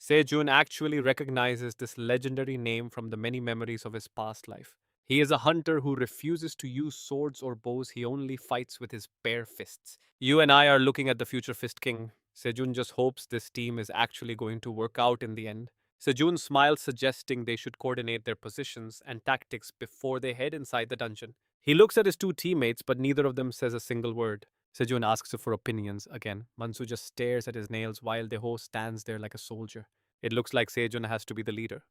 Sejun actually recognizes this legendary name from the many memories of his past life. He is a hunter who refuses to use swords or bows, he only fights with his bare fists. You and I are looking at the future Fist King. Sejun just hopes this team is actually going to work out in the end. Sejun smiles, suggesting they should coordinate their positions and tactics before they head inside the dungeon. He looks at his 2 teammates, but neither of them says a single word. Sejun asks for opinions again. Mansu just stares at his nails while Deho stands there like a soldier. It looks like Sejun has to be the leader.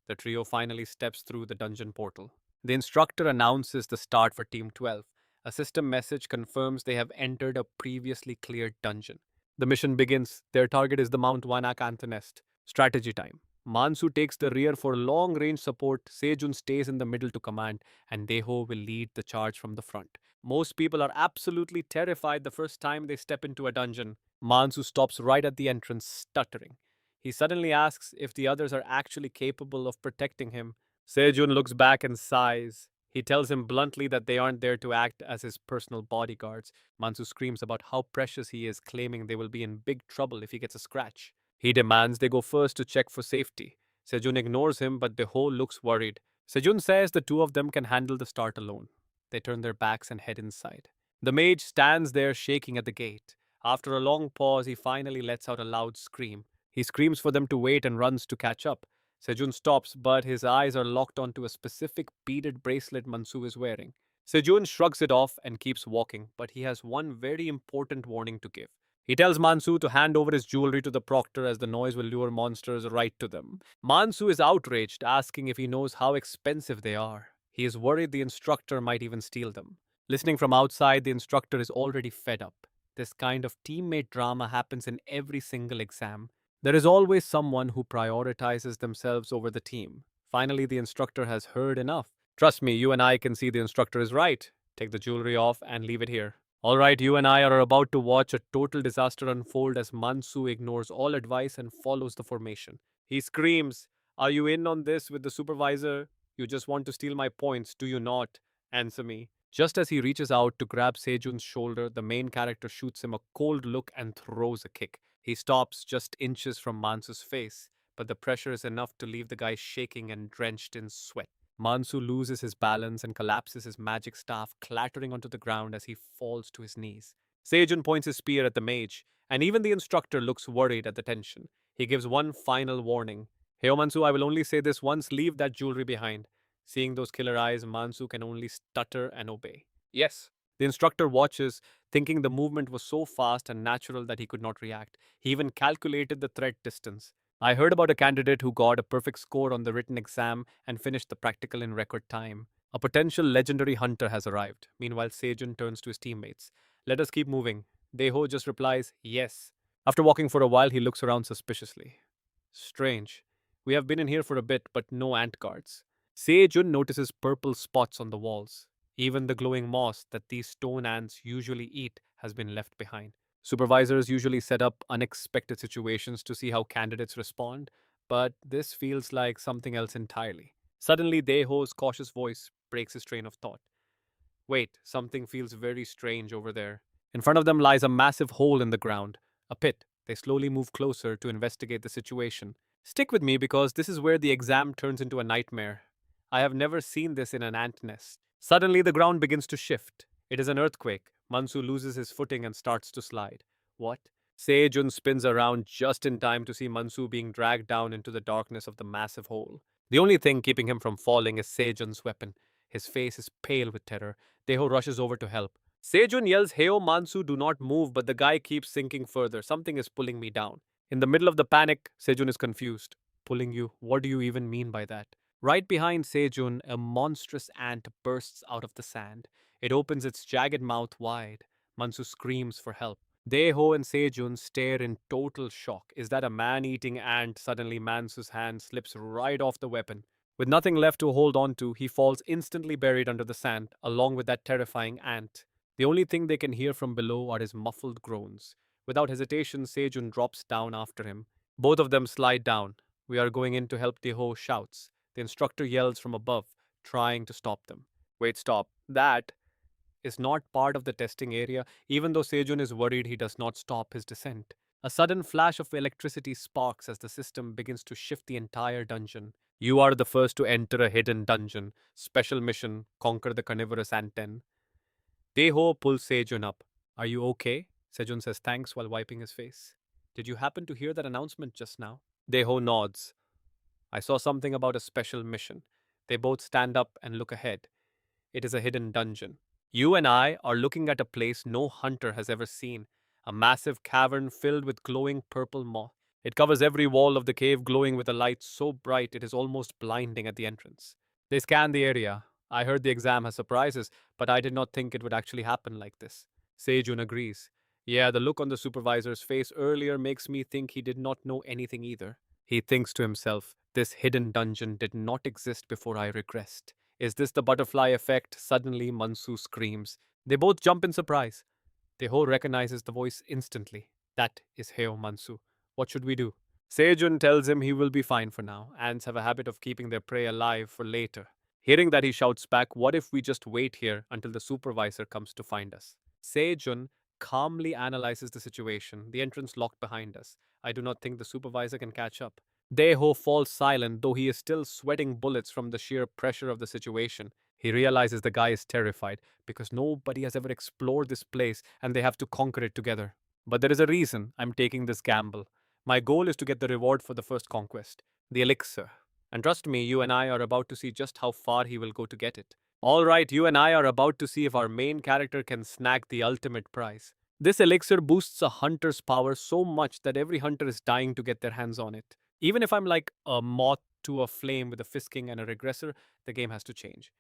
The trio finally steps through the dungeon portal. The instructor announces the start for Team 12. A system message confirms they have entered a previously cleared dungeon. The mission begins. Their target is the Mount Wanak Anther Nest. Strategy time. Mansu takes the rear for long range support, Sejun stays in the middle to command, and Deho will lead the charge from the front. Most people are absolutely terrified the first time they step into a dungeon. Mansu stops right at the entrance, stuttering. He suddenly asks if the others are actually capable of protecting him. Sejun looks back and sighs. He tells him bluntly that they aren't there to act as his personal bodyguards. Mansu screams about how precious he is, claiming they will be in big trouble if he gets a scratch. He demands they go first to check for safety. Sejun ignores him, but Deho looks worried. Sejun says the two of them can handle the start alone. They turn their backs and head inside. The mage stands there shaking at the gate. After a long pause, he finally lets out a loud scream. He screams for them to wait and runs to catch up. Sejun stops, but his eyes are locked onto a specific beaded bracelet Mansu is wearing. Sejun shrugs it off and keeps walking, but he has one very important warning to give. He tells Mansu to hand over his jewelry to the proctor as the noise will lure monsters right to them. Mansu is outraged, asking if he knows how expensive they are. He is worried the instructor might even steal them. Listening from outside, the instructor is already fed up. This kind of teammate drama happens in every single exam. There is always someone who prioritizes themselves over the team. Finally, the instructor has heard enough. Trust me, you and I can see the instructor is right. Take the jewelry off and leave it here. All right, you and I are about to watch a total disaster unfold as Mansu ignores all advice and follows the formation. He screams, "Are you in on this with the supervisor? You just want to steal my points, do you not? Answer me." Just as he reaches out to grab Sejun's shoulder, the main character shoots him a cold look and throws a kick. He stops just inches from Mansu's face, but the pressure is enough to leave the guy shaking and drenched in sweat. Mansu loses his balance and collapses his magic staff, clattering onto the ground as he falls to his knees. Sejun points his spear at the mage, and even the instructor looks worried at the tension. He gives one final warning. "Hey, Mansu, I will only say this once, leave that jewelry behind." Seeing those killer eyes, Mansu can only stutter and obey. "Yes." The instructor watches, thinking the movement was so fast and natural that he could not react. He even calculated the threat distance. "I heard about a candidate who got a perfect score on the written exam and finished the practical in record time. A potential legendary hunter has arrived." Meanwhile, Sejun turns to his teammates. "Let us keep moving." Deho just replies, "Yes." After walking for a while, he looks around suspiciously. "Strange. We have been in here for a bit, but no ant guards." Sejun notices purple spots on the walls. Even the glowing moss that these stone ants usually eat has been left behind. Supervisors usually set up unexpected situations to see how candidates respond, but this feels like something else entirely. Suddenly, Deho's cautious voice breaks his train of thought. "Wait, something feels very strange over there." In front of them lies a massive hole in the ground, a pit. They slowly move closer to investigate the situation. "Stick with me because this is where the exam turns into a nightmare. I have never seen this in an ant nest." Suddenly, the ground begins to shift. It is an earthquake. Mansu loses his footing and starts to slide. What? Sejun spins around just in time to see Mansu being dragged down into the darkness of the massive hole. The only thing keeping him from falling is Sejun's weapon. His face is pale with terror. Deho rushes over to help. Sejun yells, "Heo Mansu, do not move," but the guy keeps sinking further. "Something is pulling me down." In the middle of the panic, Sejun is confused. "Pulling you? What do you even mean by that?" Right behind Sejun, a monstrous ant bursts out of the sand. It opens its jagged mouth wide. Mansu screams for help. Deho and Sejun stare in total shock. Is that a man-eating ant? Suddenly, Mansu's hand slips right off the weapon. With nothing left to hold on to, he falls instantly buried under the sand, along with that terrifying ant. The only thing they can hear from below are his muffled groans. Without hesitation, Sejun drops down after him. Both of them slide down. "We are going in to help," Deho shouts. The instructor yells from above, trying to stop them. "Wait, stop. That is not part of the testing area." Even though Sejun is worried, he does not stop his descent. A sudden flash of electricity sparks as the system begins to shift the entire dungeon. "You are the first to enter a hidden dungeon. Special mission, conquer the carnivorous anten." Deho pulls Sejun up. "Are you okay?" Sejun says thanks while wiping his face. "Did you happen to hear that announcement just now?" Deho nods. "I saw something about a special mission." They both stand up and look ahead. It is a hidden dungeon. You and I are looking at a place no hunter has ever seen. A massive cavern filled with glowing purple moss. It covers every wall of the cave, glowing with a light so bright it is almost blinding at the entrance. They scan the area. I heard the exam has surprises, but I did not think it would actually happen like this. Sejun agrees. Yeah, the look on the supervisor's face earlier makes me think he did not know anything either. He thinks to himself, this hidden dungeon did not exist before I regressed. Is this the butterfly effect? Suddenly, Mansu screams. They both jump in surprise. Teho recognizes the voice instantly. That is Heo Mansu. What should we do? Sejun tells him he will be fine for now. Ants have a habit of keeping their prey alive for later. Hearing that, he shouts back, what if we just wait here until the supervisor comes to find us? Sejun calmly analyzes the situation, the entrance locked behind us. I do not think the supervisor can catch up. Deho falls silent, though he is still sweating bullets from the sheer pressure of the situation. He realizes the guy is terrified because nobody has ever explored this place and they have to conquer it together. But there is a reason I'm taking this gamble. My goal is to get the reward for the first conquest, the elixir. And trust me, you and I are about to see just how far he will go to get it. Alright, you and I are about to see if our main character can snag the ultimate prize. This elixir boosts a hunter's power so much that every hunter is dying to get their hands on it. Even if I'm like a moth to a flame with a fisking and a regressor, the game has to change.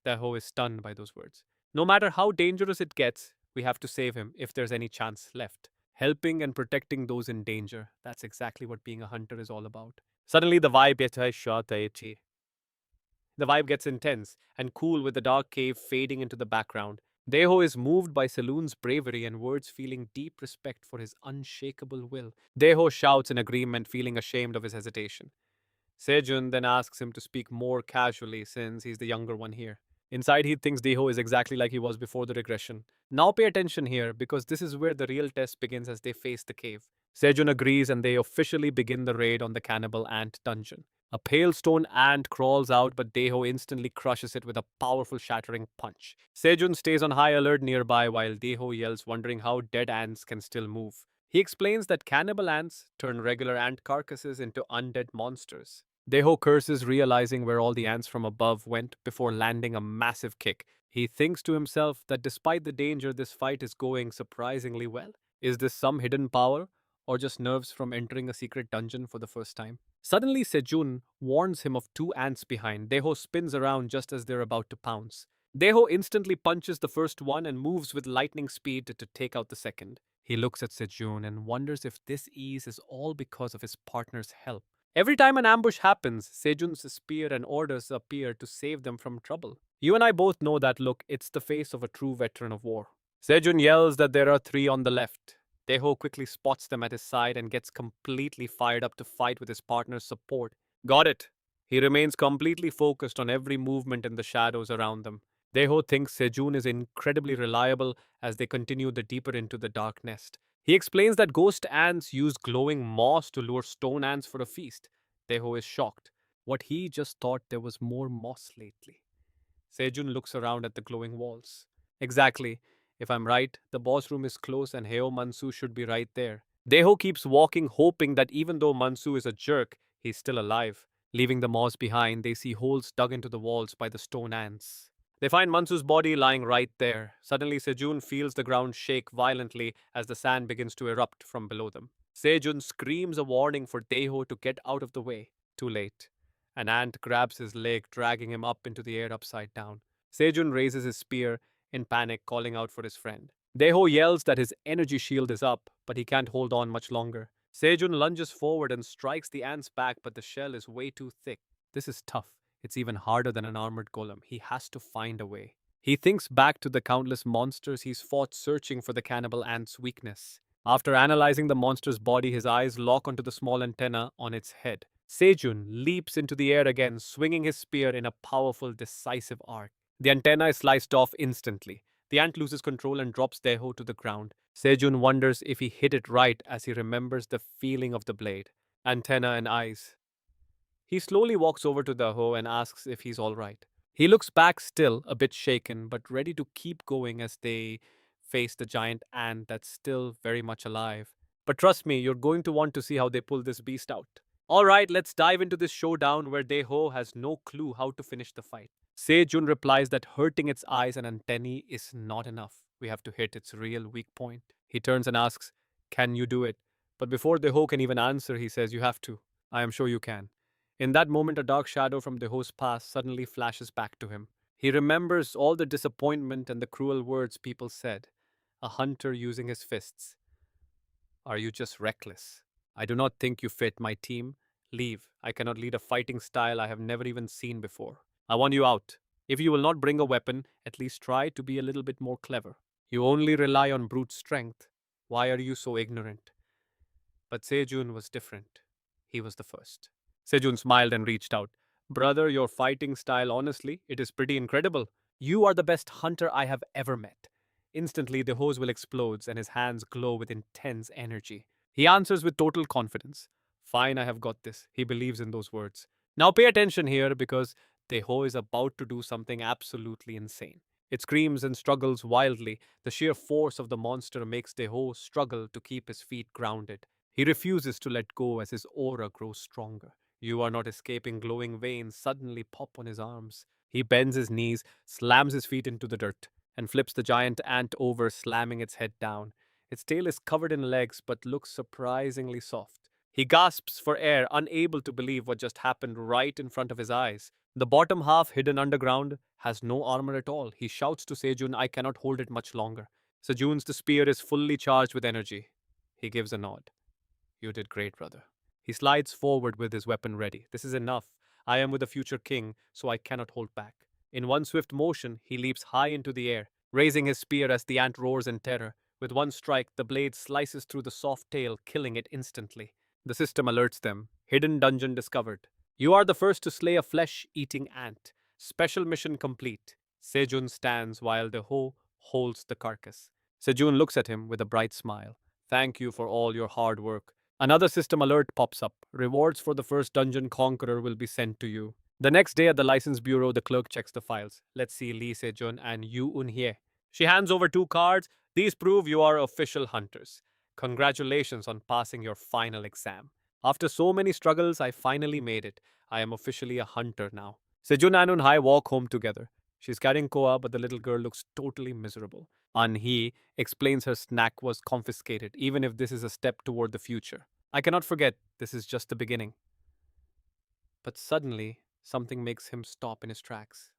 Taho is stunned by those words. No matter how dangerous it gets, we have to save him if there's any chance left. Helping and protecting those in danger. That's exactly what being a hunter is all about. Suddenly, the vibe gets intense and cool with the dark cave fading into the background. Deho is moved by Saloon's bravery and words, feeling deep respect for his unshakable will. Deho shouts in agreement, feeling ashamed of his hesitation. Sejun then asks him to speak more casually since he's the younger one here. Inside, he thinks Deho is exactly like he was before the regression. Now pay attention here because this is where the real test begins as they face the cave. Sejun agrees and they officially begin the raid on the cannibal ant dungeon. A pale stone ant crawls out, but Deho instantly crushes it with a powerful shattering punch. Sejun stays on high alert nearby while Deho yells, wondering how dead ants can still move. He explains that cannibal ants turn regular ant carcasses into undead monsters. Deho curses, realizing where all the ants from above went before landing a massive kick. He thinks to himself that despite the danger, this fight is going surprisingly well. Is this some hidden power, or just nerves from entering a secret dungeon for the first time? Suddenly, Sejun warns him of two ants behind. Deho spins around just as they're about to pounce. Deho instantly punches the first one and moves with lightning speed to take out the second. He looks at Sejun and wonders if this ease is all because of his partner's help. Every time an ambush happens, Sejun's spear and orders appear to save them from trouble. You and I both know that look, it's the face of a true veteran of war. Sejun yells that there are three on the left. Deho quickly spots them at his side and gets completely fired up to fight with his partner's support. Got it. He remains completely focused on every movement in the shadows around them. Deho thinks Sejun is incredibly reliable as they continue the deeper into the dark nest. He explains that ghost ants use glowing moss to lure stone ants for a feast. Deho is shocked. What he just thought there was more moss lately. Sejun looks around at the glowing walls. Exactly. If I'm right, the boss room is close and Heo Mansu should be right there. Deho keeps walking, hoping that even though Mansu is a jerk, he's still alive. Leaving the moss behind, they see holes dug into the walls by the stone ants. They find Mansu's body lying right there. Suddenly, Sejun feels the ground shake violently as the sand begins to erupt from below them. Sejun screams a warning for Deho to get out of the way. Too late. An ant grabs his leg, dragging him up into the air upside down. Sejun raises his spear in panic, calling out for his friend. Deho yells that his energy shield is up, but he can't hold on much longer. Sejun lunges forward and strikes the ant's back, but the shell is way too thick. This is tough. It's even harder than an armored golem. He has to find a way. He thinks back to the countless monsters he's fought searching for the cannibal ant's weakness. After analyzing the monster's body, his eyes lock onto the small antenna on its head. Sejun leaps into the air again, swinging his spear in a powerful, decisive arc. The antenna is sliced off instantly. The ant loses control and drops Deho to the ground. Sejun wonders if he hit it right as he remembers the feeling of the blade. Antenna and eyes. He slowly walks over to Deho and asks if he's all right. He looks back still, a bit shaken, but ready to keep going as they face the giant ant that's still very much alive. But trust me, you're going to want to see how they pull this beast out. Alright, let's dive into this showdown where Deho has no clue how to finish the fight. Sejun replies that hurting its eyes and antennae is not enough. We have to hit its real weak point. He turns and asks, can you do it? But before Deho can even answer, he says, you have to. I am sure you can. In that moment, a dark shadow from Deho's past suddenly flashes back to him. He remembers all the disappointment and the cruel words people said. A hunter using his fists. Are you just reckless? I do not think you fit my team. Leave. I cannot lead a fighting style I have never even seen before. I want you out. If you will not bring a weapon, at least try to be a little bit more clever. You only rely on brute strength. Why are you so ignorant? But Sejun was different. He was the first. Sejun smiled and reached out. Brother, your fighting style, honestly, it is pretty incredible. You are the best hunter I have ever met. Instantly, the hose will explode and his hands glow with intense energy. He answers with total confidence. Fine, I have got this. He believes in those words. Now pay attention here because Teho is about to do something absolutely insane. It screams and struggles wildly. The sheer force of the monster makes Teho struggle to keep his feet grounded. He refuses to let go as his aura grows stronger. You are not escaping glowing veins suddenly pop on his arms. He bends his knees, slams his feet into the dirt, and flips the giant ant over, slamming its head down. Its tail is covered in legs but looks surprisingly soft. He gasps for air, unable to believe what just happened right in front of his eyes. The bottom half, hidden underground, has no armor at all. He shouts to Sejun, I cannot hold it much longer. Sejun's spear is fully charged with energy. He gives a nod. You did great, brother. He slides forward with his weapon ready. This is enough. I am with the future king, so I cannot hold back. In one swift motion, he leaps high into the air, raising his spear as the ant roars in terror. With one strike, the blade slices through the soft tail, killing it instantly. The system alerts them. Hidden dungeon discovered. You are the first to slay a flesh-eating ant. Special mission complete. Sejun stands while the Ho holds the carcass. Sejun looks at him with a bright smile. Thank you for all your hard work. Another system alert pops up. Rewards for the first dungeon conqueror will be sent to you. The next day at the license bureau, the clerk checks the files. Let's see Lee Sejun and Yu Un-hye. She hands over two cards. These prove you are official hunters. Congratulations on passing your final exam. After so many struggles, I finally made it. I am officially a hunter now. Sejun and Un-hye walk home together. She's carrying Koa, but the little girl looks totally miserable. An-hee explains her snack was confiscated, even if this is a step toward the future. I cannot forget, this is just the beginning. But suddenly, something makes him stop in his tracks.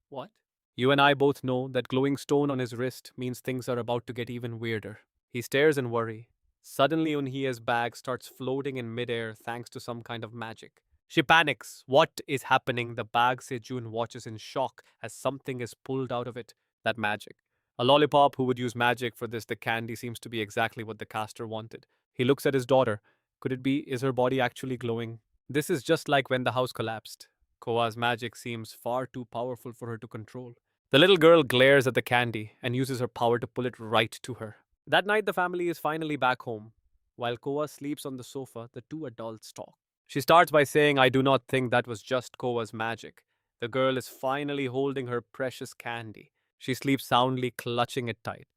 What? You and I both know that glowing stone on his wrist means things are about to get even weirder. He stares in worry. Suddenly, Unhye's bag starts floating in midair thanks to some kind of magic. She panics. What is happening? The bag Sejun watches in shock as something is pulled out of it. That magic. A lollipop. Who would use magic for this? The candy seems to be exactly what the caster wanted. He looks at his daughter. Could it be? Is her body actually glowing? This is just like when the house collapsed. Koa's magic seems far too powerful for her to control. The little girl glares at the candy and uses her power to pull it right to her. That night, the family is finally back home. While Koa sleeps on the sofa, the two adults talk. She starts by saying, I do not think that was just Koa's magic. The girl is finally holding her precious candy. She sleeps soundly, clutching it tight.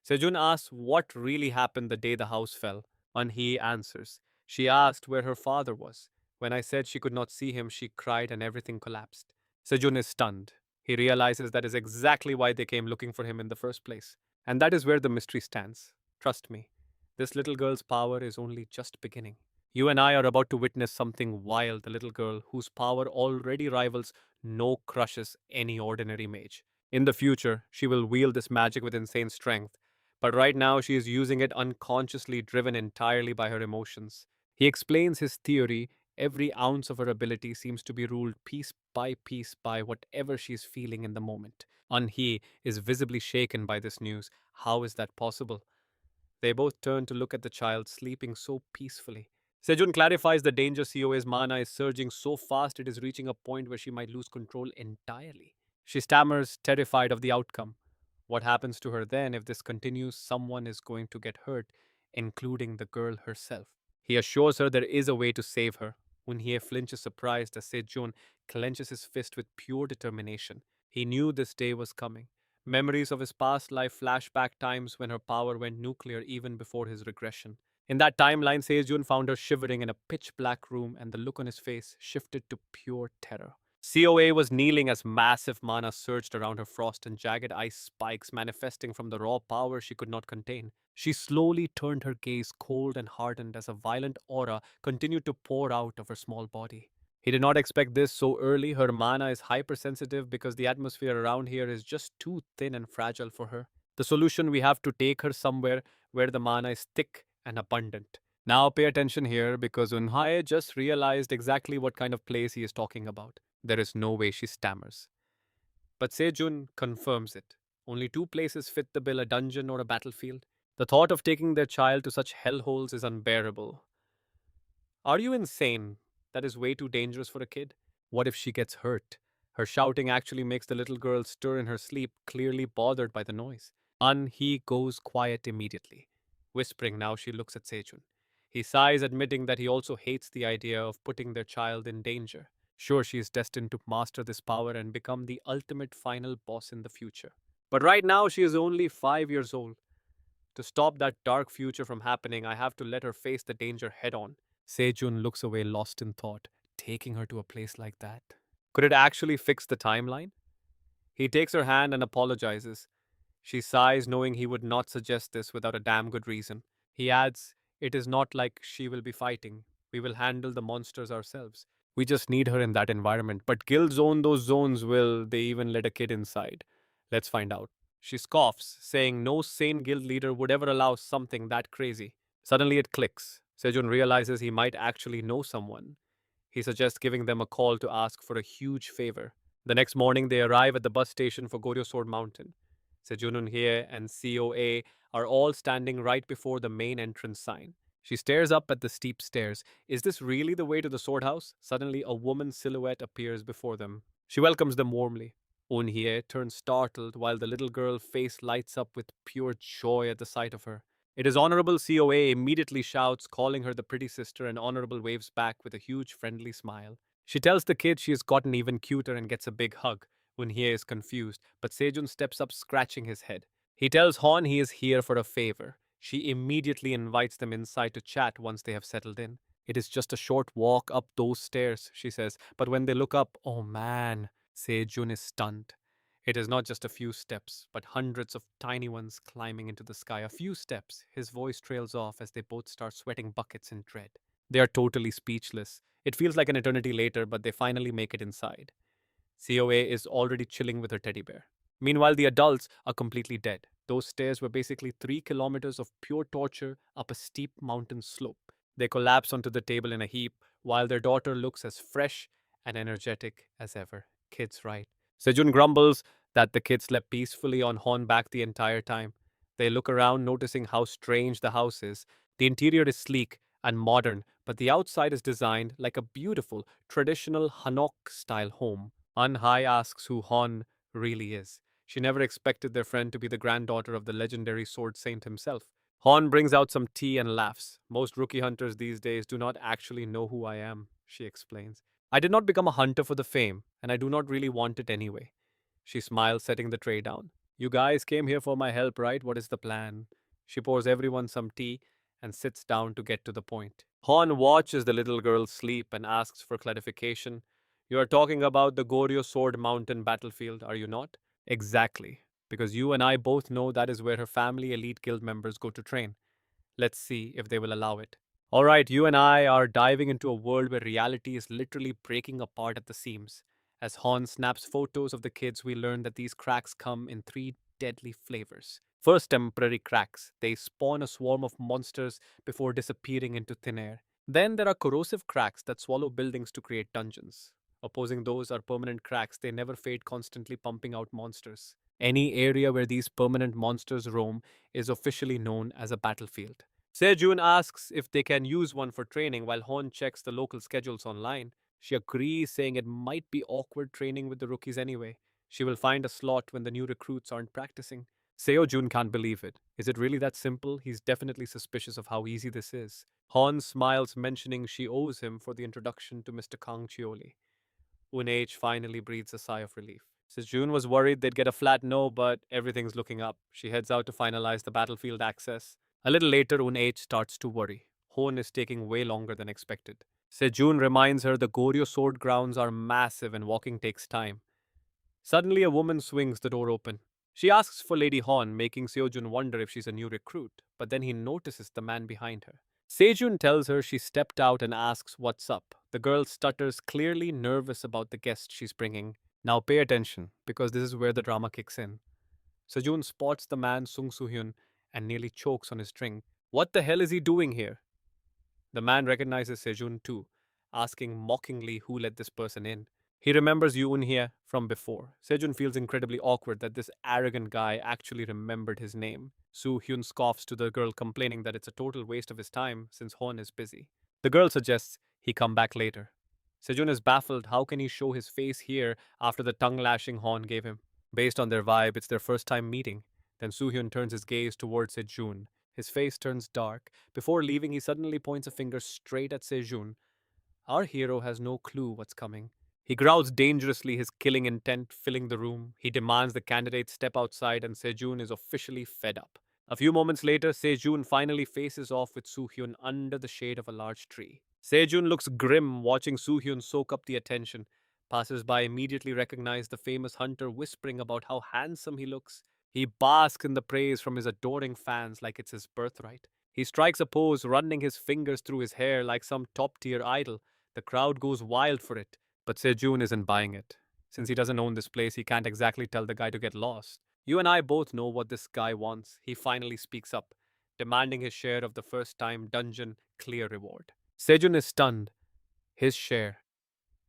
Sejun asks what really happened the day the house fell. And he answers. She asked where her father was. When I said she could not see him, she cried and everything collapsed. Sejun is stunned. He realizes that is exactly why they came looking for him in the first place. And that is where the mystery stands. Trust me, this little girl's power is only just beginning. You and I are about to witness something wild. The little girl, whose power already rivals no crushes any ordinary mage. In the future, she will wield this magic with insane strength. But right now, she is using it unconsciously, driven entirely by her emotions. He explains his theory. Every ounce of her ability seems to be ruled piece by whatever she is feeling in the moment. An-hee is visibly shaken by this news. How is that possible? They both turn to look at the child sleeping so peacefully. Sejun clarifies the danger. COA's mana is surging so fast it is reaching a point where she might lose control entirely. She stammers, terrified of the outcome. What happens to her then if this continues? Someone is going to get hurt, including the girl herself. He assures her there is a way to save her. Unhye flinches surprised as Sejun clenches his fist with pure determination. He knew this day was coming. Memories of his past life flash back times when her power went nuclear even before his regression. In that timeline, Sejun found her shivering in a pitch-black room and the look on his face shifted to pure terror. COA was kneeling as massive mana surged around her, frost and jagged ice spikes manifesting from the raw power she could not contain. She slowly turned her gaze cold and hardened as a violent aura continued to pour out of her small body. He did not expect this so early. Her mana is hypersensitive because the atmosphere around here is just too thin and fragile for her. The solution, we have to take her somewhere where the mana is thick and abundant. Now pay attention here because Unhae just realized exactly what kind of place he is talking about. There is no way, she stammers. But Sejun confirms it. Only two places fit the bill, a dungeon or a battlefield. The thought of taking their child to such hellholes is unbearable. Are you insane? That is way too dangerous for a kid. What if she gets hurt? Her shouting actually makes the little girl stir in her sleep, clearly bothered by the noise. He goes quiet immediately. Whispering now, she looks at Sejun. He sighs, admitting that he also hates the idea of putting their child in danger. Sure, she is destined to master this power and become the ultimate final boss in the future. But right now, she is only 5 years old. To stop that dark future from happening, I have to let her face the danger head on. Sejun looks away, lost in thought. Taking her to a place like that? Could it actually fix the timeline? He takes her hand and apologizes. She sighs, knowing he would not suggest this without a damn good reason. He adds, "It is not like she will be fighting. We will handle the monsters ourselves. We just need her in that environment. But guilds own those zones, will they even let a kid inside? Let's find out." She scoffs, saying no sane guild leader would ever allow something that crazy. Suddenly it clicks. Sejun realizes he might actually know someone. He suggests giving them a call to ask for a huge favor. The next morning, they arrive at the bus station for Goryeo Sword Mountain. Sejunun Hye and COA are all standing right before the main entrance sign. She stares up at the steep stairs. Is this really the way to the sword house? Suddenly, a woman's silhouette appears before them. She welcomes them warmly. Un-hye turns startled while the little girl's face lights up with pure joy at the sight of her. It is Honorable COA immediately shouts, calling her the pretty sister, and Honorable waves back with a huge friendly smile. She tells the kid she has gotten even cuter and gets a big hug. Un-hye is confused, but Sejun steps up, scratching his head. He tells Hon he is here for a favor. She immediately invites them inside to chat once they have settled in. It is just a short walk up those stairs, she says, but when they look up, oh man, Sejun is stunned. It is not just a few steps, but hundreds of tiny ones climbing into the sky. A few steps, his voice trails off as they both start sweating buckets in dread. They are totally speechless. It feels like an eternity later, but they finally make it inside. COA is already chilling with her teddy bear. Meanwhile, the adults are completely dead. Those stairs were basically 3 kilometers of pure torture up a steep mountain slope. They collapse onto the table in a heap, while their daughter looks as fresh and energetic as ever. Kids, right? Sejun grumbles that the kids slept peacefully on Hornback the entire time. They look around, noticing how strange the house is. The interior is sleek and modern, but the outside is designed like a beautiful, traditional Hanok-style home. Anhai asks who Hon really is. She never expected their friend to be the granddaughter of the legendary sword saint himself. Hon brings out some tea and laughs. Most rookie hunters these days do not actually know who I am, she explains. I did not become a hunter for the fame, and I do not really want it anyway. She smiles, setting the tray down. You guys came here for my help, right? What is the plan? She pours everyone some tea and sits down to get to the point. Hon watches the little girl sleep and asks for clarification. You are talking about the Goryeo Sword Mountain battlefield, are you not? Exactly, because you and I both know that is where her family elite guild members go to train. Let's see if they will allow it. All right, you and I are diving into a world where reality is literally breaking apart at the seams. As Hon snaps photos of the kids, we learn that these cracks come in three deadly flavors. First, temporary cracks. They spawn a swarm of monsters before disappearing into thin air. Then there are corrosive cracks that swallow buildings to create dungeons. Opposing those are permanent cracks. They never fade, constantly pumping out monsters. Any area where these permanent monsters roam is officially known as a battlefield. Sejun asks if they can use one for training while Hon checks the local schedules online. She agrees, saying it might be awkward training with the rookies anyway. She will find a slot when the new recruits aren't practicing. Seo-jun can't believe it. Is it really that simple? He's definitely suspicious of how easy this is. Hon smiles, mentioning she owes him for the introduction to Mr. Kang Chioli. Un-H finally breathes a sigh of relief. Sejun was worried they'd get a flat no, but everything's looking up. She heads out to finalize the battlefield access. A little later, Un-H starts to worry. Hon is taking way longer than expected. Sejun reminds her the Goryeo sword grounds are massive and walking takes time. Suddenly, a woman swings the door open. She asks for Lady Hon, making Seojun wonder if she's a new recruit, but then he notices the man behind her. Sejun tells her she stepped out and asks what's up, The girl stutters, clearly nervous about the guest she's bringing. Now pay attention, because this is where the drama kicks in. Sejun spots the man Sung Soo-hyun and nearly chokes on his drink. What the hell is he doing here? The man recognizes Sejun too, asking mockingly who let this person in. He remembers Yoon Hye from before. Sejun feels incredibly awkward that this arrogant guy actually remembered his name. Soo Hyun scoffs to the girl, complaining that it's a total waste of his time since Hon is busy. The girl suggests he come back later. Sejun is baffled. How can he show his face here after the tongue lashing Hon gave him? Based on their vibe, it's their first time meeting. Then Soo Hyun turns his gaze towards Sejun. His face turns dark. Before leaving, he suddenly points a finger straight at Sejun. Our hero has no clue what's coming. He growls dangerously, his killing intent filling the room. He demands the candidates step outside, and Sejun is officially fed up. A few moments later, Sejun finally faces off with Soo-hyun under the shade of a large tree. Sejun looks grim, watching Soo-hyun soak up the attention. Passers-by immediately recognize the famous hunter, whispering about how handsome he looks. He basks in the praise from his adoring fans like it's his birthright. He strikes a pose, running his fingers through his hair like some top-tier idol. The crowd goes wild for it, but Sejun isn't buying it. Since he doesn't own this place, he can't exactly tell the guy to get lost. You and I both know what this guy wants. He finally speaks up, demanding his share of the first time dungeon clear reward. Sejun is stunned. His share.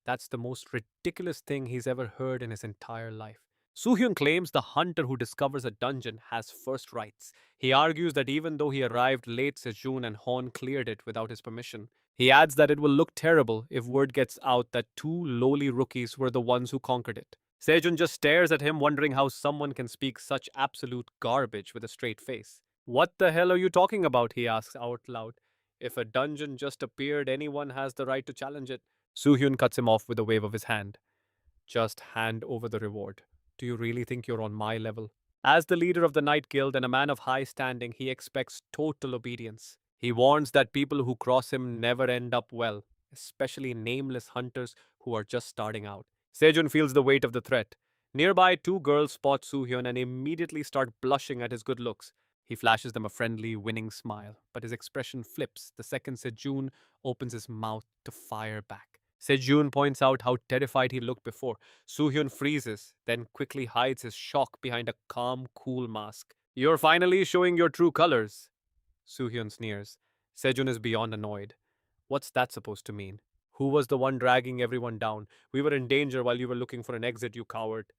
That's the most ridiculous thing he's ever heard in his entire life. Soo-hyun claims the hunter who discovers a dungeon has first rights. He argues that even though he arrived late, Sejun and Hon cleared it without his permission. He adds that it will look terrible if word gets out that two lowly rookies were the ones who conquered it. Sejun just stares at him, wondering how someone can speak such absolute garbage with a straight face. What the hell are you talking about? He asks out loud. If a dungeon just appeared, anyone has the right to challenge it. Soo-hyun cuts him off with a wave of his hand. Just hand over the reward. Do you really think you're on my level? As the leader of the Night Guild and a man of high standing, he expects total obedience. He warns that people who cross him never end up well, especially nameless hunters who are just starting out. Sejun feels the weight of the threat. Nearby, two girls spot Soo-hyun and immediately start blushing at his good looks. He flashes them a friendly, winning smile, but his expression flips the second Sejun opens his mouth to fire back. Sejun points out how terrified he looked before. Soo-hyun freezes, then quickly hides his shock behind a calm, cool mask. You're finally showing your true colors. Soo-hyun sneers. Sejun is beyond annoyed. What's that supposed to mean? Who was the one dragging everyone down? We were in danger while you were looking for an exit, you coward.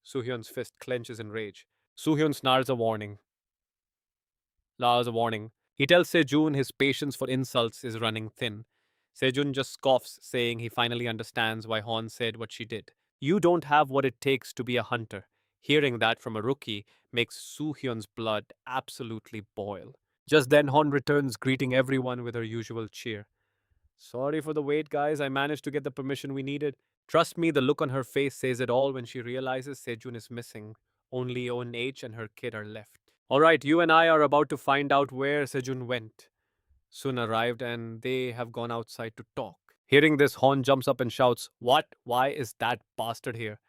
Soo-hyun's fist clenches in rage. Soo-hyun snarls a warning. He tells Sejun his patience for insults is running thin. Sejun just scoffs, saying he finally understands why Hon said what she did. You don't have what it takes to be a hunter. Hearing that from a rookie makes Soo-hyun's blood absolutely boil. Just then, Hon returns, greeting everyone with her usual cheer. Sorry for the wait, guys. I managed to get the permission we needed. Trust me, the look on her face says it all when she realizes Sejun is missing. Only ONH and her kid are left. Alright, you and I are about to find out where Sejun went. Sun arrived and they have gone outside to talk. Hearing this, Hon jumps up and shouts, What? Why is that bastard here?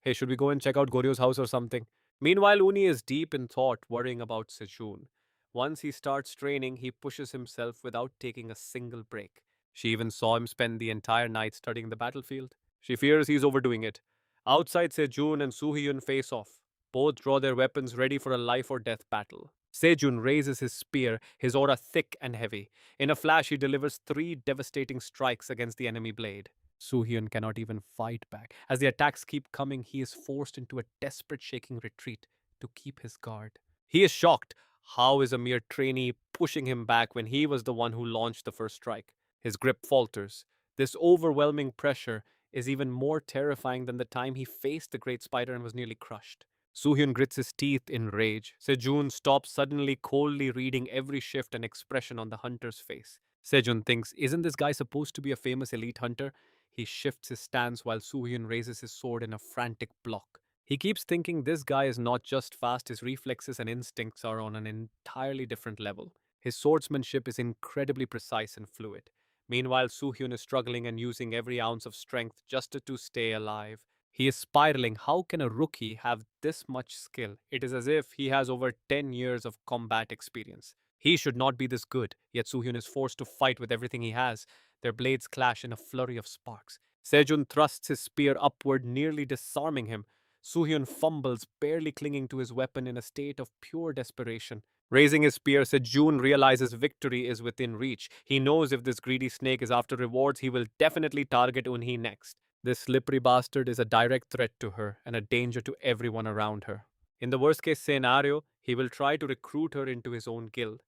Hey, should we go and check out Goryo's house or something? Meanwhile, Uni is deep in thought, worrying about Sejun. Once he starts training, he pushes himself without taking a single break. She even saw him spend the entire night studying the battlefield. She fears he's overdoing it. Outside, Sejun and Soo-hyun face off. Both draw their weapons ready for a life or death battle. Sejun raises his spear, his aura thick and heavy. In a flash, he delivers 3 devastating strikes against the enemy blade. Soo-hyun cannot even fight back. As the attacks keep coming, he is forced into a desperate shaking retreat to keep his guard. He is shocked. How is a mere trainee pushing him back when he was the one who launched the first strike? His grip falters. This overwhelming pressure is even more terrifying than the time he faced the Great Spider and was nearly crushed. Soo-hyun grits his teeth in rage. Sejun stops suddenly, coldly reading every shift and expression on the hunter's face. Sejun thinks, isn't this guy supposed to be a famous elite hunter? He shifts his stance while Soo-hyun raises his sword in a frantic block. He keeps thinking this guy is not just fast, his reflexes and instincts are on an entirely different level. His swordsmanship is incredibly precise and fluid. Meanwhile, Soo-hyun is struggling and using every ounce of strength just to stay alive. He is spiraling. How can a rookie have this much skill? It is as if he has over 10 years of combat experience. He should not be this good, yet Soo-hyun is forced to fight with everything he has. Their blades clash in a flurry of sparks. Sejun thrusts his spear upward, nearly disarming him. Soo-hyun fumbles, barely clinging to his weapon in a state of pure desperation. Raising his spear, Sejun realizes victory is within reach. He knows if this greedy snake is after rewards, he will definitely target Unhee next. This slippery bastard is a direct threat to her and a danger to everyone around her. In the worst case scenario, he will try to recruit her into his own guild.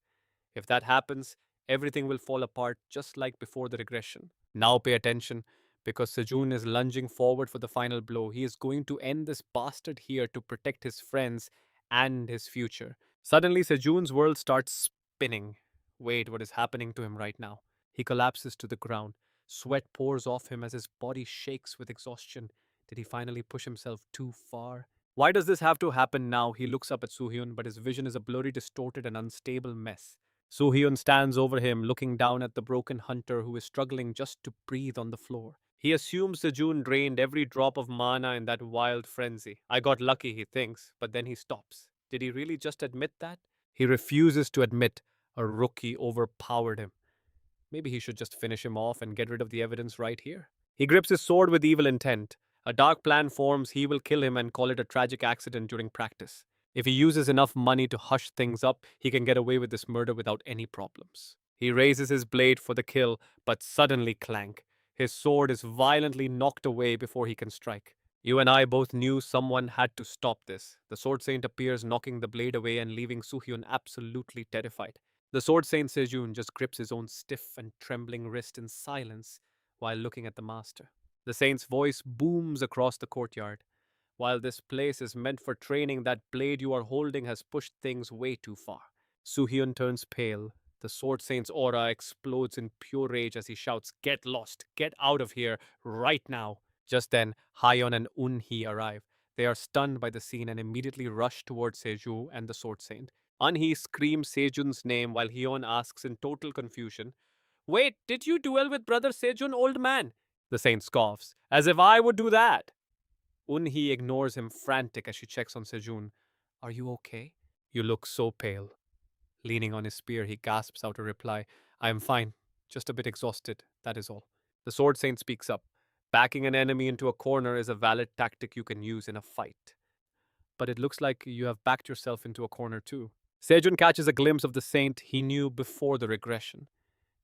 If that happens, everything will fall apart just like before the regression. Now pay attention, because Sejun is lunging forward for the final blow. He is going to end this bastard here to protect his friends and his future. Suddenly, Sejun's world starts spinning. Wait, what is happening to him right now? He collapses to the ground. Sweat pours off him as his body shakes with exhaustion. Did he finally push himself too far? Why does this have to happen now? He looks up at Soo-hyun, but his vision is a blurry, distorted, and unstable mess. Soo-hyun stands over him, looking down at the broken hunter who is struggling just to breathe on the floor. He assumes Sejun drained every drop of mana in that wild frenzy. I got lucky, he thinks, but then he stops. Did he really just admit that? He refuses to admit a rookie overpowered him. Maybe he should just finish him off and get rid of the evidence right here. He grips his sword with evil intent. A dark plan forms. He will kill him and call it a tragic accident during practice. If he uses enough money to hush things up, he can get away with this murder without any problems. He raises his blade for the kill, but suddenly clank. His sword is violently knocked away before he can strike. You and I both knew someone had to stop this. The Sword Saint appears, knocking the blade away and leaving Soo-hyun absolutely terrified. The Sword Saint Sejun just grips his own stiff and trembling wrist in silence while looking at the master. The saint's voice booms across the courtyard. While this place is meant for training, that blade you are holding has pushed things way too far. Soo-hyun turns pale. The Sword Saint's aura explodes in pure rage as he shouts, "Get lost! Get out of here! Right now!" Just then, Hayeon and Unhee arrive. They are stunned by the scene and immediately rush towards Seju and the Sword Saint. Unhee screams Sejun's name while Hyeon asks in total confusion, "Wait, did you duel with Brother Sejun, old man?" The Saint scoffs, "As if I would do that." Unhee ignores him, frantic as she checks on Sejun. "Are you okay? You look so pale." Leaning on his spear, he gasps out a reply, "I am fine, just a bit exhausted, that is all." The Sword Saint speaks up. "Backing an enemy into a corner is a valid tactic you can use in a fight. But it looks like you have backed yourself into a corner too." Sejun catches a glimpse of the Saint he knew before the regression.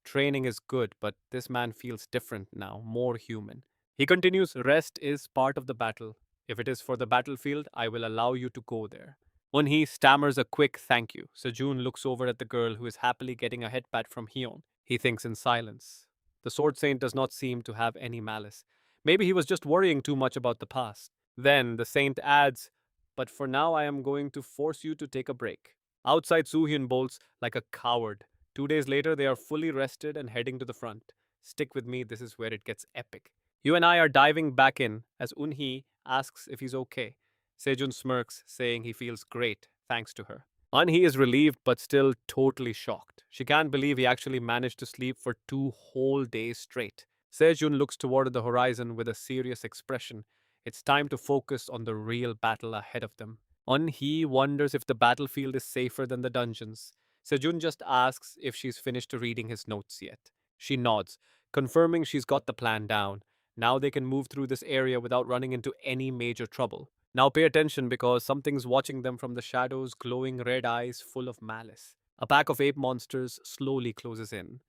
Training is good, but this man feels different now, more human. He continues, "Rest is part of the battle. If it is for the battlefield, I will allow you to go there." Unhee stammers a quick thank you. Sejun looks over at the girl who is happily getting a headpat from Hyeon. He thinks in silence. The Sword Saint does not seem to have any malice. Maybe he was just worrying too much about the past. Then the Saint adds, "But for now I am going to force you to take a break." Outside, Soo-hyun bolts like a coward. 2 days later, they are fully rested and heading to the front. Stick with me, this is where it gets epic. You and I are diving back in as Unhee asks if he's okay. Sejun smirks, saying he feels great, thanks to her. Unhee is relieved but still totally shocked. She can't believe he actually managed to sleep for 2 whole days straight. Sejun looks toward the horizon with a serious expression. It's time to focus on the real battle ahead of them. Unhee wonders if the battlefield is safer than the dungeons. Sejun just asks if she's finished reading his notes yet. She nods, confirming she's got the plan down. Now they can move through this area without running into any major trouble. Now pay attention because something's watching them from the shadows, glowing red eyes full of malice. A pack of ape monsters slowly closes in.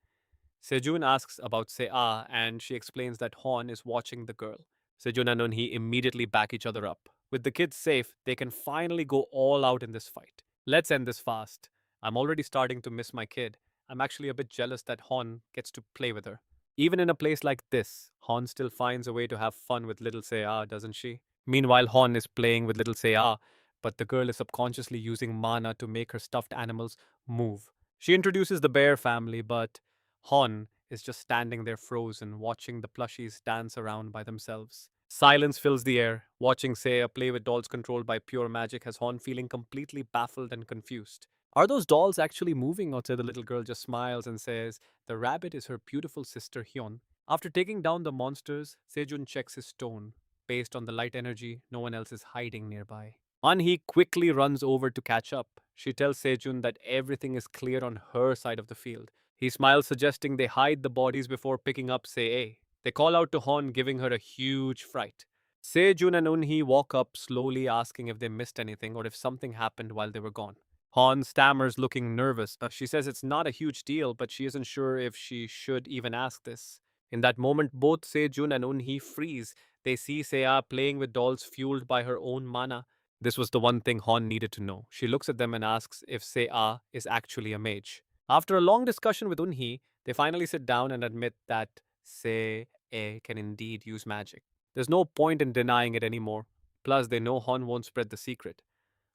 Sejun asks about Sea and she explains that Hon is watching the girl. Sejun and Unhee immediately back each other up. With the kids safe, they can finally go all out in this fight. Let's end this fast. I'm already starting to miss my kid. I'm actually a bit jealous that Hon gets to play with her. Even in a place like this, Hon still finds a way to have fun with little Sea, doesn't she? Meanwhile, Hon is playing with little Sea, but the girl is subconsciously using mana to make her stuffed animals move. She introduces the bear family, but Hon is just standing there frozen, watching the plushies dance around by themselves. Silence fills the air. Watching Seiya play with dolls controlled by pure magic has Hon feeling completely baffled and confused. Are those dolls actually moving? Or the little girl just smiles and says, "The rabbit is her beautiful sister Hyun." After taking down the monsters, Sejun checks his stone. Based on the light energy, no one else is hiding nearby. Anhee quickly runs over to catch up. She tells Sejun that everything is clear on her side of the field. He smiles, suggesting they hide the bodies before picking up Se. They call out to Hon, giving her a huge fright. Se-jun and Eun-hee walk up slowly, asking if they missed anything or if something happened while they were gone. Hon stammers, looking nervous. She says it's not a huge deal, but she isn't sure if she should even ask this. In that moment, both Se-jun and Eun-hee freeze. They see Se-ah playing with dolls fueled by her own mana. This was the one thing Hon needed to know. She looks at them and asks if Se-ah is actually a mage. After a long discussion with Eun-hee, they finally sit down and admit that Se-ah can indeed use magic. There's no point in denying it anymore. Plus, they know Hon won't spread the secret.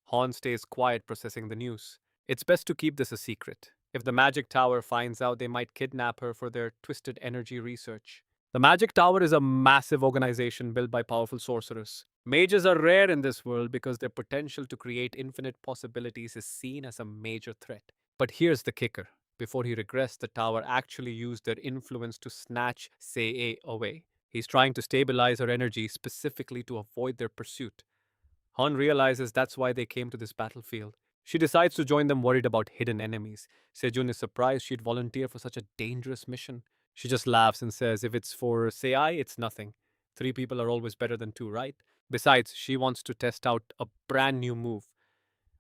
Hon stays quiet, processing the news. It's best to keep this a secret. If the Magic Tower finds out, they might kidnap her for their twisted energy research. The Magic Tower is a massive organization built by powerful sorcerers. Mages are rare in this world because their potential to create infinite possibilities is seen as a major threat. But here's the kicker. Before he regrets, the tower actually used their influence to snatch Sei away. He's trying to stabilize her energy specifically to avoid their pursuit. Han realizes that's why they came to this battlefield. She decides to join them, worried about hidden enemies. Sejun is surprised she'd volunteer for such a dangerous mission. She just laughs and says, if it's for Sei, it's nothing. 3 people are always better than 2, right? Besides, she wants to test out a brand new move.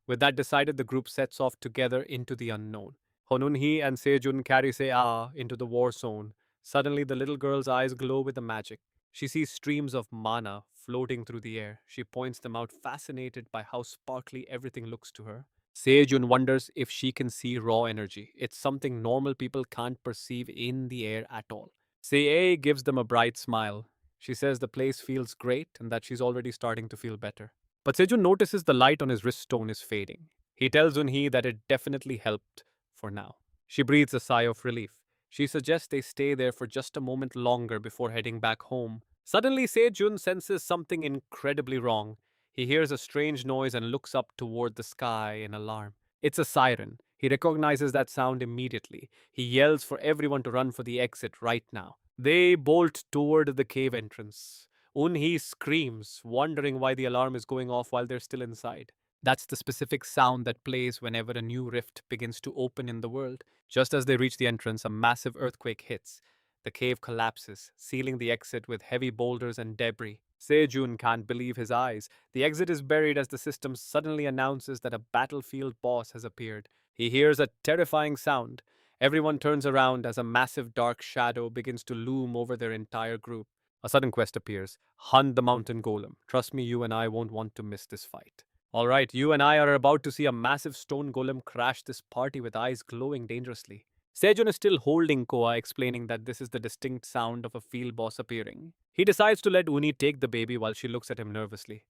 With that decided, the group sets off together into the unknown. Honun-hee and Sejun carry Se-ah into the war zone. Suddenly, the little girl's eyes glow with the magic. She sees streams of mana floating through the air. She points them out, fascinated by how sparkly everything looks to her. Sejun wonders if she can see raw energy. It's something normal people can't perceive in the air at all. Se gives them a bright smile. She says the place feels great and that she's already starting to feel better. But Sejun notices the light on his wrist stone is fading. He tells Eun-hee that it definitely helped for now. She breathes a sigh of relief. She suggests they stay there for just a moment longer before heading back home. Suddenly, Sejun senses something incredibly wrong. He hears a strange noise and looks up toward the sky in alarm. It's a siren. He recognizes that sound immediately. He yells for everyone to run for the exit right now. They bolt toward the cave entrance. Eun-hee screams, wondering why the alarm is going off while they're still inside. That's the specific sound that plays whenever a new rift begins to open in the world. Just as they reach the entrance, a massive earthquake hits. The cave collapses, sealing the exit with heavy boulders and debris. Sejun can't believe his eyes. The exit is buried as the system suddenly announces that a battlefield boss has appeared. He hears a terrifying sound. Everyone turns around as a massive dark shadow begins to loom over their entire group. A sudden quest appears. Hunt the mountain golem. Trust me, you and I won't want to miss this fight. Alright, you and I are about to see a massive stone golem crash this party with eyes glowing dangerously. Sejun is still holding Koa, explaining that this is the distinct sound of a field boss appearing. He decides to let Uni take the baby while she looks at him nervously.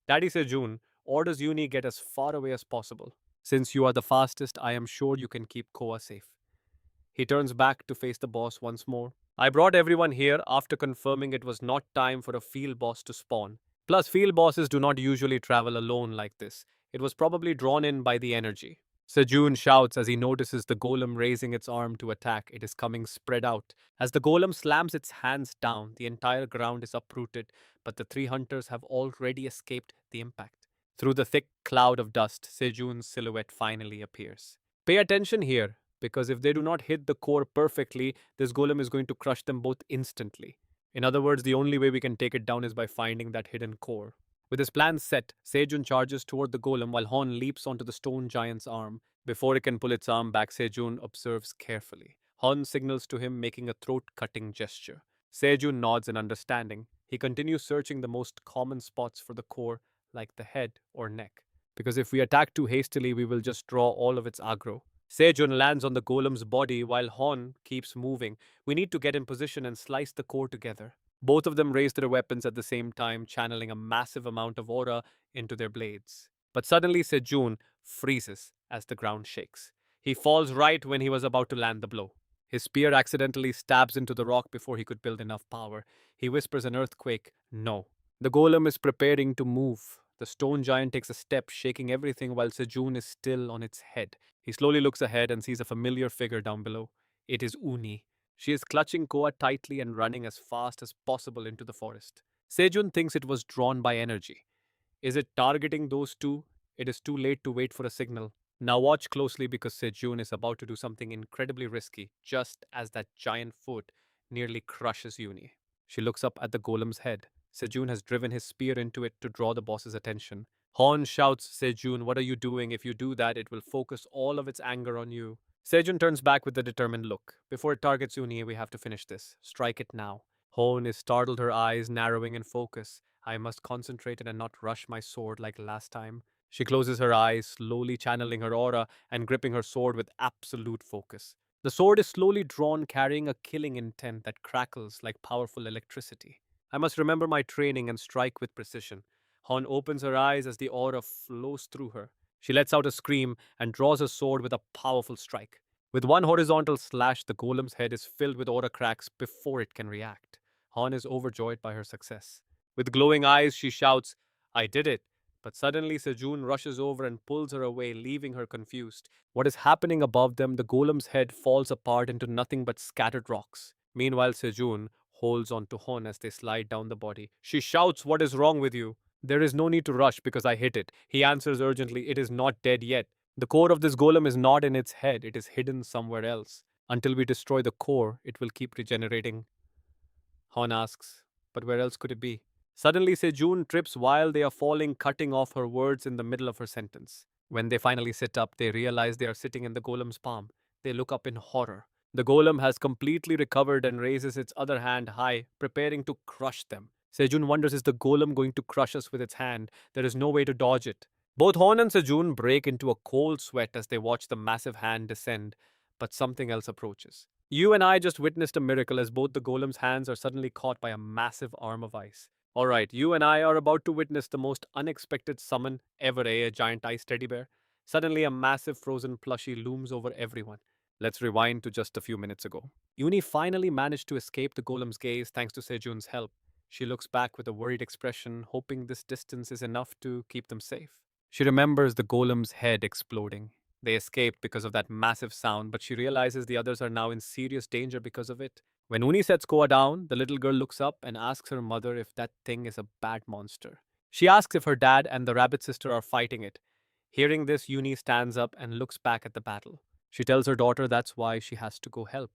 Daddy Sejun orders Uni get as far away as possible. Since you are the fastest, I am sure you can keep Koa safe. He turns back to face the boss once more. I brought everyone here after confirming it was not time for a field boss to spawn. Plus, field bosses do not usually travel alone like this. It was probably drawn in by the energy. Sejun shouts as he notices the golem raising its arm to attack. It is coming spread out. As the golem slams its hands down, the entire ground is uprooted, but the 3 hunters have already escaped the impact. Through the thick cloud of dust, Sejun's silhouette finally appears. Pay attention here, because if they do not hit the core perfectly, this golem is going to crush them both instantly. In other words, the only way we can take it down is by finding that hidden core. With his plan set, Sejun charges toward the golem while Hon leaps onto the stone giant's arm. Before it can pull its arm back, Sejun observes carefully. Hon signals to him, making a throat-cutting gesture. Sejun nods in understanding. He continues searching the most common spots for the core, like the head or neck. Because if we attack too hastily, we will just draw all of its aggro. Sejun lands on the golem's body while Hon keeps moving. We need to get in position and slice the core together. Both of them raise their weapons at the same time, channeling a massive amount of aura into their blades. But suddenly Sejun freezes as the ground shakes. He falls right when he was about to land the blow. His spear accidentally stabs into the rock before he could build enough power. He whispers an earthquake, "No." The golem is preparing to move. The stone giant takes a step, shaking everything while Sejun is still on its head. He slowly looks ahead and sees a familiar figure down below. It is Uni. She is clutching Koa tightly and running as fast as possible into the forest. Sejun thinks it was drawn by energy. Is it targeting those two? It is too late to wait for a signal. Now watch closely because Sejun is about to do something incredibly risky, just as that giant foot nearly crushes Uni. She looks up at the golem's head. Sejun has driven his spear into it to draw the boss's attention. Horn shouts, Sejun, what are you doing? If you do that, it will focus all of its anger on you. Sejun turns back with a determined look. Before it targets Uni, we have to finish this. Strike it now. Horn is startled, her eyes narrowing in focus. I must concentrate and not rush my sword like last time. She closes her eyes, slowly channeling her aura and gripping her sword with absolute focus. The sword is slowly drawn, carrying a killing intent that crackles like powerful electricity. I must remember my training and strike with precision. Hon opens her eyes as the aura flows through her. She lets out a scream and draws her sword with a powerful strike. With one horizontal slash, the golem's head is filled with aura cracks before it can react. Hon is overjoyed by her success. With glowing eyes, she shouts, I did it! But suddenly Sejun rushes over and pulls her away, leaving her confused. What is happening above them? The golem's head falls apart into nothing but scattered rocks. Meanwhile, Sejun holds on to Hon as they slide down the body. She shouts, what is wrong with you? There is no need to rush because I hit it. He answers urgently, it is not dead yet. The core of this golem is not in its head, it is hidden somewhere else. Until we destroy the core, it will keep regenerating. Hon asks, but where else could it be? Suddenly, Sejun trips while they are falling, cutting off her words in the middle of her sentence. When they finally sit up, they realize they are sitting in the golem's palm. They look up in horror. The golem has completely recovered and raises its other hand high, preparing to crush them. Sejun wonders, is the golem going to crush us with its hand? There is no way to dodge it. Both Hon and Sejun break into a cold sweat as they watch the massive hand descend, but something else approaches. You and I just witnessed a miracle as both the golem's hands are suddenly caught by a massive arm of ice. Alright, you and I are about to witness the most unexpected summon ever, a giant ice teddy bear. Suddenly, a massive frozen plushie looms over everyone. Let's rewind to just a few minutes ago. Uni finally managed to escape the golem's gaze thanks to Sejun's help. She looks back with a worried expression, hoping this distance is enough to keep them safe. She remembers the golem's head exploding. They escaped because of that massive sound, but she realizes the others are now in serious danger because of it. When Uni sets Koa down, the little girl looks up and asks her mother if that thing is a bad monster. She asks if her dad and the rabbit sister are fighting it. Hearing this, Uni stands up and looks back at the battle. She tells her daughter that's why she has to go help.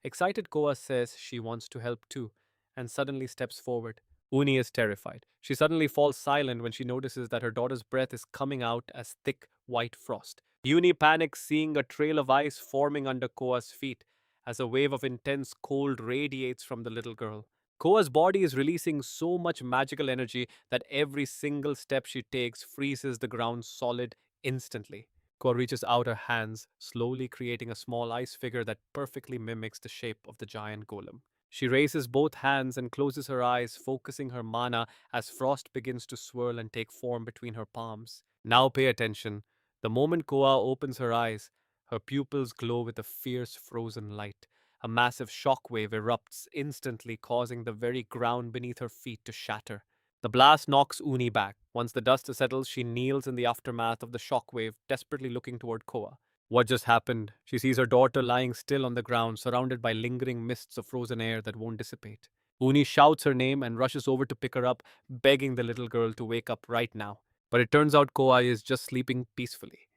Excited, Koa says she wants to help too, and suddenly steps forward. Uni is terrified. She suddenly falls silent when she notices that her daughter's breath is coming out as thick white frost. Uni panics, seeing a trail of ice forming under Koa's feet as a wave of intense cold radiates from the little girl. Koa's body is releasing so much magical energy that every single step she takes freezes the ground solid instantly. Koa reaches out her hands, slowly creating a small ice figure that perfectly mimics the shape of the giant golem. She raises both hands and closes her eyes, focusing her mana as frost begins to swirl and take form between her palms. Now pay attention. The moment Koa opens her eyes, her pupils glow with a fierce frozen light. A massive shockwave erupts instantly, causing the very ground beneath her feet to shatter. The blast knocks Uni back. Once the dust settles, she kneels in the aftermath of the shockwave, desperately looking toward Koa. What just happened? She sees her daughter lying still on the ground, surrounded by lingering mists of frozen air that won't dissipate. Uni shouts her name and rushes over to pick her up, begging the little girl to wake up right now. But it turns out Koa is just sleeping peacefully.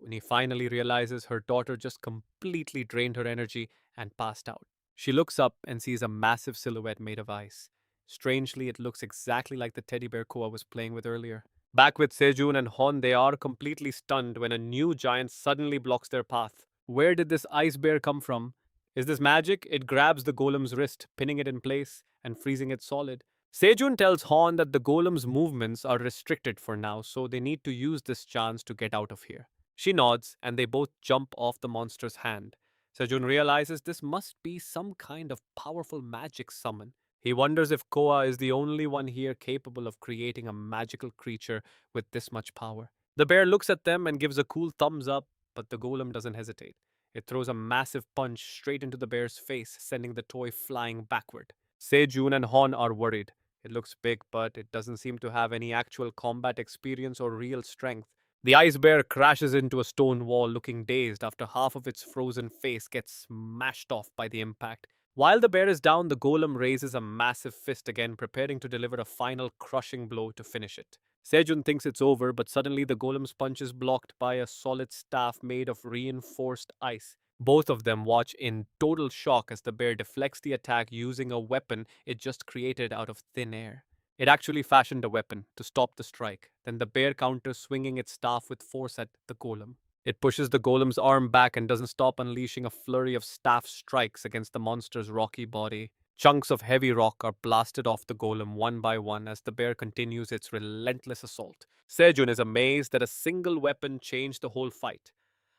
Uni finally realizes her daughter just completely drained her energy and passed out. She looks up and sees a massive silhouette made of ice. Strangely, it looks exactly like the teddy bear Koa was playing with earlier. Back with Sejun and Hon, they are completely stunned when a new giant suddenly blocks their path. Where did this ice bear come from? Is this magic? It grabs the golem's wrist, pinning it in place and freezing it solid. Sejun tells Hon that the golem's movements are restricted for now, so they need to use this chance to get out of here. She nods, and they both jump off the monster's hand. Sejun realizes this must be some kind of powerful magic summon. He wonders if Koa is the only one here capable of creating a magical creature with this much power. The bear looks at them and gives a cool thumbs up, but the golem doesn't hesitate. It throws a massive punch straight into the bear's face, sending the toy flying backward. Sejun and Hon are worried. It looks big, but it doesn't seem to have any actual combat experience or real strength. The ice bear crashes into a stone wall, looking dazed after half of its frozen face gets smashed off by the impact. While the bear is down, the golem raises a massive fist again, preparing to deliver a final crushing blow to finish it. Sejun thinks it's over, but suddenly the golem's punch is blocked by a solid staff made of reinforced ice. Both of them watch in total shock as the bear deflects the attack using a weapon it just created out of thin air. It actually fashioned a weapon to stop the strike. Then the bear counters, swinging its staff with force at the golem. It pushes the golem's arm back and doesn't stop, unleashing a flurry of staff strikes against the monster's rocky body. Chunks of heavy rock are blasted off the golem one by one as the bear continues its relentless assault. Sejun is amazed that a single weapon changed the whole fight.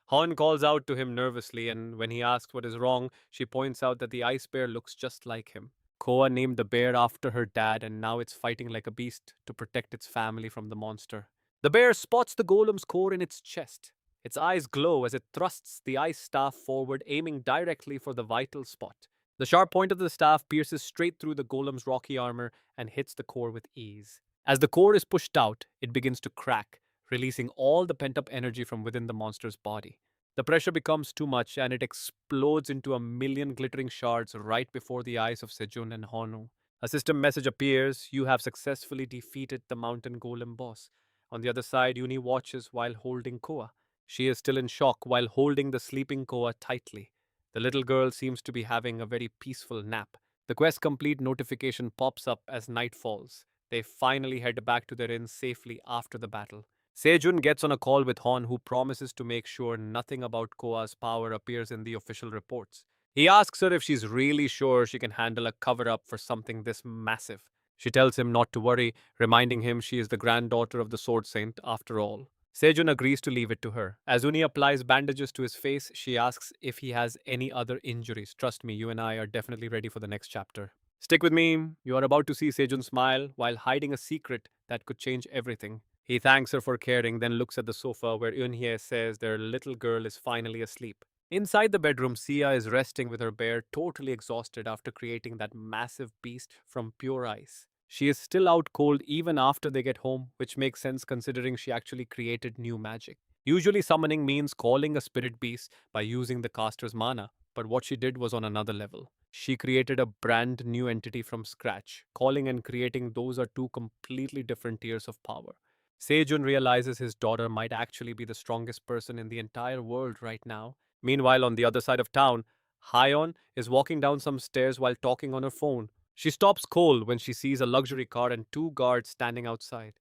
Han calls out to him nervously, and when he asks what is wrong, she points out that the ice bear looks just like him. Koa named the bear after her dad, and now it's fighting like a beast to protect its family from the monster. The bear spots the golem's core in its chest. Its eyes glow as it thrusts the ice staff forward, aiming directly for the vital spot. The sharp point of the staff pierces straight through the golem's rocky armor and hits the core with ease. As the core is pushed out, it begins to crack, releasing all the pent up energy from within the monster's body. The pressure becomes too much and it explodes into a million glittering shards right before the eyes of Sejun and Honu. A system message appears: you have successfully defeated the mountain golem boss. On the other side, Uni watches while holding Koa. She is still in shock while holding the sleeping Koa tightly. The little girl seems to be having a very peaceful nap. The quest complete notification pops up as night falls. They finally head back to their inn safely after the battle. Sejun gets on a call with Hon, who promises to make sure nothing about Koa's power appears in the official reports. He asks her if she's really sure she can handle a cover up for something this massive. She tells him not to worry, reminding him she is the granddaughter of the Sword Saint after all. Sejun agrees to leave it to her. As Uni applies bandages to his face, she asks if he has any other injuries. Trust me, you and I are definitely ready for the next chapter. Stick with me. You are about to see Sejun smile while hiding a secret that could change everything. He thanks her for caring, then looks at the sofa where Eunhye says their little girl is finally asleep. Inside the bedroom, Sia is resting with her bear, totally exhausted after creating that massive beast from pure ice. She is still out cold even after they get home, which makes sense considering she actually created new magic. Usually, summoning means calling a spirit beast by using the caster's mana, but what she did was on another level. She created a brand new entity from scratch. Calling and creating, those are two completely different tiers of power. Sejun realizes his daughter might actually be the strongest person in the entire world right now. Meanwhile, on the other side of town, Hyon is walking down some stairs while talking on her phone. She stops cold when she sees a luxury car and two guards standing outside.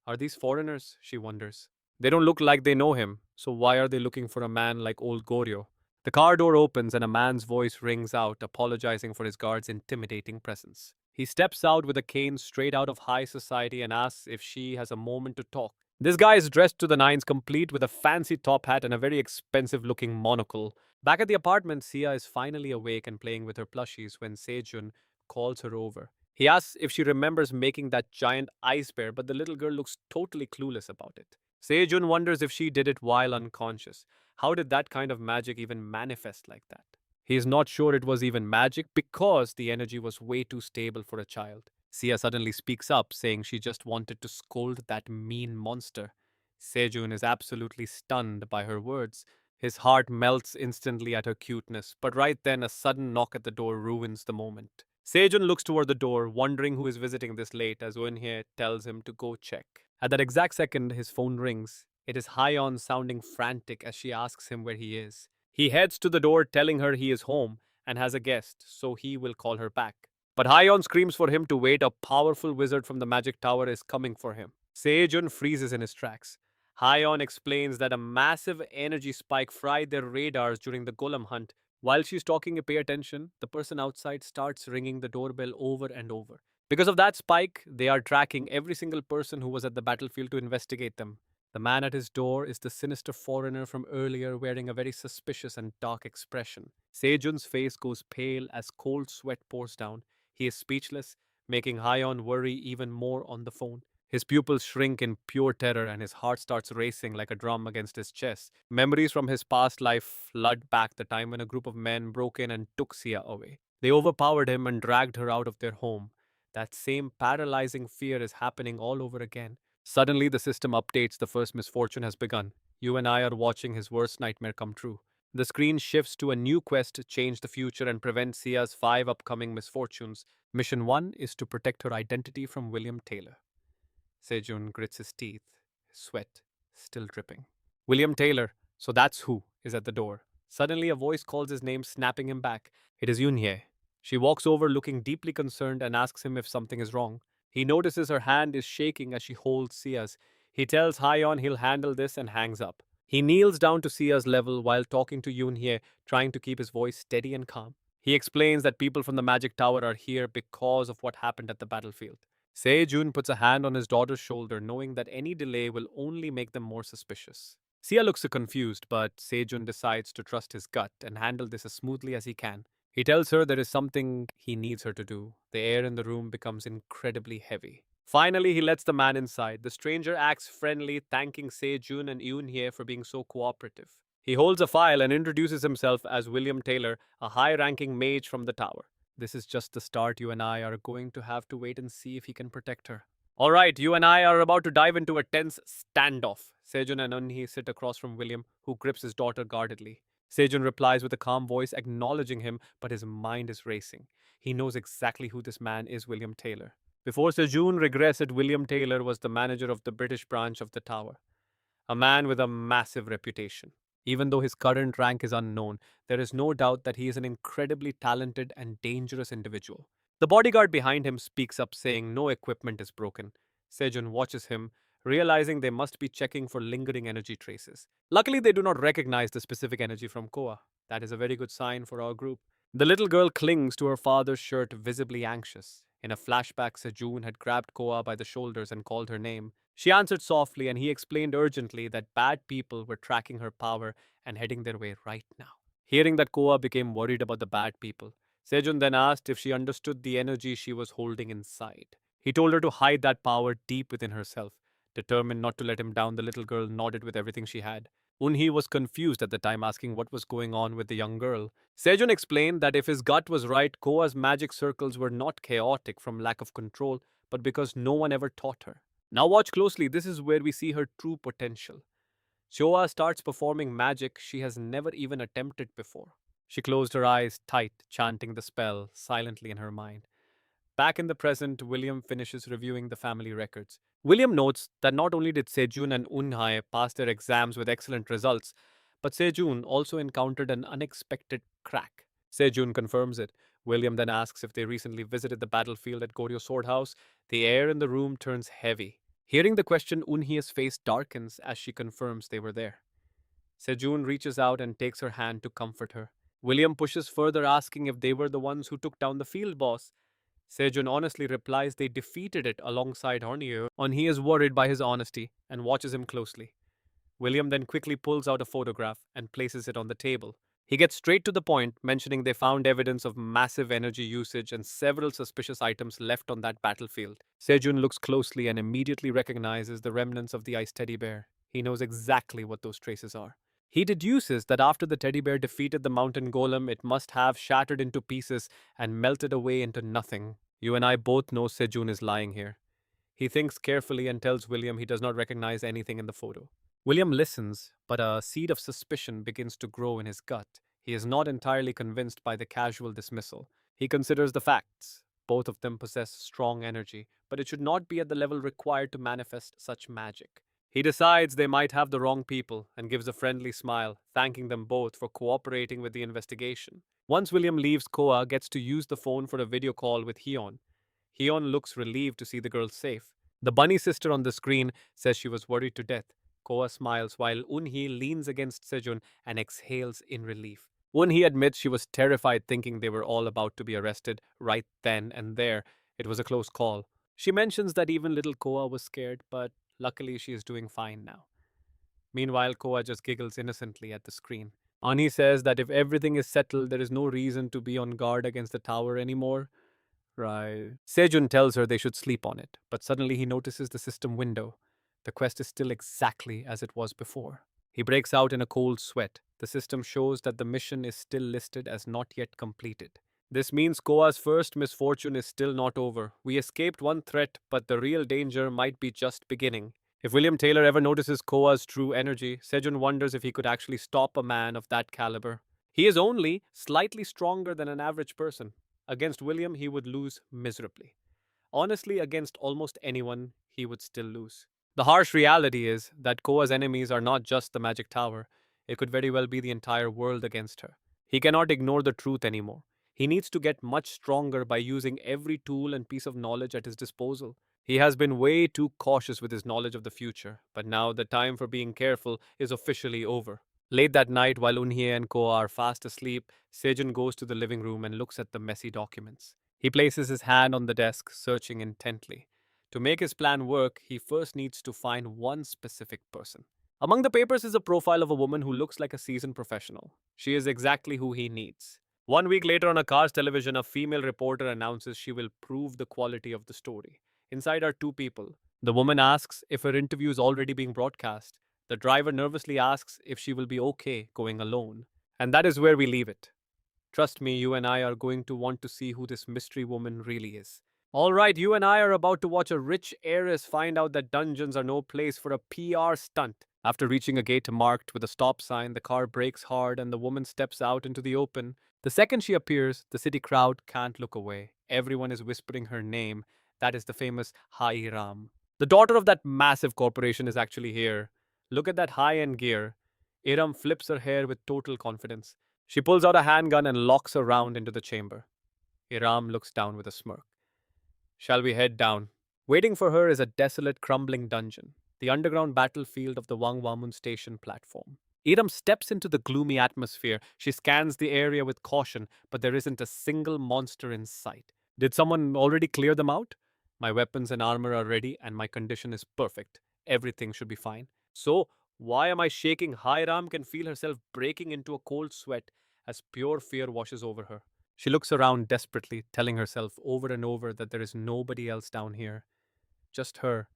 Are these foreigners? She wonders. They don't look like they know him, so why are they looking for a man like old Goryo? The car door opens and a man's voice rings out, apologizing for his guard's intimidating presence. He steps out with a cane straight out of high society and asks if she has a moment to talk. This guy is dressed to the nines, complete with a fancy top hat and a very expensive looking monocle. Back at the apartment, Sia is finally awake and playing with her plushies when Sejun calls her over. He asks if she remembers making that giant ice bear, but the little girl looks totally clueless about it. Sejun wonders if she did it while unconscious. How did that kind of magic even manifest like that? He is not sure it was even magic because the energy was way too stable for a child. Sia suddenly speaks up, saying she just wanted to scold that mean monster. Sejun is absolutely stunned by her words. His heart melts instantly at her cuteness, but right then a sudden knock at the door ruins the moment. Sejun looks toward the door, wondering who is visiting this late, as Eunhye tells him to go check. At that exact second, his phone rings. It is Hyon sounding frantic as she asks him where he is. He heads to the door, telling her he is home and has a guest, so he will call her back. But Hyon screams for him to wait. A powerful wizard from the magic tower is coming for him. Sejun freezes in his tracks. Hyon explains that a massive energy spike fried their radars during the golem hunt. While she's talking, pay attention, the person outside starts ringing the doorbell over and over. Because of that spike, they are tracking every single person who was at the battlefield to investigate them. The man at his door is the sinister foreigner from earlier, wearing a very suspicious and dark expression. Sejun's face goes pale as cold sweat pours down. He is speechless, making Hyon worry even more on the phone. His pupils shrink in pure terror and his heart starts racing like a drum against his chest. Memories from his past life flood back, the time when a group of men broke in and took Sia away. They overpowered him and dragged her out of their home. That same paralyzing fear is happening all over again. Suddenly, the system updates: the first misfortune has begun. You and I are watching his worst nightmare come true. The screen shifts to a new quest to change the future and prevent Sia's 5 upcoming misfortunes. Mission 1 is to protect her identity from William Taylor. Sejun grits his teeth, his sweat still dripping. William Taylor, so that's who, is at the door. Suddenly, a voice calls his name, snapping him back. It is Yunhye. She walks over, looking deeply concerned, and asks him if something is wrong. He notices her hand is shaking as she holds Sia's. He tells Hyon he'll handle this and hangs up. He kneels down to Sia's level while talking to Yunhye, trying to keep his voice steady and calm. He explains that people from the Magic Tower are here because of what happened at the battlefield. Sejun puts a hand on his daughter's shoulder, knowing that any delay will only make them more suspicious. Sia looks confused, but Sejun decides to trust his gut and handle this as smoothly as he can. He tells her there is something he needs her to do. The air in the room becomes incredibly heavy. Finally, he lets the man inside. The stranger acts friendly, thanking Sejun and Yoon-hye for being so cooperative. He holds a file and introduces himself as William Taylor, a high-ranking mage from the tower. This is just the start. You and I are going to have to wait and see if he can protect her. All right, you and I are about to dive into a tense standoff. Sejun and Eunhee sit across from William, who grips his daughter guardedly. Sejun replies with a calm voice, acknowledging him, but his mind is racing. He knows exactly who this man is, William Taylor. Before Sejun regressed, William Taylor was the manager of the British branch of the tower, a man with a massive reputation. Even though his current rank is unknown, there is no doubt that he is an incredibly talented and dangerous individual. The bodyguard behind him speaks up, saying no equipment is broken. Sejun watches him, realizing they must be checking for lingering energy traces. Luckily, they do not recognize the specific energy from Koa. That is a very good sign for our group. The little girl clings to her father's shirt, visibly anxious. In a flashback, Sejun had grabbed Koa by the shoulders and called her name. She answered softly, and he explained urgently that bad people were tracking her power and heading their way right now. Hearing that, Koa became worried about the bad people. Sejun then asked if she understood the energy she was holding inside. He told her to hide that power deep within herself. Determined not to let him down, the little girl nodded with everything she had. Unhee was confused at the time, asking what was going on with the young girl. Sejun explained that if his gut was right, Koa's magic circles were not chaotic from lack of control, but because no one ever taught her. Now watch closely, this is where we see her true potential. Shoa starts performing magic she has never even attempted before. She closed her eyes tight, chanting the spell silently in her mind. Back in the present, William finishes reviewing the family records. William notes that not only did Sejun and Unhai pass their exams with excellent results, but Sejun also encountered an unexpected crack. Sejun confirms it. William then asks if they recently visited the battlefield at Goryo Sword House. The air in the room turns heavy. Hearing the question, Unhye's face darkens as she confirms they were there. Sejun reaches out and takes her hand to comfort her. William pushes further, asking if they were the ones who took down the field boss. Sejun honestly replies they defeated it alongside Hornier. He is worried by his honesty and watches him closely. William then quickly pulls out a photograph and places it on the table. He gets straight to the point, mentioning they found evidence of massive energy usage and several suspicious items left on that battlefield. Sejun looks closely and immediately recognizes the remnants of the ice teddy bear. He knows exactly what those traces are. He deduces that after the teddy bear defeated the mountain golem, it must have shattered into pieces and melted away into nothing. You and I both know Sejun is lying here. He thinks carefully and tells William he does not recognize anything in the photo. William listens, but a seed of suspicion begins to grow in his gut. He is not entirely convinced by the casual dismissal. He considers the facts. Both of them possess strong energy, but it should not be at the level required to manifest such magic. He decides they might have the wrong people and gives a friendly smile, thanking them both for cooperating with the investigation. Once William leaves, Koa gets to use the phone for a video call with Hyeon. Hyeon looks relieved to see the girl safe. The bunny sister on the screen says she was worried to death. Koa smiles while Unhee leans against Sejun and exhales in relief. Unhee admits she was terrified, thinking they were all about to be arrested right then and there. It was a close call. She mentions that even little Koa was scared, but luckily she is doing fine now. Meanwhile, Koa just giggles innocently at the screen. Ani says that if everything is settled, there is no reason to be on guard against the tower anymore. Right. Sejun tells her they should sleep on it, but suddenly he notices the system window. The quest is still exactly as it was before. He breaks out in a cold sweat. The system shows that the mission is still listed as not yet completed. This means Koa's first misfortune is still not over. We escaped one threat, but the real danger might be just beginning. If William Taylor ever notices Koa's true energy, Sejun wonders if he could actually stop a man of that caliber. He is only slightly stronger than an average person. Against William, he would lose miserably. Honestly, against almost anyone, he would still lose. The harsh reality is that Koa's enemies are not just the magic tower, it could very well be the entire world against her. He cannot ignore the truth anymore. He needs to get much stronger by using every tool and piece of knowledge at his disposal. He has been way too cautious with his knowledge of the future, but now the time for being careful is officially over. Late that night, while Unhye and Ko are fast asleep, Sejun goes to the living room and looks at the messy documents. He places his hand on the desk, searching intently. To make his plan work, he first needs to find one specific person. Among the papers is a profile of a woman who looks like a seasoned professional. She is exactly who he needs. 1 week later, on a car's television, a female reporter announces she will prove the quality of the story. Inside are two people. The woman asks if her interview is already being broadcast. The driver nervously asks if she will be okay going alone. And that is where we leave it. Trust me, you and I are going to want to see who this mystery woman really is. Alright, you and I are about to watch a rich heiress find out that dungeons are no place for a PR stunt. After reaching a gate marked with a stop sign, the car brakes hard and the woman steps out into the open. The second she appears, the city crowd can't look away. Everyone is whispering her name. That is the famous Heir. The daughter of that massive corporation is actually here. Look at that high-end gear. Iram flips her hair with total confidence. She pulls out a handgun and locks her round into the chamber. Iram looks down with a smirk. Shall we head down? Waiting for her is a desolate, crumbling dungeon, the underground battlefield of the Wangwamun station platform. Iram steps into the gloomy atmosphere. She scans the area with caution, but there isn't a single monster in sight. Did someone already clear them out? My weapons and armor are ready, and my condition is perfect. Everything should be fine. So, why am I shaking? Hiram can feel herself breaking into a cold sweat as pure fear washes over her. She looks around desperately, telling herself over and over that there is nobody else down here. Just her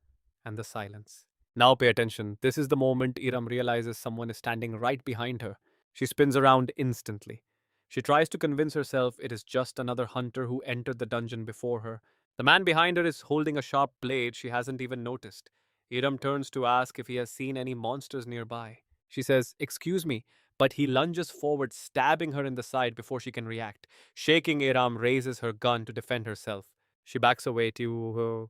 and the silence. Now pay attention. This is the moment Iram realizes someone is standing right behind her. She spins around instantly. She tries to convince herself it is just another hunter who entered the dungeon before her. The man behind her is holding a sharp blade she hasn't even noticed. Iram turns to ask if he has seen any monsters nearby. She says, "Excuse me," but he lunges forward, stabbing her in the side before she can react. Shaking, Iram raises her gun to defend herself. She backs away to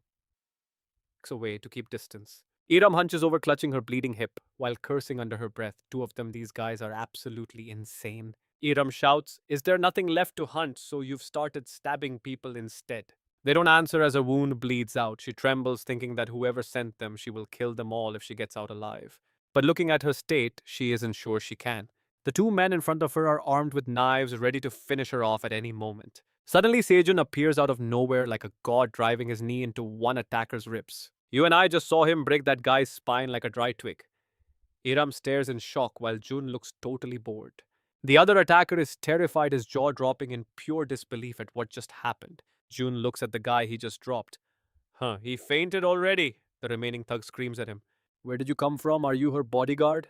keep distance. Iram hunches over, clutching her bleeding hip, while cursing under her breath. Two of them, these guys are absolutely insane. Iram shouts, "Is there nothing left to hunt, so you've started stabbing people instead?" They don't answer as her wound bleeds out. She trembles, thinking that whoever sent them, she will kill them all if she gets out alive. But looking at her state, she isn't sure she can. The two men in front of her are armed with knives, ready to finish her off at any moment. Suddenly, Sejun appears out of nowhere like a god, driving his knee into one attacker's ribs. You and I just saw him break that guy's spine like a dry twig. Iram stares in shock while Jun looks totally bored. The other attacker is terrified, his jaw dropping in pure disbelief at what just happened. Jun looks at the guy he just dropped. Huh, he fainted already, the remaining thug screams at him. Where did you come from? Are you her bodyguard?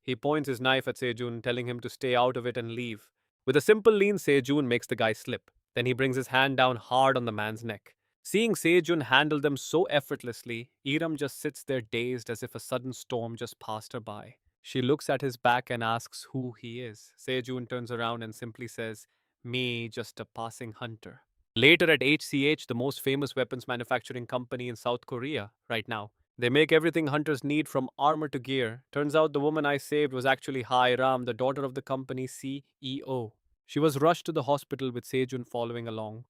He points his knife at Sejun, telling him to stay out of it and leave. With a simple lean, Sejun makes the guy slip. Then he brings his hand down hard on the man's neck. Seeing Sejun handle them so effortlessly, Iram just sits there dazed as if a sudden storm just passed her by. She looks at his back and asks who he is. Sejun turns around and simply says, "Me, just a passing hunter." Later at HCH, the most famous weapons manufacturing company in South Korea, right now. They make everything hunters need from armor to gear. Turns out the woman I saved was actually Hai Ram, the daughter of the company's CEO. She was rushed to the hospital with Sejun following along.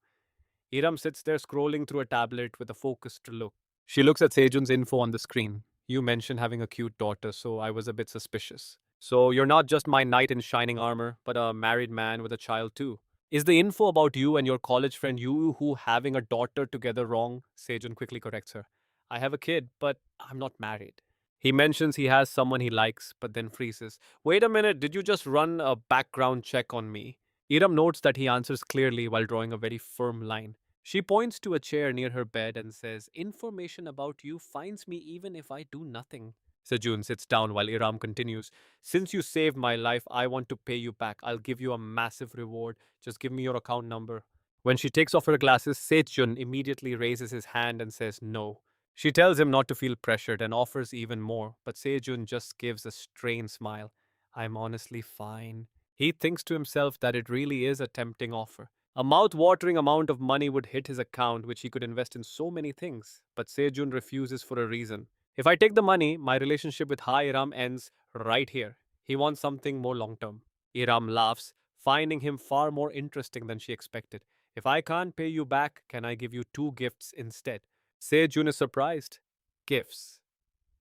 Iram sits there scrolling through a tablet with a focused look. She looks at Sejun's info on the screen. You mentioned having a cute daughter, so I was a bit suspicious. So you're not just my knight in shining armor, but a married man with a child too. Is the info about you and your college friend Yu who having a daughter together wrong? Sejun quickly corrects her. I have a kid, but I'm not married. He mentions he has someone he likes, but then freezes. Wait a minute, did you just run a background check on me? Iram notes that he answers clearly while drawing a very firm line. She points to a chair near her bed and says, "Information about you finds me even if I do nothing." Sejun sits down while Iram continues, "Since you saved my life, I want to pay you back. I'll give you a massive reward. Just give me your account number." When she takes off her glasses, Sejun immediately raises his hand and says no. She tells him not to feel pressured and offers even more, but Sejun just gives a strained smile. "I'm honestly fine." He thinks to himself that it really is a tempting offer. A mouth-watering amount of money would hit his account, which he could invest in so many things. But Sejun refuses for a reason. If I take the money, my relationship with Ha Iram ends right here. He wants something more long-term. Iram laughs, finding him far more interesting than she expected. If I can't pay you back, can I give you two gifts instead? Sejun is surprised. Gifts.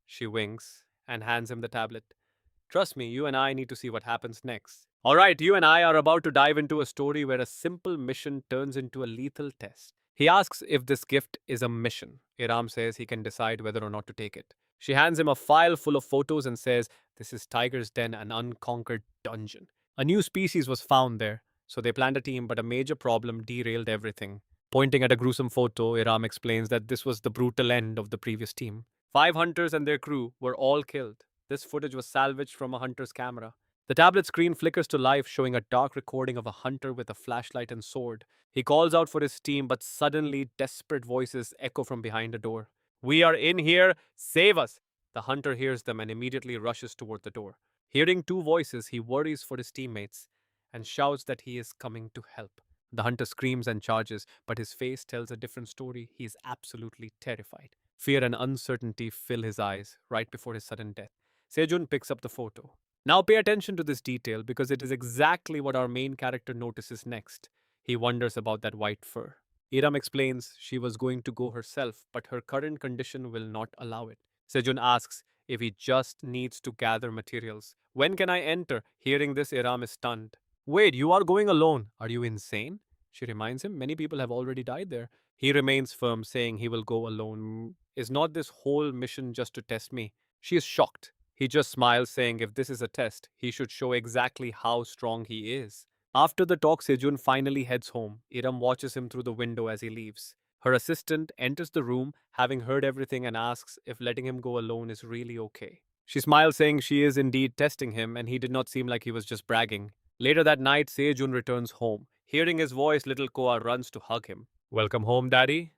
She winks and hands him the tablet. Trust me, you and I need to see what happens next. Alright, you and I are about to dive into a story where a simple mission turns into a lethal test. He asks if this gift is a mission. Iram says he can decide whether or not to take it. She hands him a file full of photos and says, "This is Tiger's Den, an unconquered dungeon." A new species was found there, so they planned a team, but a major problem derailed everything. Pointing at a gruesome photo, Iram explains that this was the brutal end of the previous team. 5 hunters and their crew were all killed. This footage was salvaged from a hunter's camera. The tablet screen flickers to life, showing a dark recording of a hunter with a flashlight and sword. He calls out for his team, but suddenly desperate voices echo from behind a door. "We are in here! Save us!" The hunter hears them and immediately rushes toward the door. Hearing two voices, he worries for his teammates and shouts that he is coming to help. The hunter screams and charges, but his face tells a different story. He is absolutely terrified. Fear and uncertainty fill his eyes right before his sudden death. Sejun picks up the photo. Now pay attention to this detail because it is exactly what our main character notices next. He wonders about that white fur. Iram explains she was going to go herself, but her current condition will not allow it. Sejun asks if he just needs to gather materials. "When can I enter?" Hearing this, Iram is stunned. "Wait, you are going alone? Are you insane?" She reminds him many people have already died there. He remains firm, saying he will go alone. Is not this whole mission just to test me? She is shocked. He just smiles, saying if this is a test, he should show exactly how strong he is. After the talk, Sejun finally heads home. Iram watches him through the window as he leaves. Her assistant enters the room, having heard everything, and asks if letting him go alone is really okay. She smiles, saying she is indeed testing him, and he did not seem like he was just bragging. Later that night, Sejun returns home. Hearing his voice, little Koa runs to hug him. "Welcome home, Daddy."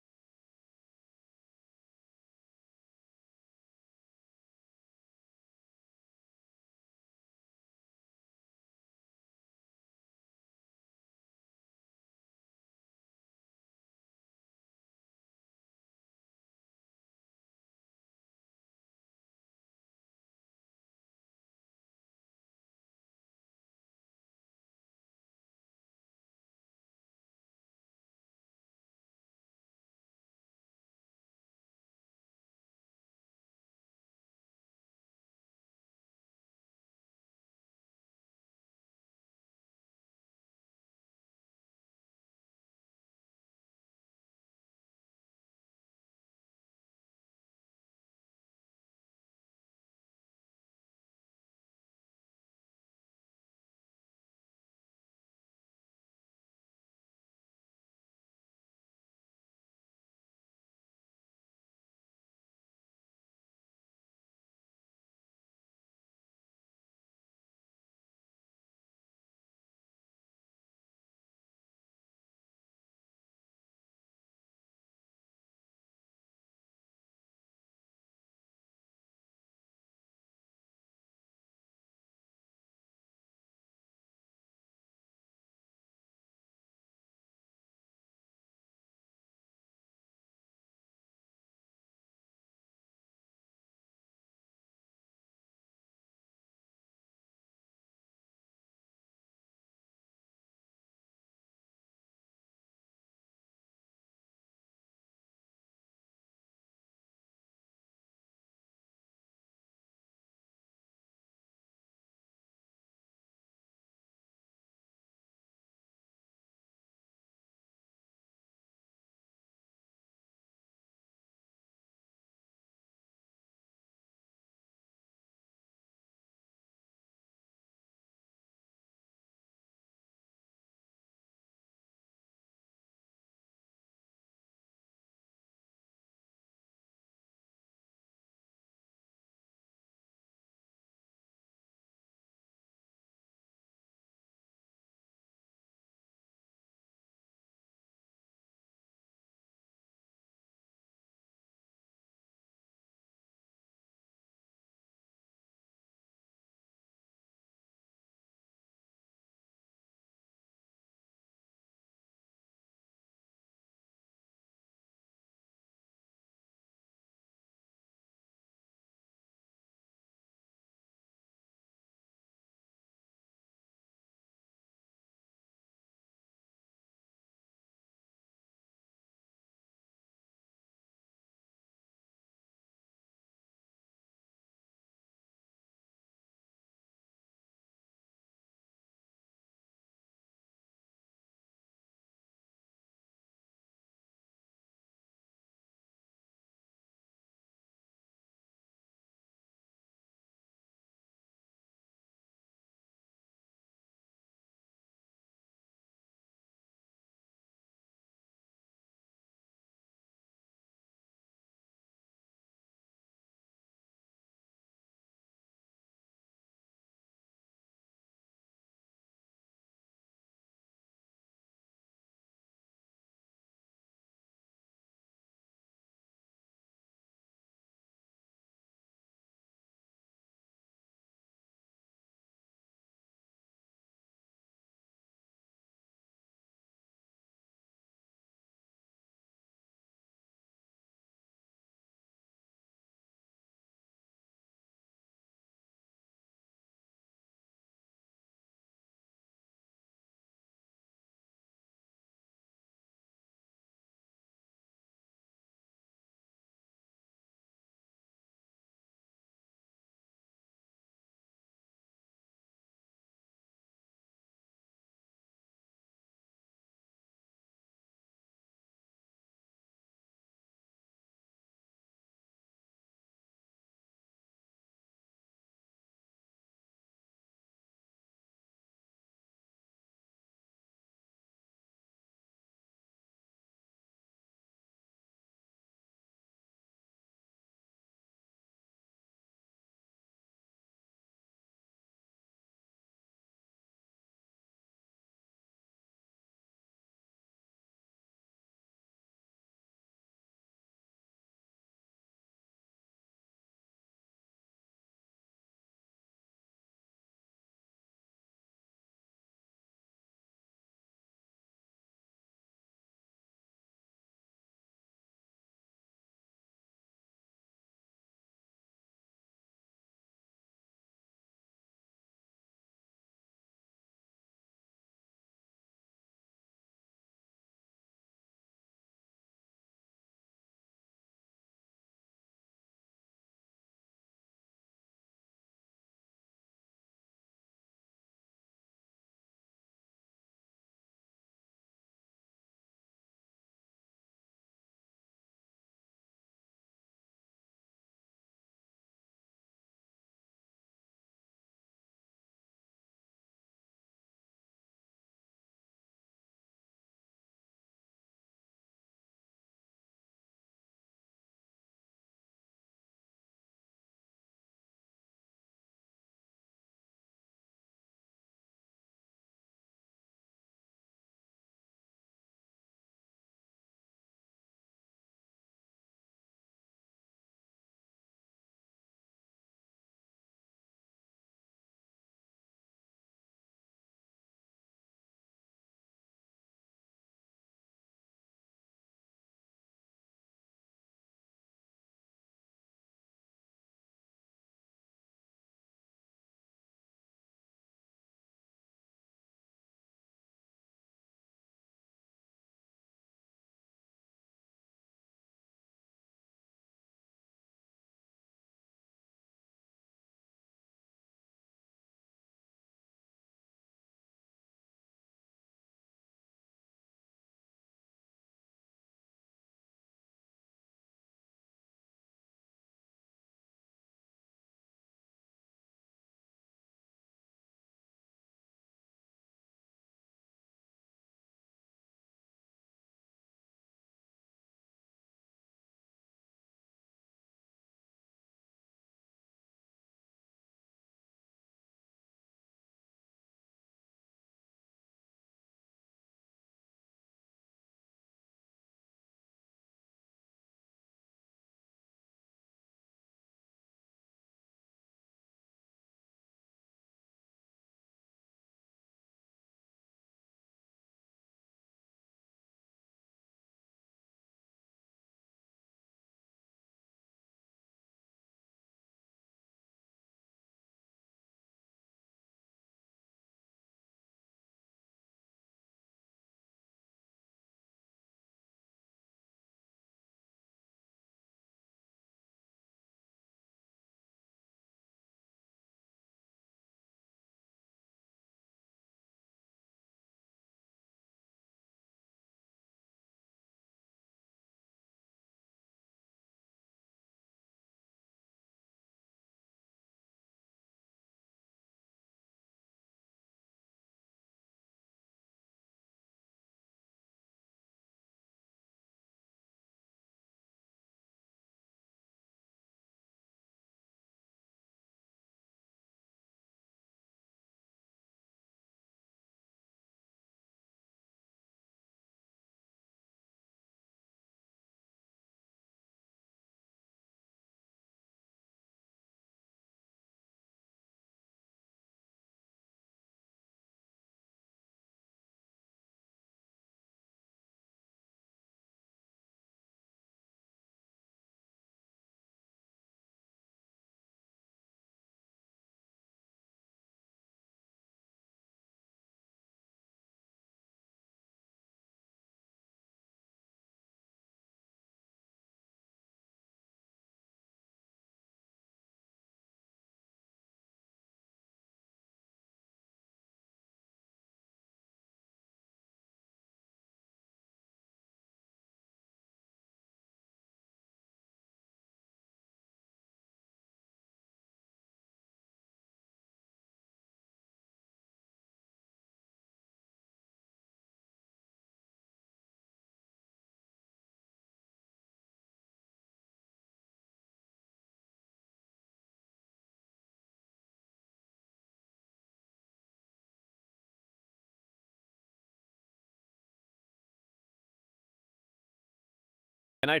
Can I